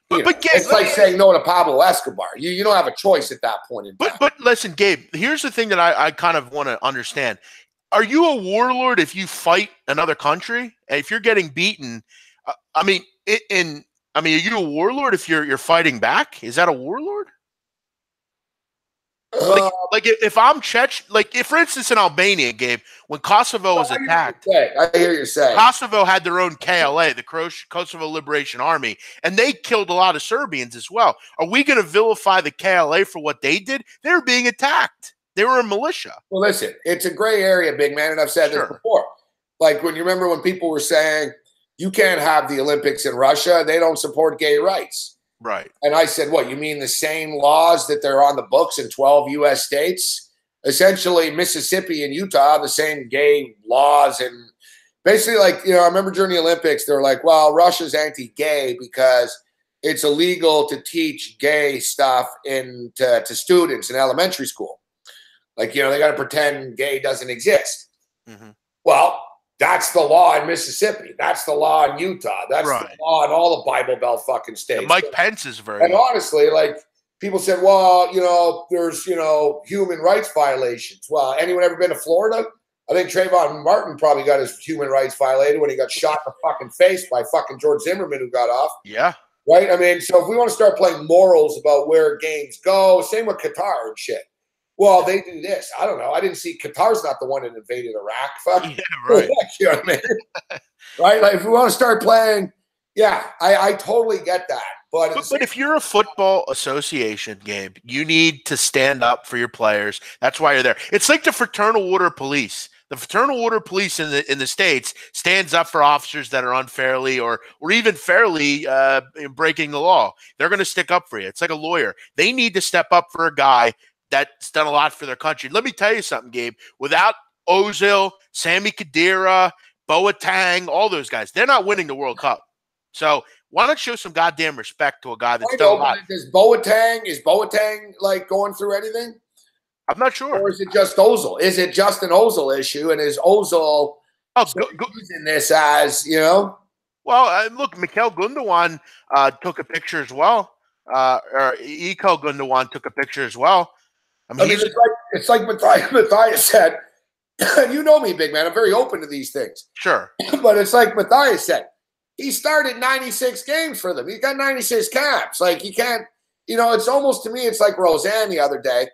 But Gabe, it's like saying no to Pablo Escobar. You don't have a choice at that point in time. But listen, Gabe, here's the thing that I kind of want to understand. Are you a warlord if you fight another country? And if you're getting beaten, are you a warlord if you're fighting back? Is that a warlord? Like if I'm Czech, like if for instance in Albania, Gabe, when Kosovo was attacked, I hear you say Kosovo had their own KLA, the Kosovo Liberation Army, and they killed a lot of Serbians as well. Are we going to vilify the KLA for what they did? They were being attacked. They were a militia. Well, listen, it's a gray area, big man, and I've said this before. Like when you remember when people were saying you can't have the Olympics in Russia, they don't support gay rights. Right. And I said, what, you mean the same laws that they're on the books in 12 U.S. states? Essentially, Mississippi and Utah, the same gay laws. And basically, like, I remember during the Olympics, they're like, well, Russia's anti-gay because it's illegal to teach gay stuff to students in elementary school. Like, they got to pretend gay doesn't exist. Mm-hmm. Well, that's the law in Mississippi. That's the law in Utah. That's the law in all the Bible Belt fucking states. And Mike Pence is very. And honestly, like people said, well, there's human rights violations. Well, anyone ever been to Florida? I think Trayvon Martin probably got his human rights violated when he got shot in the fucking face by fucking George Zimmerman, who got off. Yeah. Right. I mean, so if we want to start playing morals about where games go, same with Qatar and shit. Well, they do this. I don't know. I didn't see Qatar's not the one that invaded Iraq. Fuck. Yeah, right. You know what I mean? Right? Like, if we want to start playing, I totally get that. But if you're a football association, Gabe, you need to stand up for your players. That's why you're there. It's like the fraternal order police. The fraternal order police in the States stands up for officers that are unfairly or even fairly breaking the law. They're going to stick up for you. It's like a lawyer. They need to step up for a guy that's done a lot for their country. Let me tell you something, Gabe. Without Ozil, Sammy Khedira, Boateng, all those guys, they're not winning the World Cup. So why not show some goddamn respect to a guy that's done a lot? Is Boateng like going through anything? I'm not sure. Or is it just Ozil? Is it just an Ozil issue? And is Ozil using this as, Well, look, Mikel Gundogan took a picture as well. Or Iko Gundogan took a picture as well. I mean it's like Matthias said, and you know me, big man, I'm very open to these things. Sure. But it's like Matthias said, he started 96 games for them. He's got 96 caps. Like, you can't, it's almost, to me, it's like Roseanne the other day.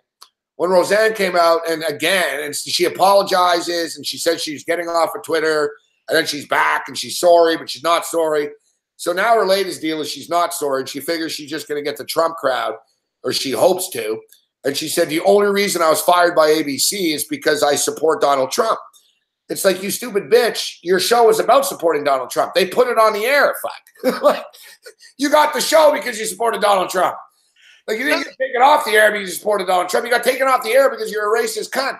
When Roseanne came out, and she apologizes, and she said she's getting off of Twitter, and then she's back, and she's sorry, but she's not sorry. So now her latest deal is she's not sorry, and she figures she's just going to get the Trump crowd, or she hopes to. And she said, the only reason I was fired by ABC is because I support Donald Trump. It's like, you stupid bitch, your show is about supporting Donald Trump. They put it on the air, fuck. You got the show because you supported Donald Trump. Like, you didn't get taken off the air because you supported Donald Trump. You got taken off the air because you're a racist cunt.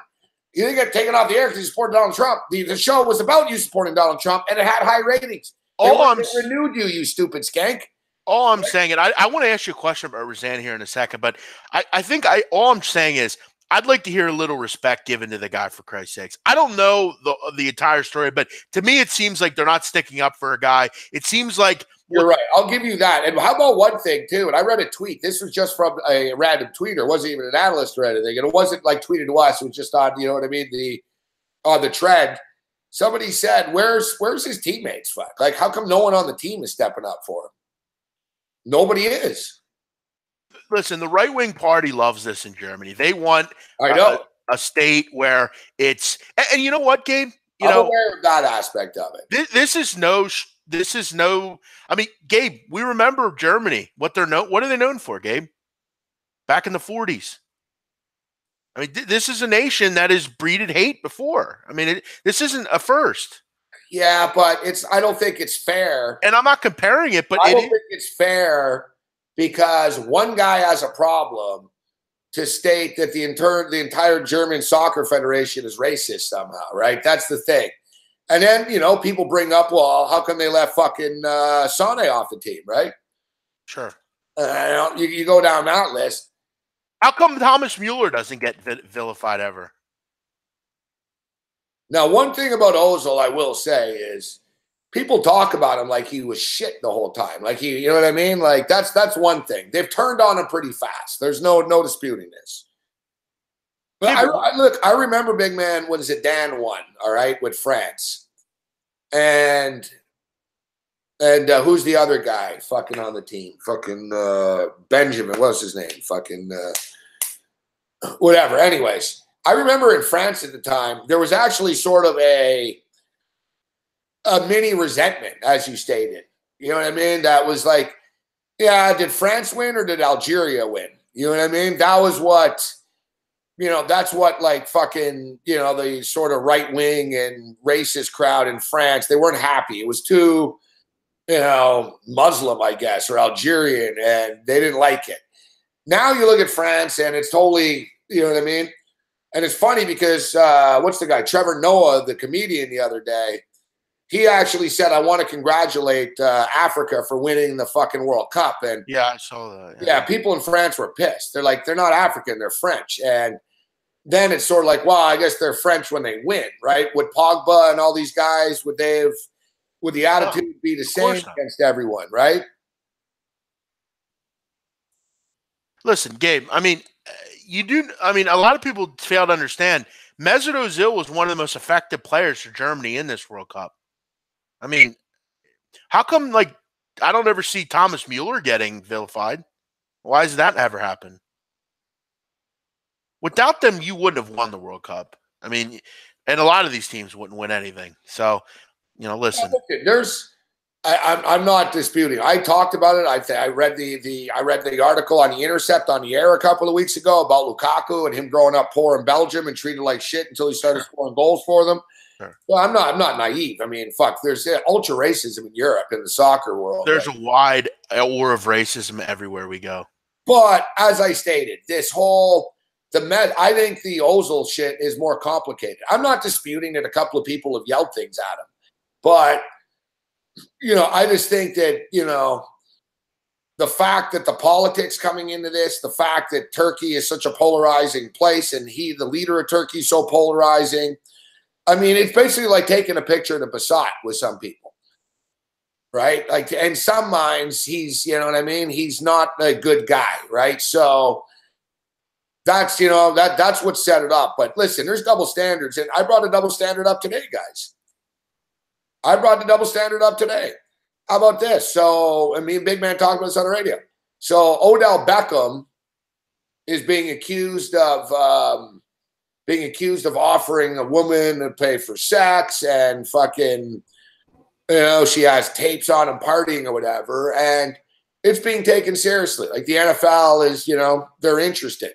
You didn't get taken off the air because you supported Donald Trump. The show was about you supporting Donald Trump, and it had high ratings. They renewed you stupid skank. All I'm saying, and I want to ask you a question about Roseanne here in a second, but I think all I'm saying is I'd like to hear a little respect given to the guy, for Christ's sakes. I don't know the entire story, but to me it seems like they're not sticking up for a guy. It seems like you're right. I'll give you that. And how about one thing too? And I read a tweet. This was just from a random tweeter. It wasn't even an analyst or anything. And it wasn't like tweeted to us. It was just on, you know what I mean, on the trend. Somebody said, "Where's his teammates? Fuck. Like, how come no one on the team is stepping up for him? Nobody is." Listen, the right-wing party loves this in Germany. They want a state where it's – and you know what, Gabe? I'm aware of that aspect of it. This is no – I mean, Gabe, we remember Germany. What are they known for, Gabe? Back in the 40s. I mean, this is a nation that has breeded hate before. I mean, this isn't a first. Yeah, but I don't think it's fair. And I'm not comparing it, but I don't think it's fair because one guy has a problem to state that the entire German Soccer Federation is racist somehow, right? That's the thing. And then, people bring up, well, how come they left fucking Sane off the team, right? Sure. You go down that list. How come Thomas Mueller doesn't get vilified ever? Now, one thing about Ozil, I will say, is people talk about him like he was shit the whole time. Like you know what I mean? Like that's one thing. They've turned on him pretty fast. There's no disputing this. But I remember, big man, when Zidane won, all right, with France. And who's the other guy fucking on the team? Fucking Benjamin. What's his name? Fucking whatever. Anyways, I remember in France at the time, there was actually sort of a mini resentment, as you stated. You know what I mean? That was like, yeah, did France win or did Algeria win? You know what I mean? That was what, you know, that's what like fucking, you know, the sort of right wing and racist crowd in France, they weren't happy. It was too, you know, Muslim, I guess, or Algerian, and they didn't like it. Now you look at France and it's totally, you know what I mean? And it's funny because what's the guy? Trevor Noah, the comedian, the other day, he actually said, I want to congratulate Africa for winning the fucking World Cup. And yeah, I saw that. Yeah, people in France were pissed. They're like, they're not African, they're French. And then it's sort of like, well, I guess they're French when they win, right? Would Pogba and all these guys, would the attitude be the same against everyone, right? Listen, Gabe, I mean, a lot of people fail to understand Mesut Ozil was one of the most effective players for Germany in this World Cup. I mean, how come, like, I don't ever see Thomas Mueller getting vilified? Why does that ever happen? Without them, you wouldn't have won the World Cup. I mean, and a lot of these teams wouldn't win anything. So, you know, listen. I'm not disputing. I talked about it. I read the article on The Intercept on the air a couple of weeks ago about Lukaku and him growing up poor in Belgium and treated like shit until he started scoring goals for them. Sure. Well, I'm not naive. I mean, fuck, there's ultra racism in Europe in the soccer world. There's a wide aura of racism everywhere we go. But as I stated, this whole I think the Ozil shit is more complicated. I'm not disputing that a couple of people have yelled things at him, but you know, I just think that, you know, the fact that the politics coming into this, the fact that Turkey is such a polarizing place and the leader of Turkey, is so polarizing. I mean, it's basically like taking a picture of the Passat with some people, right? Like, in some minds, he's, you know what I mean? He's not a good guy, right? So that's, you know, that's what set it up. But listen, there's double standards. And I brought a double standard up today, guys. I brought the double standard up today. How about this? So, and me and Big Man talked about this on the radio. So Odell Beckham is being accused of offering a woman to pay for sex and fucking, you know, she has tapes on him partying or whatever. And it's being taken seriously. Like the NFL is, you know, they're interested.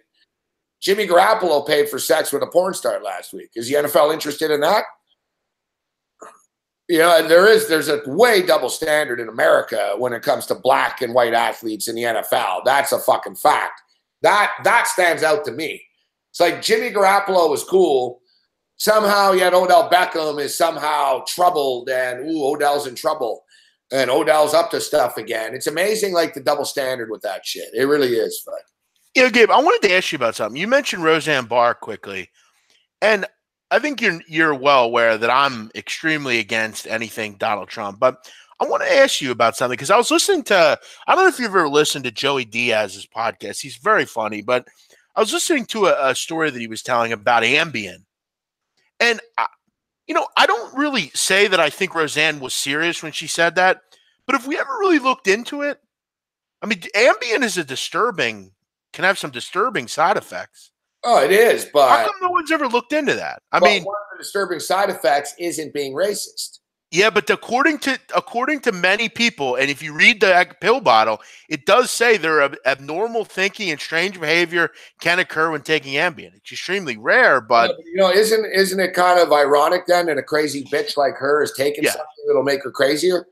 Jimmy Garoppolo paid for sex with a porn star last week. Is the NFL interested in that? You know, and there's a way double standard in America when it comes to black and white athletes in the NFL. That's a fucking fact. That stands out to me. It's like Jimmy Garoppolo was cool. Somehow, yet Odell Beckham is somehow troubled, and Odell's in trouble, and Odell's up to stuff again. It's amazing, like the double standard with that shit. It really is. But you know, Gabe, I wanted to ask you about something. You mentioned Roseanne Barr quickly, and I think you're well aware that I'm extremely against anything Donald Trump, but I want to ask you about something because I was listening to, I don't know if you've ever listened to Joey Diaz's podcast. He's very funny, but I was listening to a story that he was telling about Ambien. And, you know, I don't really say that I think Roseanne was serious when she said that, but if we ever really looked into it, I mean, Ambien is can have some disturbing side effects. Oh, it is, but how come no one's ever looked into that? I mean, one of the disturbing side effects isn't being racist. Yeah, but according to many people, and if you read the pill bottle, it does say their abnormal thinking and strange behavior can occur when taking Ambien. It's extremely rare, but you know, isn't it kind of ironic then that a crazy bitch like her is taking something that'll make her crazier?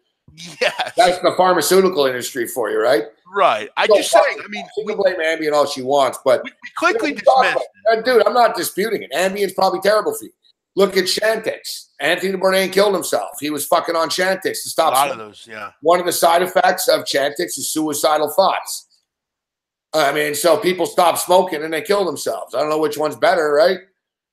Yes. That's the pharmaceutical industry for you, right? Right. I just saying, I mean, she can blame Ambien all she wants, but we quickly dismissed it. Dude, I'm not disputing it. Ambien's probably terrible for you. Look at Chantix. Anthony Bourdain killed himself. He was fucking on Chantix to stop. A lot of those, yeah. One of the side effects of Chantix is suicidal thoughts. I mean, so people stop smoking and they kill themselves. I don't know which one's better, right?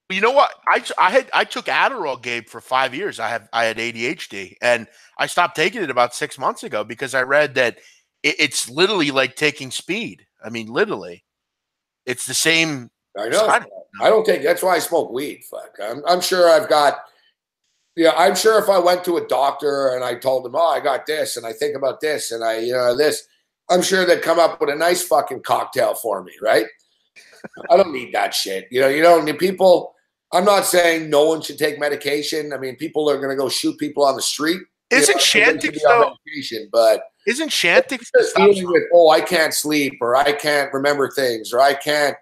You know what? I took Adderall, Gabe, for 5 years. I had ADHD, and I stopped taking it about 6 months ago because I read that it's literally like taking speed. I mean, literally, it's the same. I know. I don't take. That's why I smoke weed. Fuck. I'm sure I've got. Yeah, I'm sure if I went to a doctor and I told them, oh, I got this, and I think about this, and this, I'm sure they'd come up with a nice fucking cocktail for me, right? I don't need that shit. You don't need people. I'm not saying no one should take medication. I mean, people are going to go shoot people on the street. Isn't Chantix though? But isn't Chantix just dealing with, I can't sleep, or I can't remember things, or I can't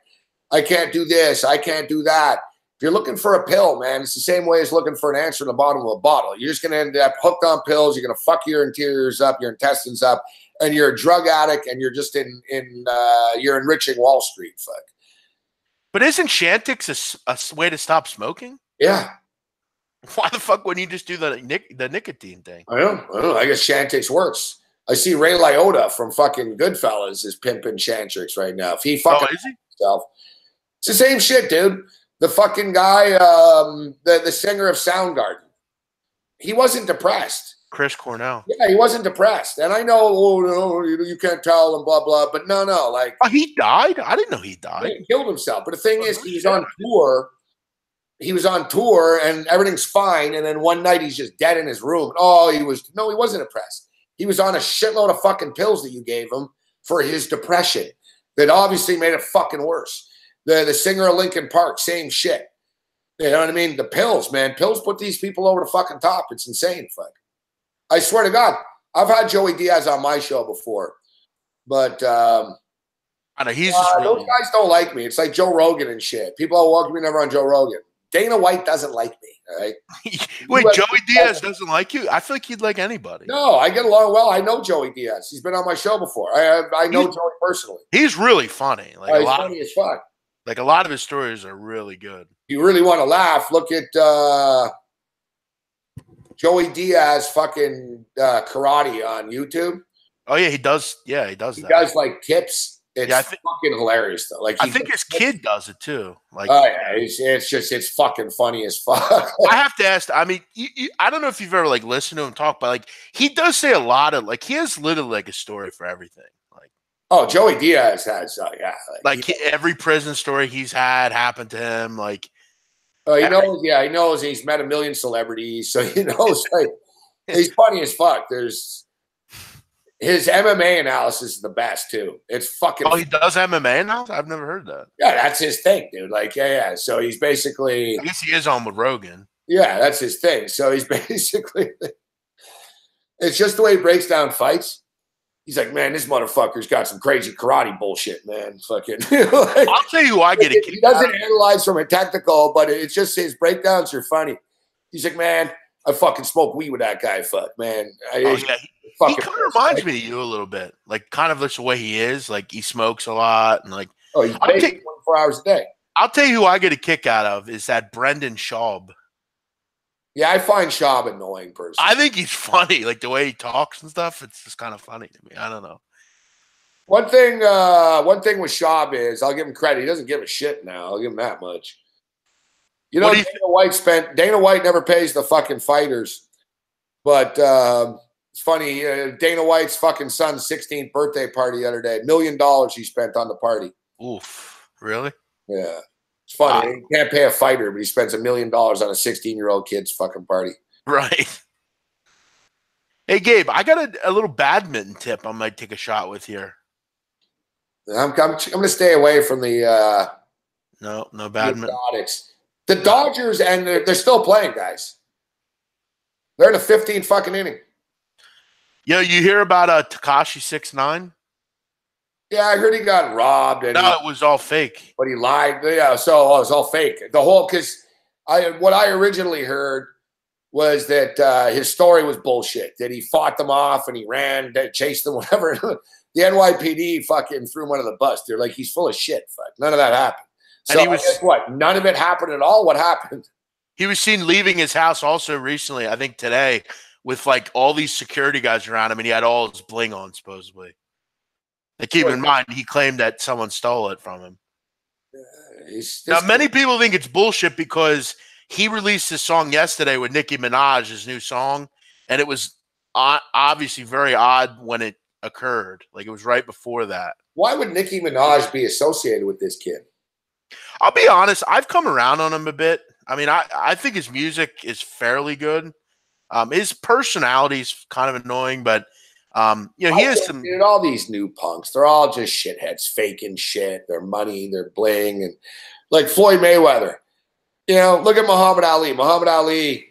do this, I can't do that. If you're looking for a pill, man, it's the same way as looking for an answer in the bottom of a bottle. You're just going to end up hooked on pills. You're going to fuck your interiors up, your intestines up, and you're a drug addict, and you're just you're enriching Wall Street. Fuck. But isn't Chantix a way to stop smoking? Yeah. Why the fuck wouldn't you just do the nicotine thing? I don't know. I guess Chantix works. I see Ray Liotta from fucking Goodfellas is pimping Chantix right now. If he fucking is he? himself, it's the same shit, dude. The fucking guy, the singer of Soundgarden, he wasn't depressed. Chris Cornell. Yeah, he wasn't depressed. And I know, no, you can't tell and blah, blah. But no, like. Oh, he died? I didn't know he died. He killed himself. But the thing is, he was on tour. He was on tour and everything's fine. And then one night he's just dead in his room. Oh, he wasn't depressed. He was on a shitload of fucking pills that you gave him for his depression that obviously made it fucking worse. The singer of Linkin Park, same shit. You know what I mean? The pills, man. Pills put these people over the fucking top. It's insane. Fuck. I swear to God, I've had Joey Diaz on my show before, but I know he's those guys don't like me. It's like Joe Rogan and shit. People are welcome me never on Joe Rogan. Dana White doesn't like me. All right. Wait, Joey Diaz doesn't like you? I feel like he'd like anybody. No, I get along well. I know Joey Diaz. He's been on my show before. I know Joey personally. He's really funny. Like he's funny as fuck. Like a lot of his stories are really good. If you really want to laugh, look at Joey Diaz fucking karate on YouTube. Oh yeah, he does. Yeah, he does. He does like tips. It's fucking hilarious though. Like I think his kid does it too. Like, oh yeah, it's fucking funny as fuck. I have to ask. I mean, I don't know if you've ever like listened to him talk, but like he does say a lot of like he has literally like a story for everything. Like, oh, Joey Diaz has yeah, like every prison story he's had happened to him. Like, oh, he knows. Yeah, he knows. He's met a million celebrities, so he knows. Like, he's funny as fuck. There's. His MMA analysis is the best too. It's fucking. Oh, he does MMA now? I've never heard that. Yeah, that's his thing, dude. Like, yeah. So he's basically. I guess he is on with Rogan. Yeah, that's his thing. So he's basically. It's just the way he breaks down fights. He's like, man, this motherfucker's got some crazy karate bullshit, man. Fucking. Like, I'll tell you who I get a kick. He doesn't analyze from a technical, but it's just his breakdowns are funny. He's like, man, I fucking smoke weed with that guy. Fuck, man. He kind of reminds me of you a little bit, like kind of just the way he is. Like he smokes a lot, and like he's 24 hours a day. I'll tell you who I get a kick out of is that Brendan Schaub. Yeah, I find Schaub annoying personally. I think he's funny, like the way he talks and stuff. It's just kind of funny to me. I don't know. One thing with Schaub is I'll give him credit. He doesn't give a shit now. I'll give him that much. You know, Dana White never pays the fucking fighters, but. It's funny. Dana White's fucking son's 16th birthday party the other day. $1 million he spent on the party. Oof. Really? Yeah. It's funny. Wow. He can't pay a fighter, but he spends $1 million on a 16-year-old kid's fucking party. Right. Hey, Gabe, I got a little badminton tip I might take a shot with here. I'm going to stay away from the no badminton. The Dodgers, and they're still playing, guys. They're in the 15th fucking inning. Yo, you hear about Tekashi 6ix9ine? Yeah, I heard he got robbed. And it was all fake. But he lied. Yeah, so it was all fake. The whole what I originally heard was that his story was bullshit. That he fought them off and he ran, chased them, whatever. The NYPD fucking threw him under the bus. They're like, he's full of shit. Fuck, none of that happened. So and guess what? None of it happened at all. What happened? He was seen leaving his house also recently. I think today. With like all these security guys around him, and he had all his bling on, supposedly. Like, keep in mind, he claimed that someone stole it from him. Now, many people think it's bullshit because he released his song yesterday with Nicki Minaj, his new song, and it was obviously very odd when it occurred. Like, it was right before that. Why would Nicki Minaj be associated with this kid? I'll be honest, I've come around on him a bit. I mean, I think his music is fairly good. His personality's kind of annoying, but he has some. Dude, all these new punks, they're all just shitheads, faking shit, their money, their bling, and like Floyd Mayweather. Look at Muhammad Ali. Muhammad Ali,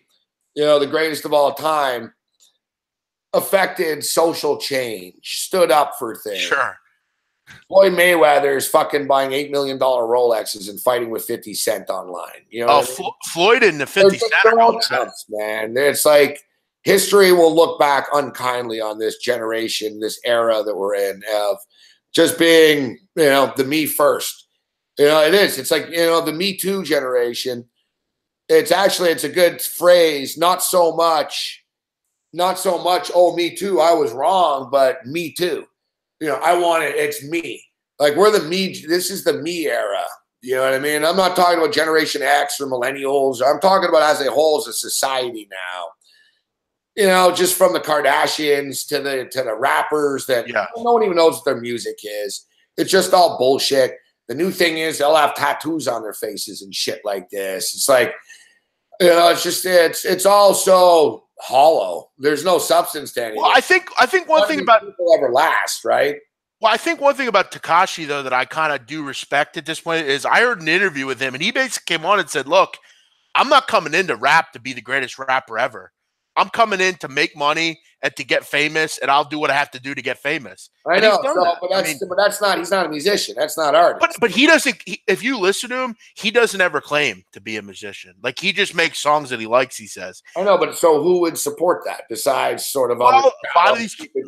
the greatest of all time, affected social change, stood up for things. Sure. Floyd Mayweather is fucking buying $8 million Rolexes and fighting with 50 Cent online. Floyd and the 50 Cent are all chumps, man. It's like history will look back unkindly on this generation, this era that we're in, of just being, the me first. It is. It's like, the Me Too generation. It's a good phrase. Not so much, oh, me too, I was wrong, but me too. I want it. It's me. Like, we're the me. This is the me era. You know what I mean? I'm not talking about Generation X or millennials. I'm talking about as a whole, as a society now. Just from the Kardashians to the rappers that no one even knows what their music is. It's just all bullshit. The new thing is they'll have tattoos on their faces and shit like this. It's like, it's all so hollow. There's no substance to anything. Well, I think one thing about people ever last, right? Well, I think one thing about Tekashi, though, that I kind of do respect at this point is I heard an interview with him, and he basically came on and said, look, I'm not coming into rap to be the greatest rapper ever. I'm coming in to make money and to get famous, and I'll do what I have to do to get famous. I know, but that's not. He's not a musician. That's not artist. But he doesn't. If you listen to him, he doesn't ever claim to be a musician. Like, he just makes songs that he likes. He says. I know, but so who would support that besides sort of a lot of these people?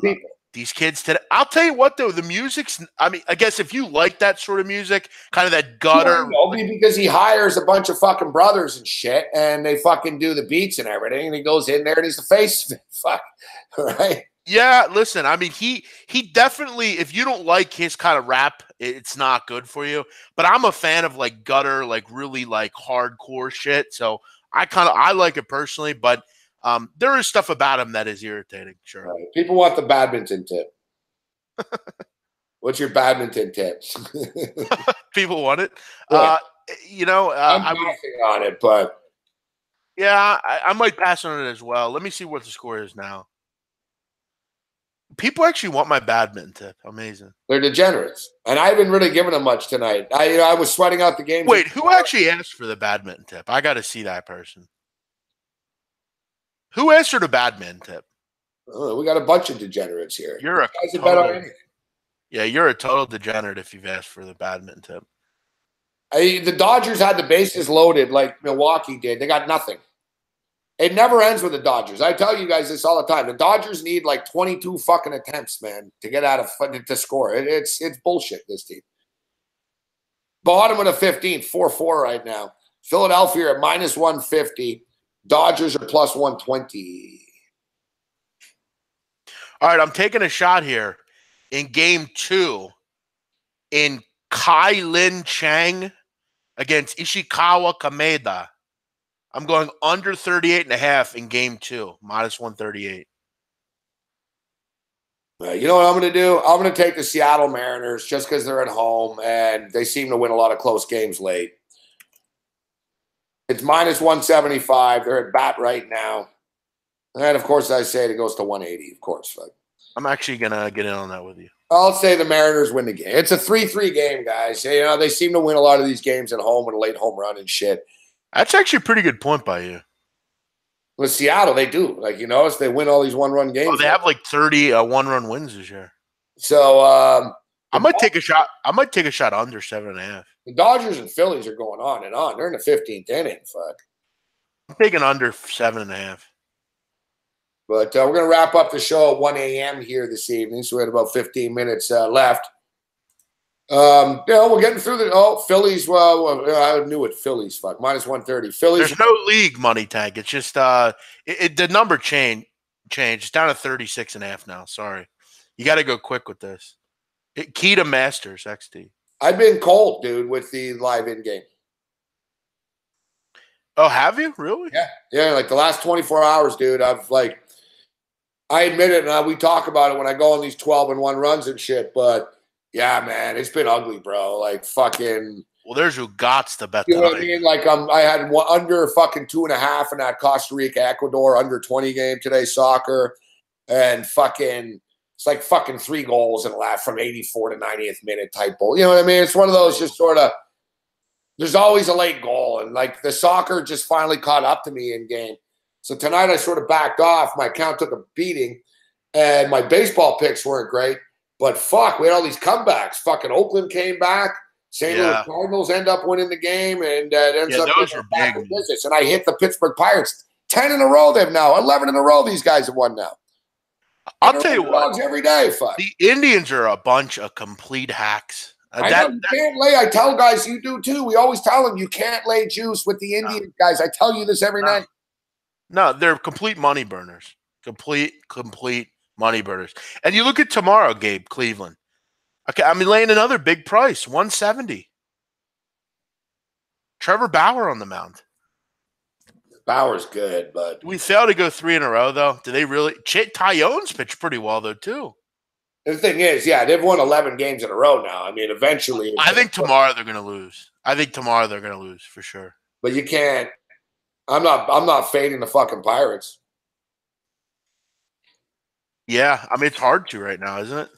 These kids today. I'll tell you what, though, the music's. I mean, I guess if you like that sort of music, kind of that gutter. Because he hires a bunch of fucking brothers and shit, and they fucking do the beats and everything, and he goes in there and he's the face of it. Fuck, right? Yeah, listen. I mean, he definitely. If you don't like his kind of rap, it's not good for you. But I'm a fan of like gutter, like really like hardcore shit. So I like it personally, but. There is stuff about him that is irritating. Sure. Right. People want the badminton tip. What's your badminton tip? People want it. Yeah. I'm passing on it, but yeah, I might pass on it as well. Let me see what the score is now. People actually want my badminton tip. Amazing. They're degenerates, and I haven't really given them much tonight. I was sweating out the game. Wait, who actually asked for the badminton tip? I got to see that person. Who asked for the badminton tip? Oh, we got a bunch of degenerates here. You're a total degenerate if you've asked for the badminton tip. The Dodgers had the bases loaded like Milwaukee did. They got nothing. It never ends with the Dodgers. I tell you guys this all the time. The Dodgers need like 22 fucking attempts, man, to get out of to score. It's bullshit, this team. Bottom of the 15th, 4-4 right now. Philadelphia at minus 150. Dodgers are plus 120. All right, I'm taking a shot here in game 2 in Kai Lin Chang against Ishikawa Kameda. I'm going under 38.5 in game 2, minus 138. You know what I'm going to do? I'm going to take the Seattle Mariners just because they're at home and they seem to win a lot of close games late. It's minus 175. They're at bat right now. And, of course, I say it goes to 180, of course. But I'm actually going to get in on that with you. I'll say the Mariners win the game. It's a 3-3 game, guys. They seem to win a lot of these games at home with a late home run and shit. That's actually a pretty good point by you. With Seattle, they do. Like, you notice they win all these one-run games. Oh, they have like 30 one-run wins this year. So I might take a shot. I might take a shot under 7.5. The Dodgers and Phillies are going on and on. They're in the 15th inning. Fuck. I'm taking under 7.5. But we're going to wrap up the show at 1 a.m. here this evening. So we had about 15 minutes left. We're getting through the Phillies. Well, I knew it. Phillies, fuck, minus 130. Phillies. There's no league money tag. It's just the number changed. It's down to 36.5 now. Sorry, you got to go quick with this. Key to Masters XD. I've been cold, dude, with the live in game. Oh, have you really? Yeah. Like the last 24 hours, dude. I admit it, and we talk about it when I go on these 12-1 runs and shit. But yeah, man, it's been ugly, bro. Like fucking. Well, there's who gots to bet You know tonight. what I mean? Like I had under fucking 2.5 in that Costa Rica Ecuador under 20 game today soccer, and fucking it's like fucking 3 goals in the last from 84 to 90th minute type goal. You know what I mean? It's one of those just sort of. There's always a late goal, and like the soccer just finally caught up to me in game. So tonight I sort of backed off. My account took a beating, and my baseball picks weren't great. But fuck, we had all these comebacks. Fucking Oakland came back. St. Louis Cardinals end up winning the game, and it ends up those were back big. in business. And I hit the Pittsburgh Pirates 10 in a row. They've now 11 in a row. These guys have won now. I'll tell you what. Every day, fuck. The Indians are a bunch of complete hacks. I know you can't lay. I tell guys you do too. We always tell them you can't lay juice with the Indian guys. I tell you this every night. No, they're complete money burners. Complete money burners. And you look at tomorrow, Gabe, Cleveland. Okay, I mean, laying another big price, 170. Trevor Bauer on the mound. Bauer's good, but We failed to go 3 in a row, though. Do they really? Tyone's pitched pretty well, though, too. the thing is, yeah, they've won 11 games in a row now. I mean, eventually. I think tomorrow they're going to lose. For sure. But you can't. I'm not fading the fucking Pirates. Yeah, I mean, it's hard to right now, isn't it?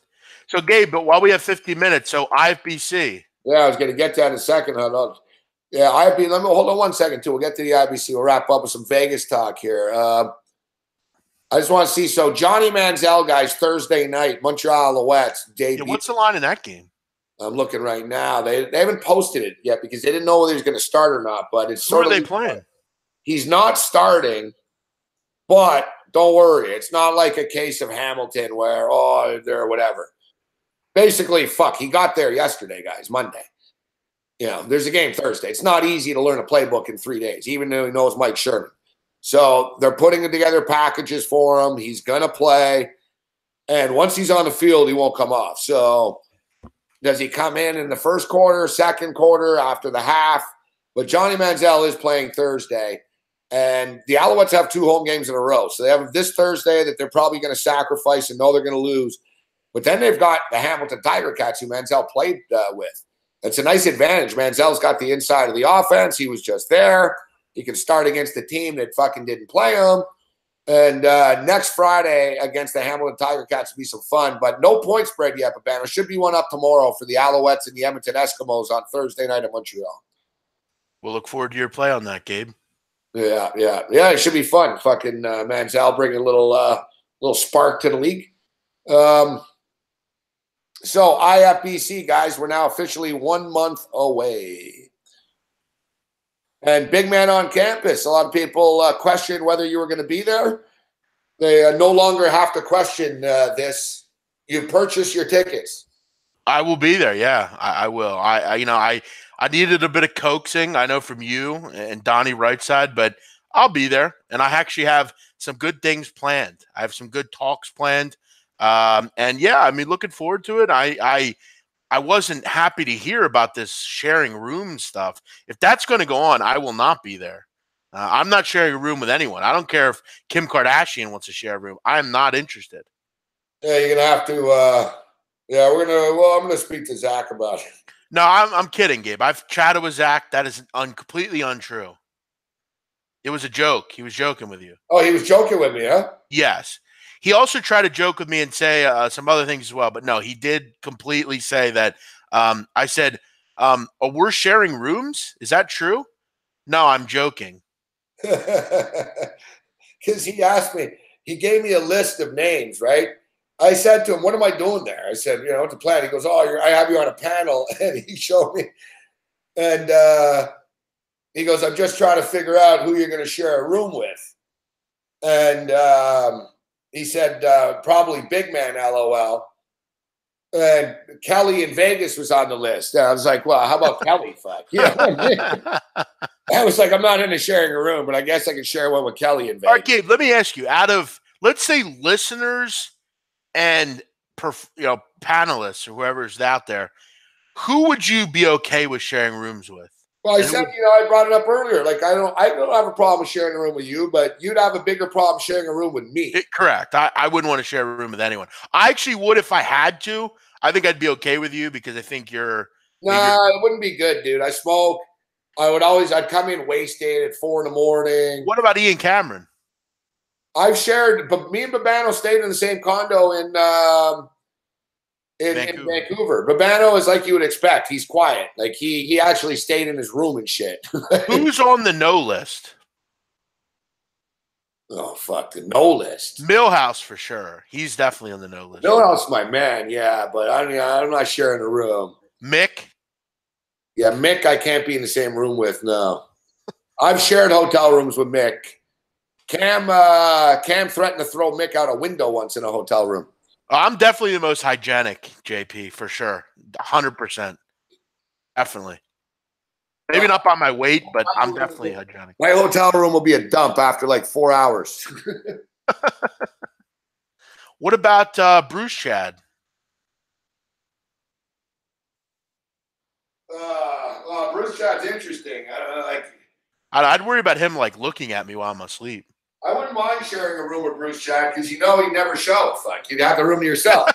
So, Gabe, but while we have 50 minutes, so IFBC. Yeah, I was going to get to that in a second. Yeah, let me hold on 1 second, too. We'll get to the IBC. We'll wrap up with some Vegas talk here. I just want to see. So, Johnny Manziel, guys, Thursday night, Montreal Alouettes. Yeah, what's the line in that game? I'm looking right now. They haven't posted it yet because they didn't know whether he's going to start or not. But it's Who sort are of they playing? He's not starting, but don't worry. It's not like a case of Hamilton where, they're whatever. Basically, he got there yesterday, guys, Monday. You know, there's a game Thursday. It's not easy to learn a playbook in 3 days, even though he knows Mike Sherman. So they're putting together packages for him. He's going to play. And once he's on the field, he won't come off. So does he come in the first quarter, second quarter, after the half? But Johnny Manziel is playing Thursday. And the Alouettes have 2 home games in a row. So they have this Thursday that they're probably going to sacrifice and know they're going to lose. But then they've got the Hamilton Tiger Cats, who Manziel played with. It's a nice advantage. Manziel's got the inside of the offense. He was just there. He can start against the team that fucking didn't play him. And next Friday against the Hamilton Tiger Cats will be some fun. But no point spread yet, but there should be one up tomorrow for the Alouettes and the Edmonton Eskimos on Thursday night in Montreal. We'll look forward to your play on that, Gabe. Yeah. It should be fun. Fucking Manziel bringing a little spark to the league. So IFBC, guys, we're now officially 1 month away. And big man on campus. A lot of people questioned whether you were going to be there. They no longer have to question this. You purchase your tickets. I will be there. Yeah, I will. I needed a bit of coaxing, I know, from you and Donnie Rightside, but I'll be there. And I actually have some good things planned. I have some good talks planned. And yeah, I mean, looking forward to it. I wasn't happy to hear about this sharing room stuff. If that's going to go on, I will not be there. I'm not sharing a room with anyone. I don't care if Kim Kardashian wants to share a room. I am not interested. Yeah, you're gonna have to. I'm gonna speak to Zach about it. No, I'm kidding, Gabe. I've chatted with Zach. That is completely untrue. It was a joke. He was joking with you. Oh, he was joking with me, huh? Yes. He also tried to joke with me and say some other things as well. But no, he did completely say that. I said, we're sharing rooms? Is that true? No, I'm joking. Because he asked me, he gave me a list of names, right? I said to him, what am I doing there? I said, what's the plan? He goes, I have you on a panel. And he showed me. And he goes, I'm just trying to figure out who you're going to share a room with. And he said, probably big man, LOL. And Kelly in Vegas was on the list. And I was like, well, how about Kelly? Fuck. You know what I mean? I was like, I'm not into sharing a room, but I guess I can share one with Kelly in Vegas. All right, Gabe, let me ask you, out of, let's say, listeners and panelists or whoever's out there, Who would you be okay with sharing rooms with? Well, I said, I brought it up earlier. Like, I don't have a problem with sharing a room with you, but you'd have a bigger problem sharing a room with me. Correct. I wouldn't want to share a room with anyone. I actually would if I had to. I think I'd be okay with you because I think you're. Nah, it wouldn't be good, dude. I smoke. I'd come in wasted at 4 a.m. What about Ian Cameron? I've shared, but me and Babano stayed in the same condo in Vancouver. Babano is like you would expect. He's quiet. Like he actually stayed in his room and shit. Who's on the no list? Oh, fuck, the no list. Millhouse for sure. He's definitely on the no list. Millhouse, my man, yeah, but I'm not sharing a room. Mick? Yeah, Mick, I can't be in the same room with, no. I've shared hotel rooms with Mick. Cam threatened to throw Mick out a window once in a hotel room. I'm definitely the most hygienic, JP, for sure. 100%. Definitely. Maybe not by my weight, but I'm definitely hygienic. My hotel room will be a dump after like 4 hours. What about Bruce Chad? Bruce Chad's interesting. I'd worry about him like looking at me while I'm asleep. I wouldn't mind sharing a room with Bruce Chad because he'd never show. Fuck, you'd have the room to yourself.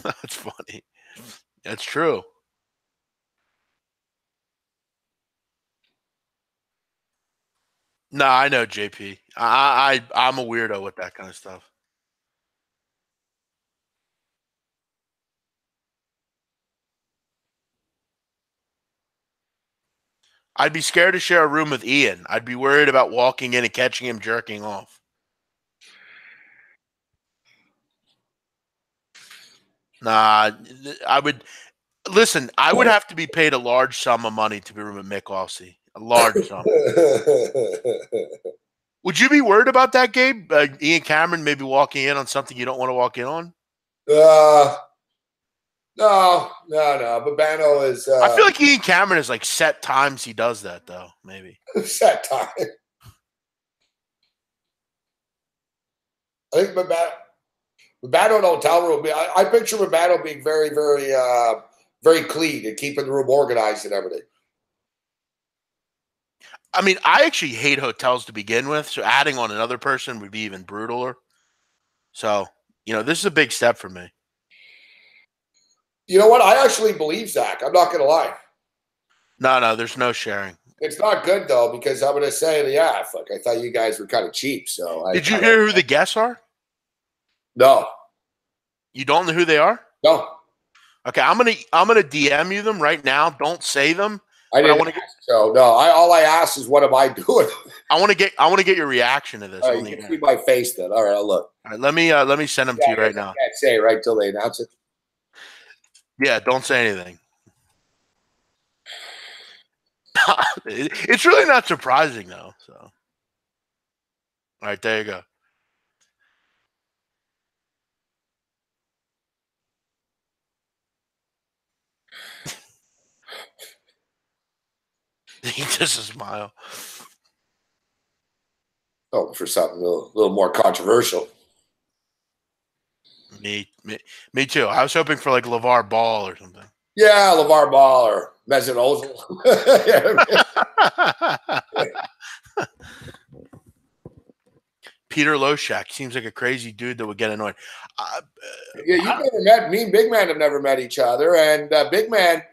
That's funny. That's true. No, I know JP. I'm a weirdo with that kind of stuff. I'd be scared to share a room with Ian. I'd be worried about walking in and catching him jerking off. Nah, I would listen. I would have to be paid a large sum of money to be room with Mick Aussie. A large sum. Would you be worried about that, Gabe? Ian Cameron maybe walking in on something you don't want to walk in on? No. Babano is. I feel like Ian Cameron is like set times he does that though. Maybe set time. I think Babano in a hotel room. I picture Babano being very, very, very clean and keeping the room organized and everything. I mean, I actually hate hotels to begin with, so adding on another person would be even brutaler. So, this is a big step for me. You know what? I actually believe Zach. I'm not going to lie. No, there's no sharing. It's not good, though, because I'm going to say, yeah, fuck, I thought you guys were kind of cheap. So Did you hear who the guests are? No. You don't know who they are? No. Okay, I'm gonna DM you them right now. Don't say them. I didn't ask, so no. All I asked is, what am I doing? I want to get your reaction to this. All right, you can see my face then. All right, I'll look. All right, let me send them to you right now. I can't say right till they announce it. Yeah, don't say anything. It's really not surprising though. So, all right, there you go. He just a smile. Oh, for something a little more controversial. Me too. I was hoping for like LeVar Ball or something. Yeah, LeVar Ball or Mesut Ozil. Peter Loshak seems like a crazy dude that would get annoyed. Yeah, you've never met me and Big Man have never met each other, and Big Man,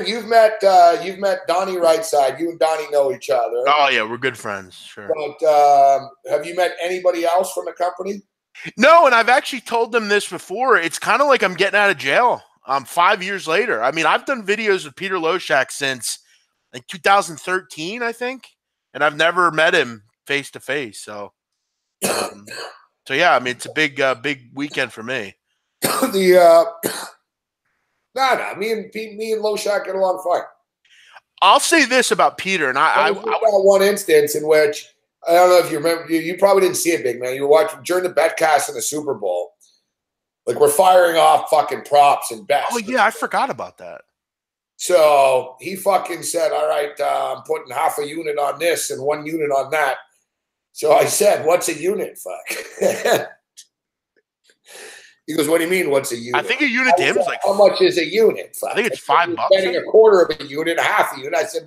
you've met Donnie Rightside. You and Donnie know each other. Oh yeah, we're good friends. Sure. But have you met anybody else from the company? No, and I've actually told them this before. It's kind of like I'm getting out of jail. 5 years later. I mean, I've done videos with Peter Loshak since like 2013, I think, and I've never met him face to face. So yeah, I mean, it's a big weekend for me. Me and Loshak get along fine. I'll say this about Peter, and I one instance in which I don't know if you remember. You probably didn't see it, Big Man. You were watching during the betcast in the Super Bowl. Like, we're firing off fucking props and bets. Oh yeah, I forgot about that. So he fucking said, "All right, I'm putting half a unit on this and 1 unit on that." So I said, what's a unit? Fuck. He goes, what do you mean, what's a unit? I think a unit to him is like, how much is a unit? Fuck. I think it's $5. Spending a quarter of a unit, half a unit. I said,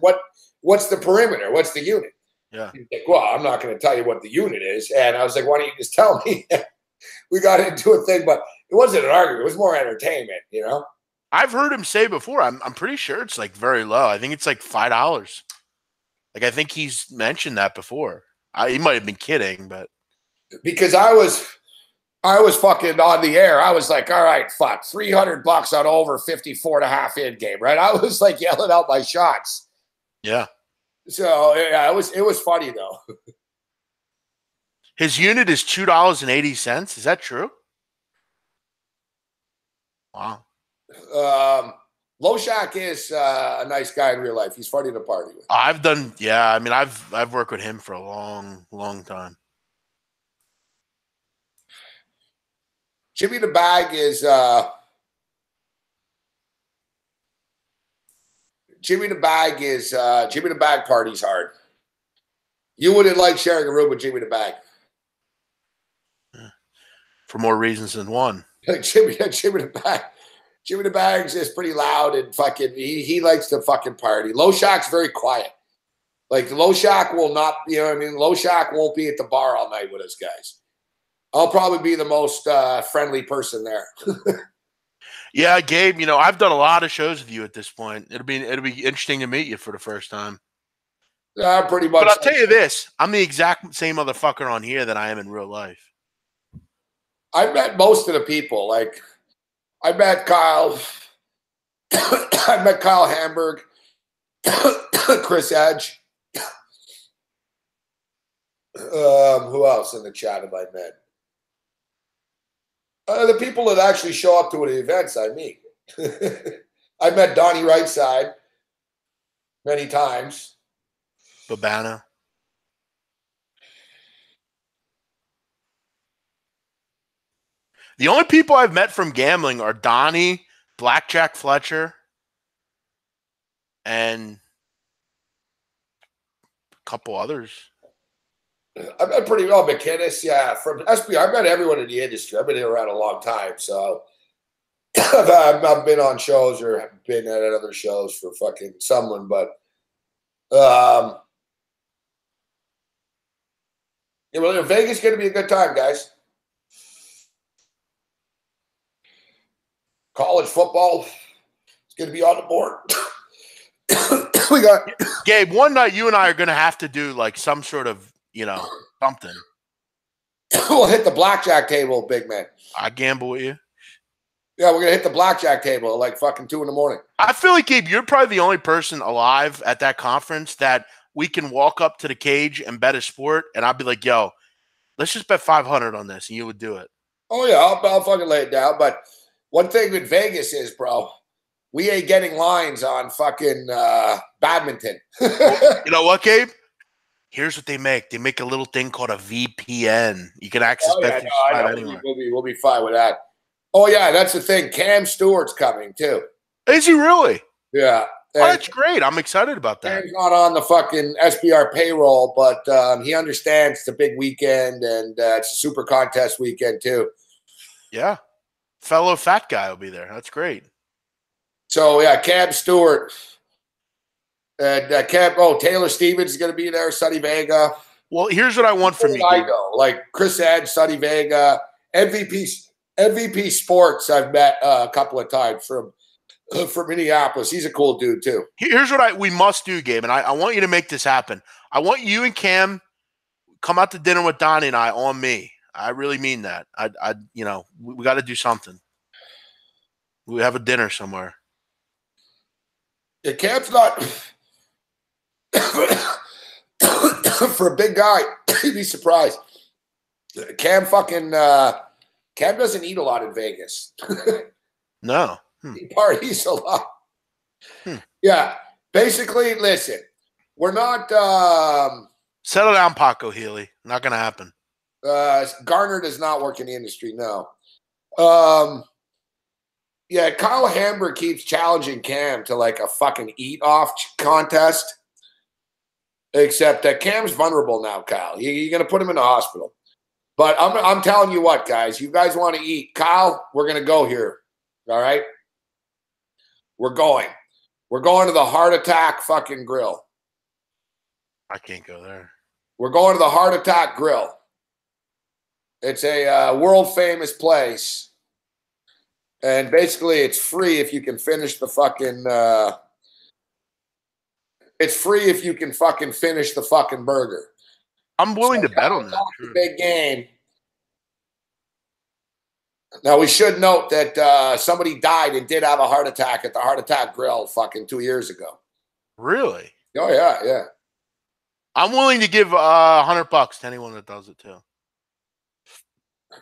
what's the perimeter? What's the unit? Yeah. He's like, well, I'm not going to tell you what the unit is. And I was like, why don't you just tell me? We got into a thing, but it wasn't an argument. It was more entertainment, you know? I've heard him say before, I'm pretty sure it's like very low. I think it's like $5. Like, I think he's mentioned that before. He might have been kidding, but. Because I was fucking on the air. I was like, all right, fuck, $300 on over 54.5 in game, right? I was like yelling out my shots. Yeah. So yeah, it was funny though. His unit is $2.80. Is that true? Wow. Loshak is a nice guy in real life. He's funny to party with. I've worked with him for a long, long time. Jimmy the Bag is Jimmy the Bag party's hard. You wouldn't like sharing a room with Jimmy the Bag. For more reasons than one. Jimmy the Bag's is pretty loud and fucking he likes to fucking party. Loshak's very quiet. Like Loshak will not, you know what I mean? Loshak won't be at the bar all night with us guys. I'll probably be the most friendly person there. Yeah, Gabe, I've done a lot of shows with you at this point. It'll be interesting to meet you for the first time. Pretty much. But I'll tell you this, I'm the exact same motherfucker on here that I am in real life. I've met most of the people. Like, I met Kyle. I met Kyle Hamburg, Chris Edge. Who else in the chat have I met? The people that actually show up to the events I meet. I met Donnie Rightside many times. Babana. The only people I've met from gambling are Donnie, Blackjack Fletcher, and a couple others. I met pretty well McKinnis, yeah. From SBR, I met everyone in the industry. I've been around a long time, so I've been on shows or have been at other shows for fucking someone, but Vegas is going to be a good time, guys. College football is going to be on the board. We got Gabe. One night, you and I are going to have to do like some sort of, something. We'll hit the blackjack table, big man. I gamble with you. Yeah, we're gonna hit the blackjack table at like fucking 2 a.m. I feel like, Gabe, you're probably the only person alive at that conference that we can walk up to the cage and bet a sport, and I'll be like, "Yo, let's just bet 500 on this," and you would do it. Oh yeah, I'll fucking lay it down. But one thing with Vegas is, bro, we ain't getting lines on fucking badminton. You know what, Gabe? Here's what they make. They make a little thing called a VPN. You can access bet anywhere. We'll be fine with that. Oh yeah, that's the thing. Cam Stewart's coming too. Is he really? Yeah. Oh, that's great. I'm excited about that. Cam's not on the fucking SBR payroll, but he understands it's a big weekend and it's a super contest weekend too. Yeah. Fellow fat guy will be there. That's great. So yeah, Cam Stewart. And Taylor Stevens is going to be there, Sonny Vega. Well, here's what I want from you. I know, like Chris Edge, Sonny Vega, MVP Sports. I've met a couple of times from Minneapolis. He's a cool dude too. Here's what we must do, Gabe, and I want you to make this happen. I want you and Cam come out to dinner with Donnie and I on me. I really mean that. We got to do something. We have a dinner somewhere. Yeah, Cam's not. For a big guy, you'd be surprised. Cam doesn't eat a lot in Vegas. No. He parties a lot. Yeah. Basically, listen, we're not settle down, Paco Healy. Not gonna happen. Garner does not work in the industry, no. Yeah, Kyle Hamburg keeps challenging Cam to like a fucking eat-off contest. Except that Cam's vulnerable now, Kyle. You're going to put him in the hospital. But I'm telling you what, guys. You guys want to eat. Kyle, we're going to go here. All right? We're going. We're going to the Heart Attack fucking Grill. I can't go there. We're going to the Heart Attack Grill. It's a world famous place. And basically, it's free if you can finish the fucking. It's free if you can fucking finish the fucking burger. I'm willing to bet on that. Big game. Now, we should note that somebody died and did have a heart attack at the Heart Attack Grill fucking 2 years ago. Really? Oh, yeah, yeah. I'm willing to give $100 to anyone that does it, too.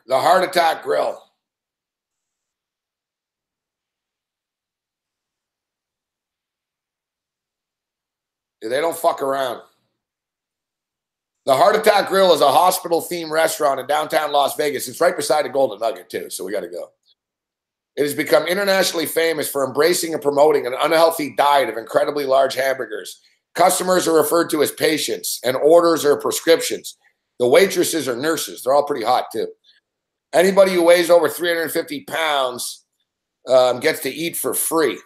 The Heart Attack Grill. They don't fuck around. The Heart Attack Grill is a hospital-themed restaurant in downtown Las Vegas. It's right beside the Golden Nugget, too, so we got to go. It has become internationally famous for embracing and promoting an unhealthy diet of incredibly large hamburgers. Customers are referred to as patients, and orders are prescriptions. The waitresses are nurses. They're all pretty hot, too. Anybody who weighs over 350 pounds gets to eat for free.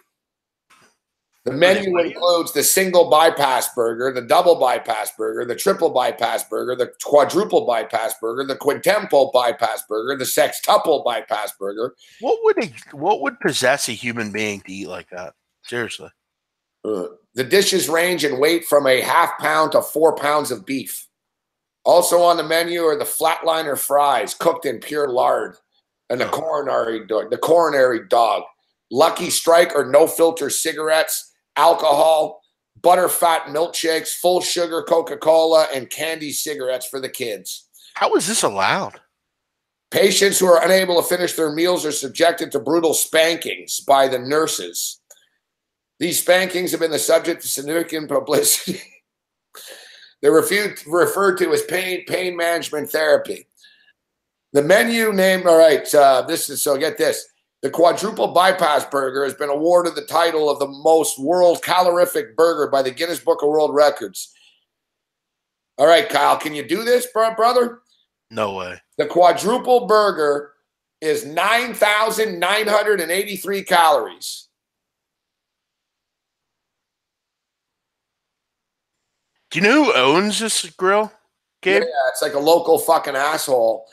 The menu includes the single bypass burger, the double bypass burger, the triple bypass burger, the quadruple bypass burger, the quintuple bypass burger, the sextuple bypass burger. What would possess a human being to eat like that? Seriously. The dishes range in weight from a half pound to 4 pounds of beef. Also on the menu are the flatliner fries cooked in pure lard and the coronary dog, Lucky Strike or no filter cigarettes, alcohol, butterfat milkshakes, full sugar Coca-Cola, and candy cigarettes for the kids. How is this allowed? Patients who are unable to finish their meals are subjected to brutal spankings by the nurses. These spankings have been the subject of significant publicity. They're referred to as pain management therapy. The menu name, all right, so get this. The quadruple bypass burger has been awarded the title of the most world calorific burger by the Guinness Book of World Records. All right, Kyle, can you do this, brother? No way. The quadruple burger is 9,983 calories. Do you know who owns this grill, Gabe? Yeah, it's like a local fucking asshole.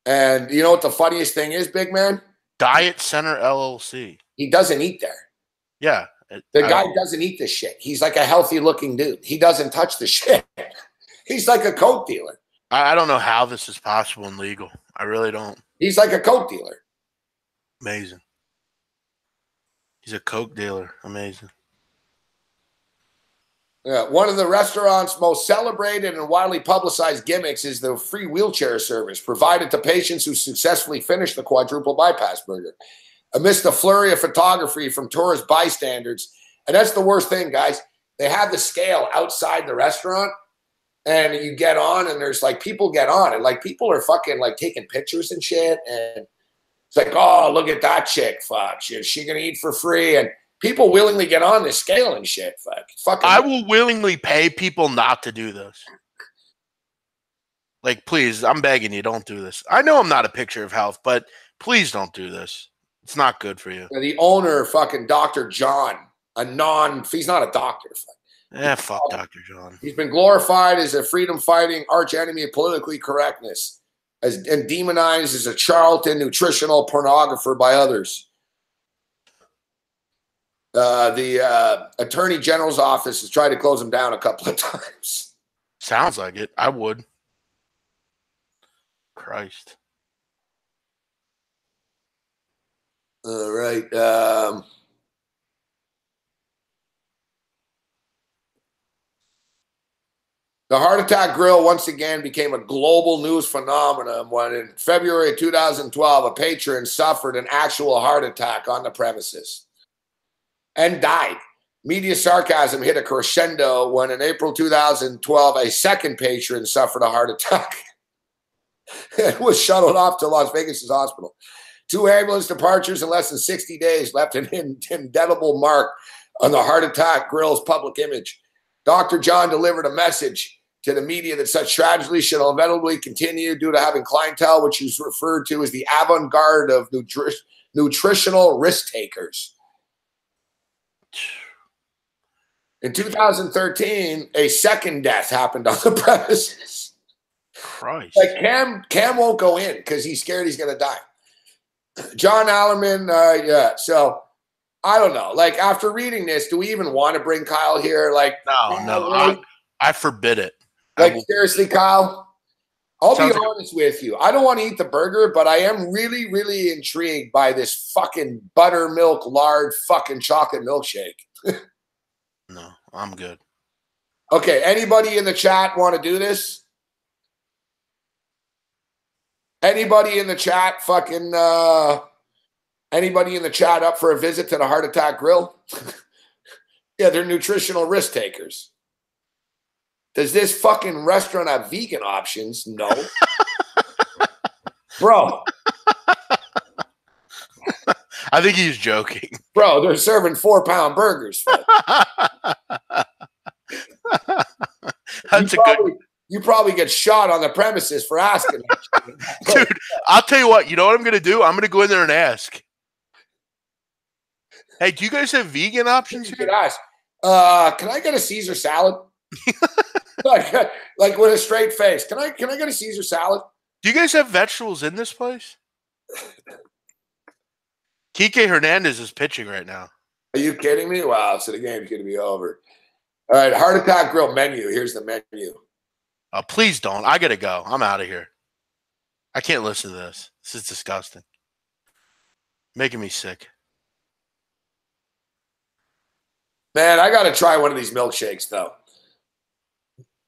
And you know what the funniest thing is, big man? Diet Center LLC. He doesn't eat there. Yeah. The guy doesn't eat this shit. He's like a healthy looking dude. He doesn't touch the shit. He's like a coke dealer. I don't know how this is possible and legal. I really don't. He's like a coke dealer. Amazing. He's a coke dealer. Amazing. Yeah, one of the restaurant's most celebrated and widely publicized gimmicks is the free wheelchair service provided to patients who successfully finish the quadruple bypass burger. Amidst the flurry of photography from tourist bystanders, and that's the worst thing, guys. They have the scale outside the restaurant, and you get on, and there's like people get on, and like people are fucking like taking pictures and shit, and it's like, oh, look at that chick, fuck, is she gonna eat for free? And people willingly get on this scale and shit. Fucking. I will willingly pay people not to do this. Like, please, I'm begging you, don't do this. I know I'm not a picture of health, but please don't do this. It's not good for you. The owner, fucking Dr. John, he's not a doctor. Fuck Dr. John. He's been glorified as a freedom-fighting arch-enemy of politically correctness and demonized as a charlatan nutritional pornographer by others. The Attorney General's office has tried to close him down a couple of times. Sounds like it. I would. Christ. All right. The Heart Attack Grill once again became a global news phenomenon when in February 2012, a patron suffered an actual heart attack on the premises and died. Media sarcasm hit a crescendo when in April 2012, a second patron suffered a heart attack and was shuttled off to Las Vegas' hospital. 2 ambulance departures in less than 60 days left an indelible mark on the Heart Attack Grill's public image. Dr. John delivered a message to the media that such tragedy should inevitably continue due to having clientele, which is referred to as the avant-garde of nutritional risk takers. In 2013, a second death happened on the premises. Christ. Like Cam won't go in because he's scared he's going to die. John Allerman, yeah. So I don't know. Like after reading this, do we even want to bring Kyle here? Like No, I forbid it. Like seriously, Kyle. I'll be Sounds like honest with you. I don't want to eat the burger, but I am really, really intrigued by this fucking buttermilk, lard, fucking chocolate milkshake. No, I'm good. Okay, anybody in the chat want to do this? Anybody in the chat fucking anybody in the chat up for a visit to the Heart Attack Grill? Yeah, they're nutritional risk takers. Does this fucking restaurant have vegan options? No. Bro. I think he's joking. Bro, they're serving 4-pound burgers. That's You probably get shot on the premises for asking. Dude, I'll tell you what. You know what I'm going to do? I'm going to go in there and ask. Hey, do you guys have vegan options You here? could ask, can I get a Caesar salad? like with a straight face. Can I get a Caesar salad? Do you guys have vegetables in this place? Kike Hernandez is pitching right now. Are you kidding me? Wow, so the game's going to be over. All right, Heart Attack Grill menu. Here's the menu. Oh, please don't. I got to go. I'm out of here. I can't listen to this. This is disgusting. Making me sick. Man, I got to try one of these milkshakes, though.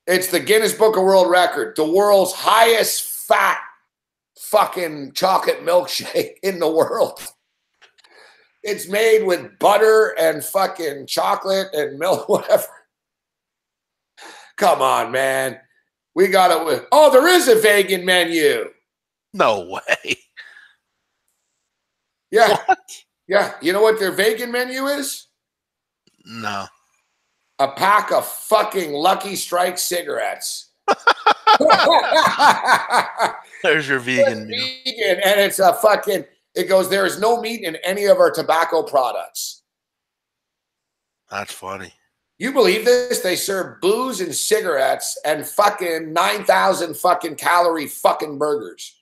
It's the Guinness Book of World Record, the world's highest fat fucking chocolate milkshake in the world. It's made with butter and fucking chocolate and milk, whatever. Come on, man. We got it. Oh, there is a vegan menu. No way. Yeah. What? Yeah. You know what their vegan menu is? No. A pack of fucking Lucky Strike cigarettes. There's your vegan. Vegan, and it's a fucking, it goes, there is no meat in any of our tobacco products. That's funny. You believe this? They serve booze and cigarettes and fucking 9,000 fucking calorie fucking burgers.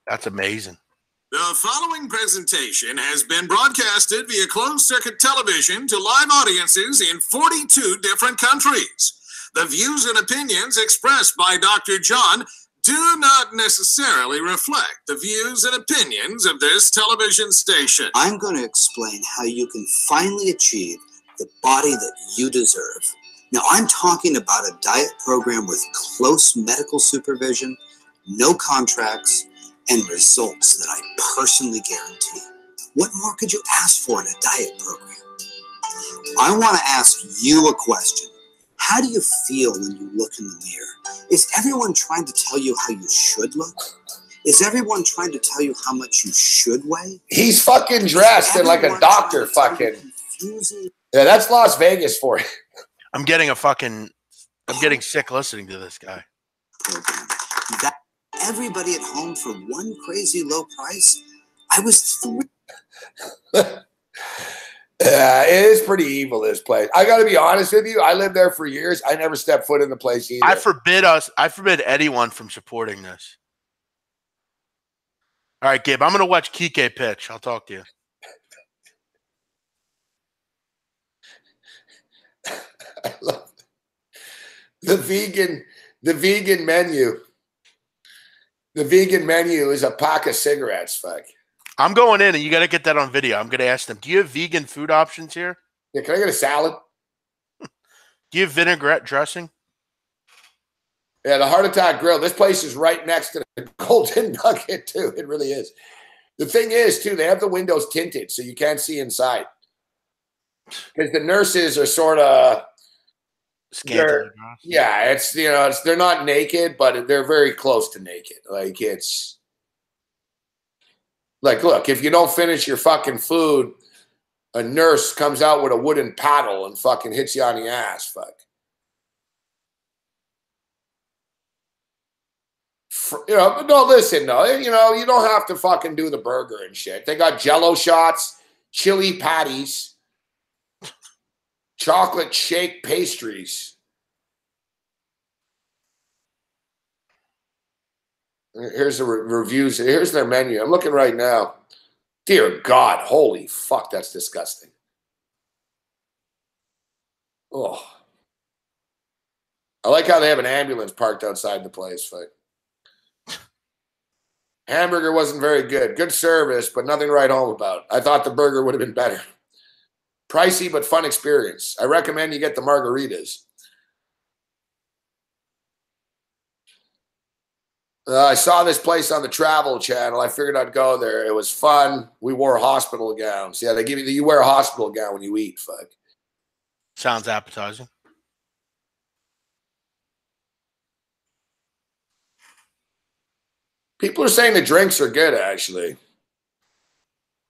That's amazing. The following presentation has been broadcasted via closed-circuit television to live audiences in 42 different countries. The views and opinions expressed by Dr. John do not necessarily reflect the views and opinions of this television station. I'm going to explain how you can finally achieve the body that you deserve. Now, I'm talking about a diet program with close medical supervision, no contracts, and results that I personally guarantee. What more could you ask for in a diet program? I want to ask you a question. How do you feel when you look in the mirror? Is everyone trying to tell you how you should look? Is everyone trying to tell you how much you should weigh? He's fucking dressed in like a doctor fucking. Yeah, that's Las Vegas for you. I'm getting sick listening to this guy. That everybody at home for one crazy low price. I was thrilled. Yeah, it is pretty evil, this place. I got to be honest with you. I lived there for years. I never stepped foot in the place either. I forbid anyone from supporting this. All right, Gabe, I'm going to watch Kike pitch. I'll talk to you. I love the vegan menu. The vegan menu is a pack of cigarettes, fuck. I'm going in, and you got to get that on video. I'm going to ask them, do you have vegan food options here? Yeah, can I get a salad? Do you have vinaigrette dressing? Yeah, the Heart Attack Grill. This place is right next to the Golden Nugget, too. It really is. The thing is, too, they have the windows tinted, so you can't see inside. Because the nurses are sort of... Yeah, they're not naked, but they're very close to naked. Like, it's... Like, look, if you don't finish your fucking food, a nurse comes out with a wooden paddle and fucking hits you on the ass. Fuck. No, listen, no. You know, you don't have to fucking do the burger and shit. They got Jello shots, chili patties, chocolate shake pastries. Here's the reviews. Here's their menu. I'm looking right now. Dear God, holy fuck, that's disgusting. Oh. I like how they have an ambulance parked outside the place. Fuck. Hamburger wasn't very good. Good service, but nothing to write home about. I thought the burger would have been better. Pricey, but fun experience. I recommend you get the margaritas. I saw this place on the Travel Channel. I figured I'd go there. It was fun. We wore hospital gowns. Yeah, they give you wear a hospital gown when you eat. Fuck. Sounds appetizing. People are saying the drinks are good, actually.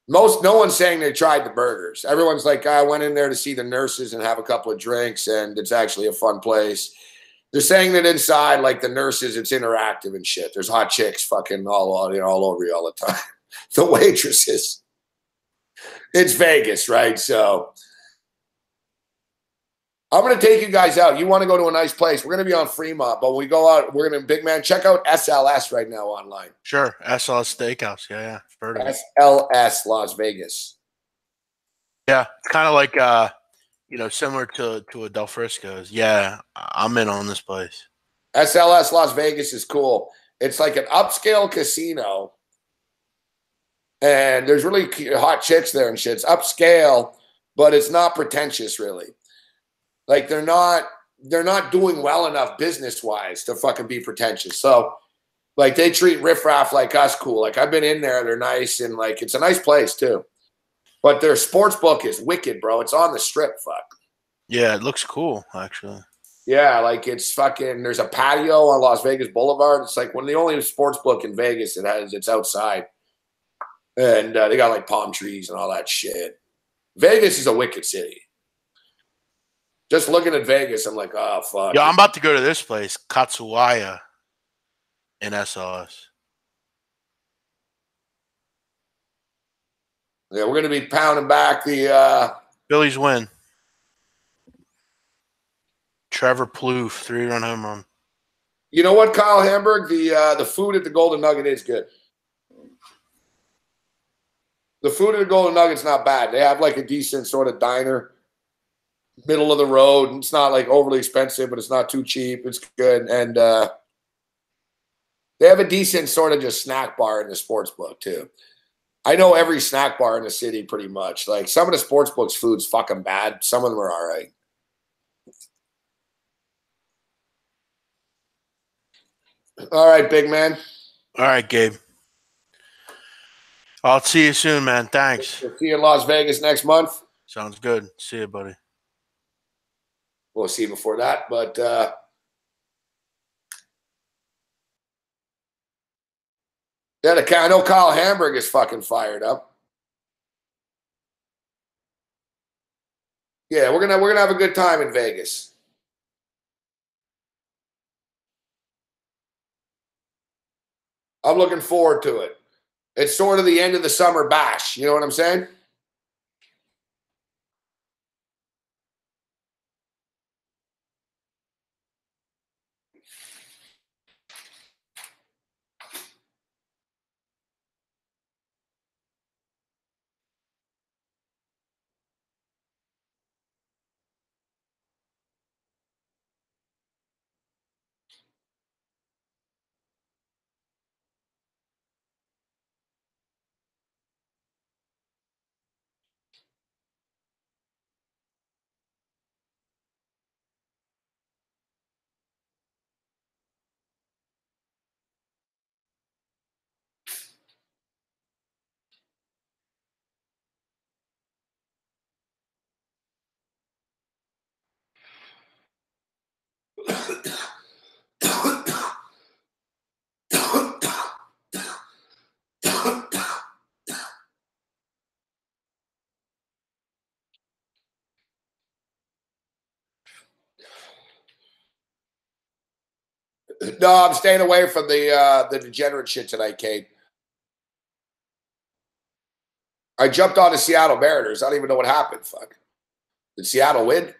No one's saying they tried the burgers. Everyone's like, I went in there to see the nurses and have a couple of drinks, and it's actually a fun place. They're saying that inside, like the nurses, it's interactive and shit. There's hot chicks fucking all over you all the time. The waitresses. It's Vegas, right? So I'm going to take you guys out. You want to go to a nice place. We're going to be on Fremont, but when we go out, we're going to, big man, check out SLS right now online. Sure. SLS Steakhouse. Yeah. Heard of it. SLS Las Vegas. Yeah. It's kind of like, similar to a Del Frisco's. Yeah. I'm in on this place. SLS Las Vegas is cool. It's like an upscale casino. And there's really hot chicks there and shit. It's upscale, but it's not pretentious, really. Like they're not doing well enough business-wise to fucking be pretentious. So, like they treat riffraff like us cool. Like I've been in there, they're nice, and like it's a nice place too. But their sports book is wicked, bro. It's on the strip, fuck. Yeah, it looks cool, actually. Yeah, like it's fucking. There's a patio on Las Vegas Boulevard. It's like one of the only sports book in Vegas that has. It's outside, and they got like palm trees and all that shit. Vegas is a wicked city. Just looking at Vegas, I'm like, oh, fuck. Yeah, I'm about to go to this place, Katsuwaya in SLS. Yeah, we're going to be pounding back the Phillies win. Trevor Plouffe, 3-run home run. You know what, Kyle Hamburg? The food at the Golden Nugget is good. The food at the Golden Nugget's not bad. They have like a decent sort of diner. Middle of the road. It's not like overly expensive, but it's not too cheap. It's good. And they have a decent sort of just snack bar in the sports book too. I know every snack bar in the city pretty much. Like some of the sports books food's fucking bad. Some of them are all right. All right, big man. All right, Gabe. I'll see you soon, man. Thanks. We'll see you in Las Vegas next month. Sounds good. See you, buddy. We'll see before that, but yeah, I know Kyle Hamburg is fucking fired up. Yeah, we're gonna have a good time in Vegas. I'm looking forward to it. It's sort of the end of the summer bash. You know what I'm saying? No, I'm staying away from the degenerate shit tonight, Kate. I jumped on the Seattle Mariners. I don't even know what happened. Fuck. Did Seattle win?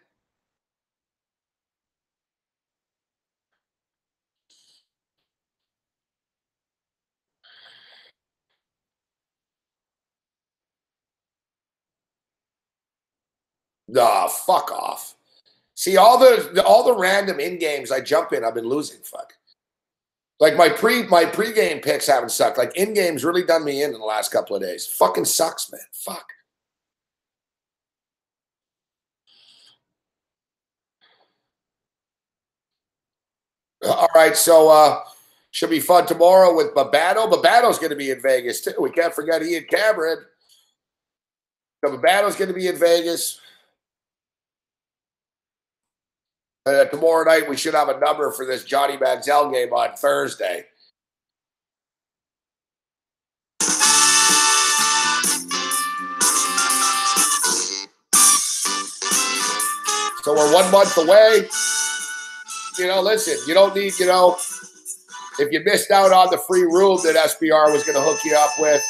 Nah, fuck off. See, all the random in games I jump in, I've been losing. Fuck. Like my pregame picks haven't sucked. Like in games really done me in the last couple of days. Fucking sucks, man. Fuck. All right, so should be fun tomorrow with Babano. Babano's going to be in Vegas too. We can't forget he and Cameron. So Babano's going to be in Vegas. Tomorrow night we should have a number for this Johnny Manziel game on Thursday. So we're 1 month away. You know, listen, you don't need, you know, if you missed out on the free room that SBR was going to hook you up with,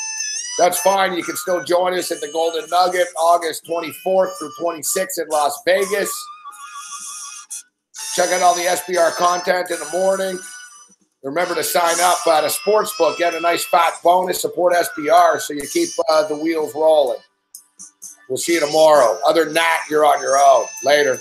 that's fine. You can still join us at the Golden Nugget August 24th through 26th in Las Vegas. Check out all the SBR content in the morning. Remember to sign up at a Sportsbook. Get a nice fat bonus. Support SBR so you keep the wheels rolling. We'll see you tomorrow. Other than that, you're on your own. Later.